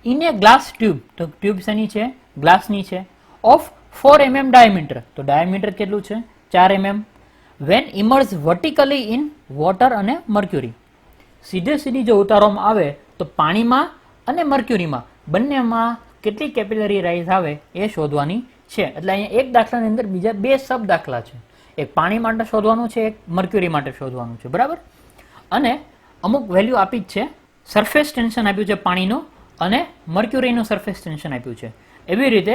ઇન એ ગ્લાસ ટ્યુબ. તો ટ્યુબ શેની છે? ગ્લાસની છે. Of 4 mm diameter. તો ડાયામીટર કેટલું છે? 4 mm. When immerse vertically in water અને મર્ક્યુરી. સીધી જો ઉતારવામાં આવે તો પાણીમાં અને મર્ક્યુરીમાં બંનેમાં કેટલી કેપિલરી રાઇસ આવે એ શોધવાની છે. એટલે અહીંયા એક દાખલાની અંદર બીજા બે સબ દાખલા છે. એક પાણી માટે શોધવાનું છે, એક મર્ક્યુરી માટે શોધવાનું છે, બરાબર. અને અમુક વેલ્યુ આપી જ છે. સરફેસ ટેન્શન આપ્યું છે પાણીનું અને મર્ક્યુરીનું સરફેસ ટેન્શન આપ્યું છે. એવી રીતે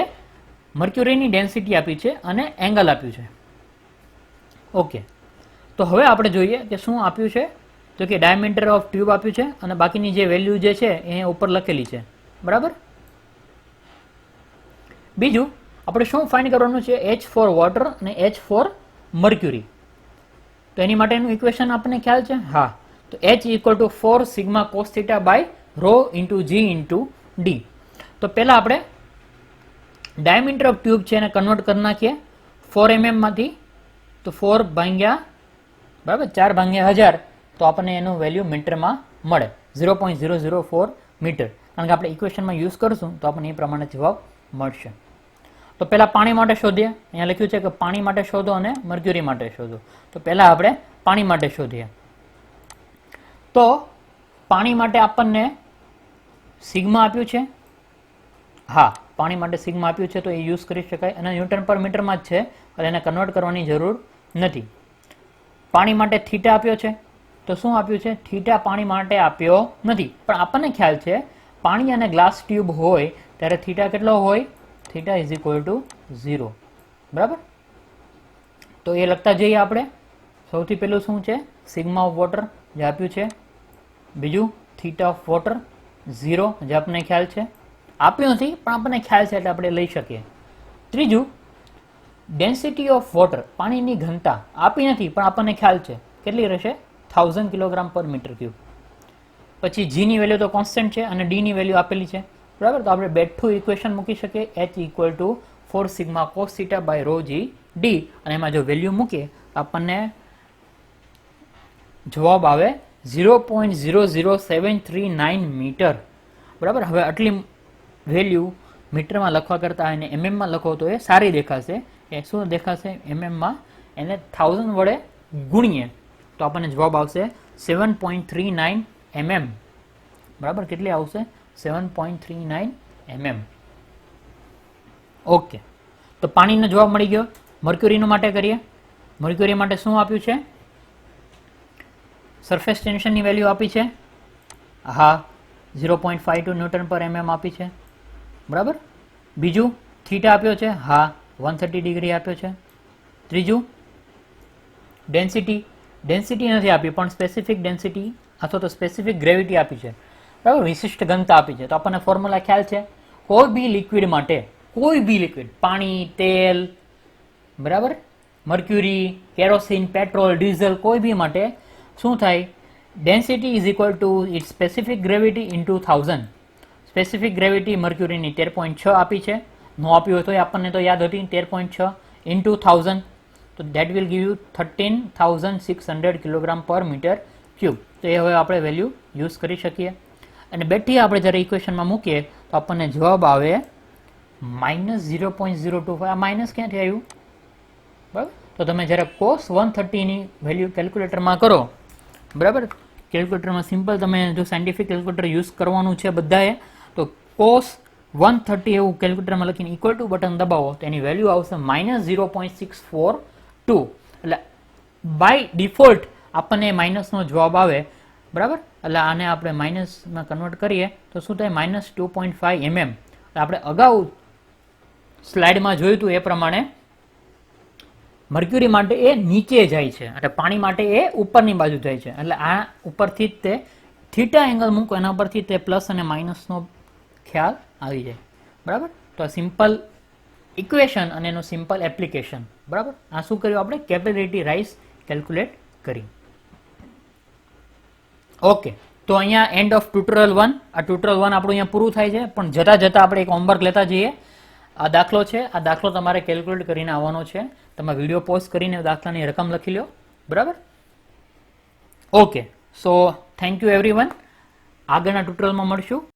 મર્ક્યુરીની ડેન્સિટી આપી છે અને એંગલ આપ્યું છે. ઓકે, તો હવે આપણે જોઈએ કે શું આપ્યું છે. તો કે ડાયામીટર ઓફ ટ્યુબ આપ્યું છે અને બાકીની જે વેલ્યુ જે છે એ ઉપર લખેલી છે, બરાબર. બીજું આપણે શું ફાઇન્ડ કરવાનું છે? H ફોર વોટર અને H ફોર મર્ક્યુરી. તો એની માટેનું ઇક્વેશન આપણને ખ્યાલ છે? હા. તો H equal to 4 sigma cos theta by rho into G into D. તો પહેલા આપણે ડાયામીટર ઓફ ટ્યુબ છે એને કન્વર્ટ કરી નાખીએ 4 mm માંથી. તો 4 ભાગ્યા, બરાબર, 4 ભાગ્યા 1000, તો આપણને એનું વેલ્યુ મીટરમાં મળે 0.004 મીટર. કારણ કે આપણે ઇક્વેશનમાં યુઝ કરશું તો આપણને એ પ્રમાણે જવાબ મળશે. તો પહેલા પાણી માટે શોધીએ. અહીંયા લખ્યું છે કે પાણી માટે શોધો અને મર્ક્યુરી માટે શોધો. તો પહેલા આપણે પાણી માટે શોધીએ. તો પાણી માટે આપણને સિગ્મા આપ્યું છે. હા, પાણી માટે સિગ્મા આપ્યું છે તો એ યુઝ કરી શકાય અને ન્યૂટન પર મીટરમાં જ છે એટલે એને કન્વર્ટ કરવાની જરૂર નથી. પાણી માટે થીટા આપ્યો છે. તો શું આપ્યું છે? થીટા પાણી માટે આપ્યો નથી, પણ આપણને ખ્યાલ છે પાણી અને ગ્લાસ ટ્યુબ હોય ત્યારે થીટા કેટલો હોય? થીટા ઇઝ ઇક્વલ ટુ 0, બરાબર. તો એ લખતા જઈએ આપણે. સૌથી પહેલું શું છે? સિગ્મા ઓફ વોટર જે આપ્યું છે. બીજું થીટા ઓફ વોટર 0 જે આપણને ખ્યાલ છે. આપ્યું નથી પણ આપણને ખ્યાલ છે એટલે આપણે લઈ શકીએ. ત્રીજું ડેન્સિટી ઓફ વોટર, પાણીની ઘનતા આપી નથી પણ આપણને ખ્યાલ છે કેટલી રહેશે? 1000 કિલોગ્રામ પર મીટર ક્યુબ. પછી જીની વેલ્યુ તો કોન્સ્ટન્ટ છે અને ડીની વેલ્યુ આપેલી છે, બરાબર. તો આપણે બેઠું ઇક્વેશન મૂકી શકીએ H equal to 4 sigma cos theta by rho G D, અને એમાં જો વેલ્યુ મૂકીએ આપણને જવાબ આવે 0.00739 મીટર, બરાબર. હવે આટલી વેલ્યુ મીટરમાં લખવા કરતાં એને એમએમમાં લખો તો એ સારી દેખાશે. એ શું દેખાશે? એમએમમાં એને 1000 વડે ગુણીએ તો આપણને જવાબ આવશે 7.39 mm, બરાબર. કેટલી આવશે? 7.39 mm. ઓકે, તો પાણીનો જવાબ મળી ગયો. મર્ક્યુરીનું માટે કરીએ. મર્ક્યુરી માટે શું આપ્યું છે? સરફેસ ટેન્શનની વેલ્યુ આપી છે. હા, 0.52 ન્યૂટન પર mm આપી છે, બરાબર. બીજું થીટા આપ્યો છે, હા 130 ડિગ્રી આપ્યો છે. ત્રીજું ડેન્સિટી નથી આપી પણ સ્પેસિફિક ડેન્સિટી અથવા તો સ્પેસિફિક ગ્રેવિટી આપી છે, બરાબર, વિશિષ્ટ ઘનતા આપી છે. તો આપણને ફોર્મ્યુલા ખ્યાલ છે. કોઈ બી લિક્વિડ માટે, કોઈ બી લિક્વિડ, પાણી, તેલ, બરાબર, મર્ક્યુરી, કેરોસીન, પેટ્રોલ, ડીઝલ, કોઈ બી માટે શું થાય? Density is equal to it specific gravity into 1000. Specific gravity મર્ક્યુરીની 13.6 આપી છે. નો આપ્યું હોય તો આપણને તો યાદ હતી 13.6 ઇન્ટુ 1000, તો that will give you 13,600 kilogram પર મીટર ક્યુબ. તો એ હવે આપણે વેલ્યુ યુઝ કરી શકીએ. અને બેઠી આપણે જ્યારે ઇક્વેશનમાં મૂકીએ તો આપણને જવાબ આવે -0.025. આ માઇનસ ક્યાંથી આવ્યું? બરાબર, તો તમે જ્યારે cos 130ની વેલ્યુ કેલ્ક્યુલેટરમાં કરો, બરાબર, કેલ્ક્યુલેટરમાં સિમ્પલ તમે જો સાયન્ટિફિક કેલ્ક્યુલેટર યુઝ કરવાનું છે બધાએ, તો cos 130 એવું કેલ્ક્યુલેટરમાં લખીને ઇક્વલ ટુ બટન દબાવો તો એની વેલ્યુ આવશે -0.642. એટલે બાય ડિફોલ્ટ આપણને માઇનસનો જવાબ આવે, બરાબર. એટલે આને આપણે માઇનસમાં કન્વર્ટ કરીએ તો શું થાય? -2.5 mm. આપણે અગાઉ સ્લાઇડમાં જોયું હતું એ પ્રમાણે મર્ક્યુરી માટે એ નીચે જાય છે અને પાણી માટે એ ઉપરની બાજુ જાય છે. એટલે આ ઉપરથી જ તે થીટા એંગલ મૂકો એના પરથી તે પ્લસ અને માઇનસનો ખ્યાલ આવી જાય, બરાબર. તો સિમ્પલ ઇક્વેશન અને એનું સિમ્પલ એપ્લિકેશન, બરાબર. આ શું કર્યું આપણે? કેપિલરિટી રાઇઝ કેલ્ક્યુલેટ કરી. ઓકે, તો અહીંયા એન્ડ ઓફ ટ્યુટોરિયલ 1. આ ટ્યુટોરિયલ 1 આપણું અહીંયા પૂરું થાય છે, પણ જતા જતા આપણે એક હોમવર્ક લેતા જઈએ. આ દાખલો છે, આ દાખલો તમારે કેલ્ક્યુલેટ કરીને આવવાનો છે. તમે વિડીયો પોઝ કરીને દાખલાની રકમ લખી લો, બરાબર. Okay, so thank you everyone. આગળના ટ્યુટોરિયલમાં મળશું.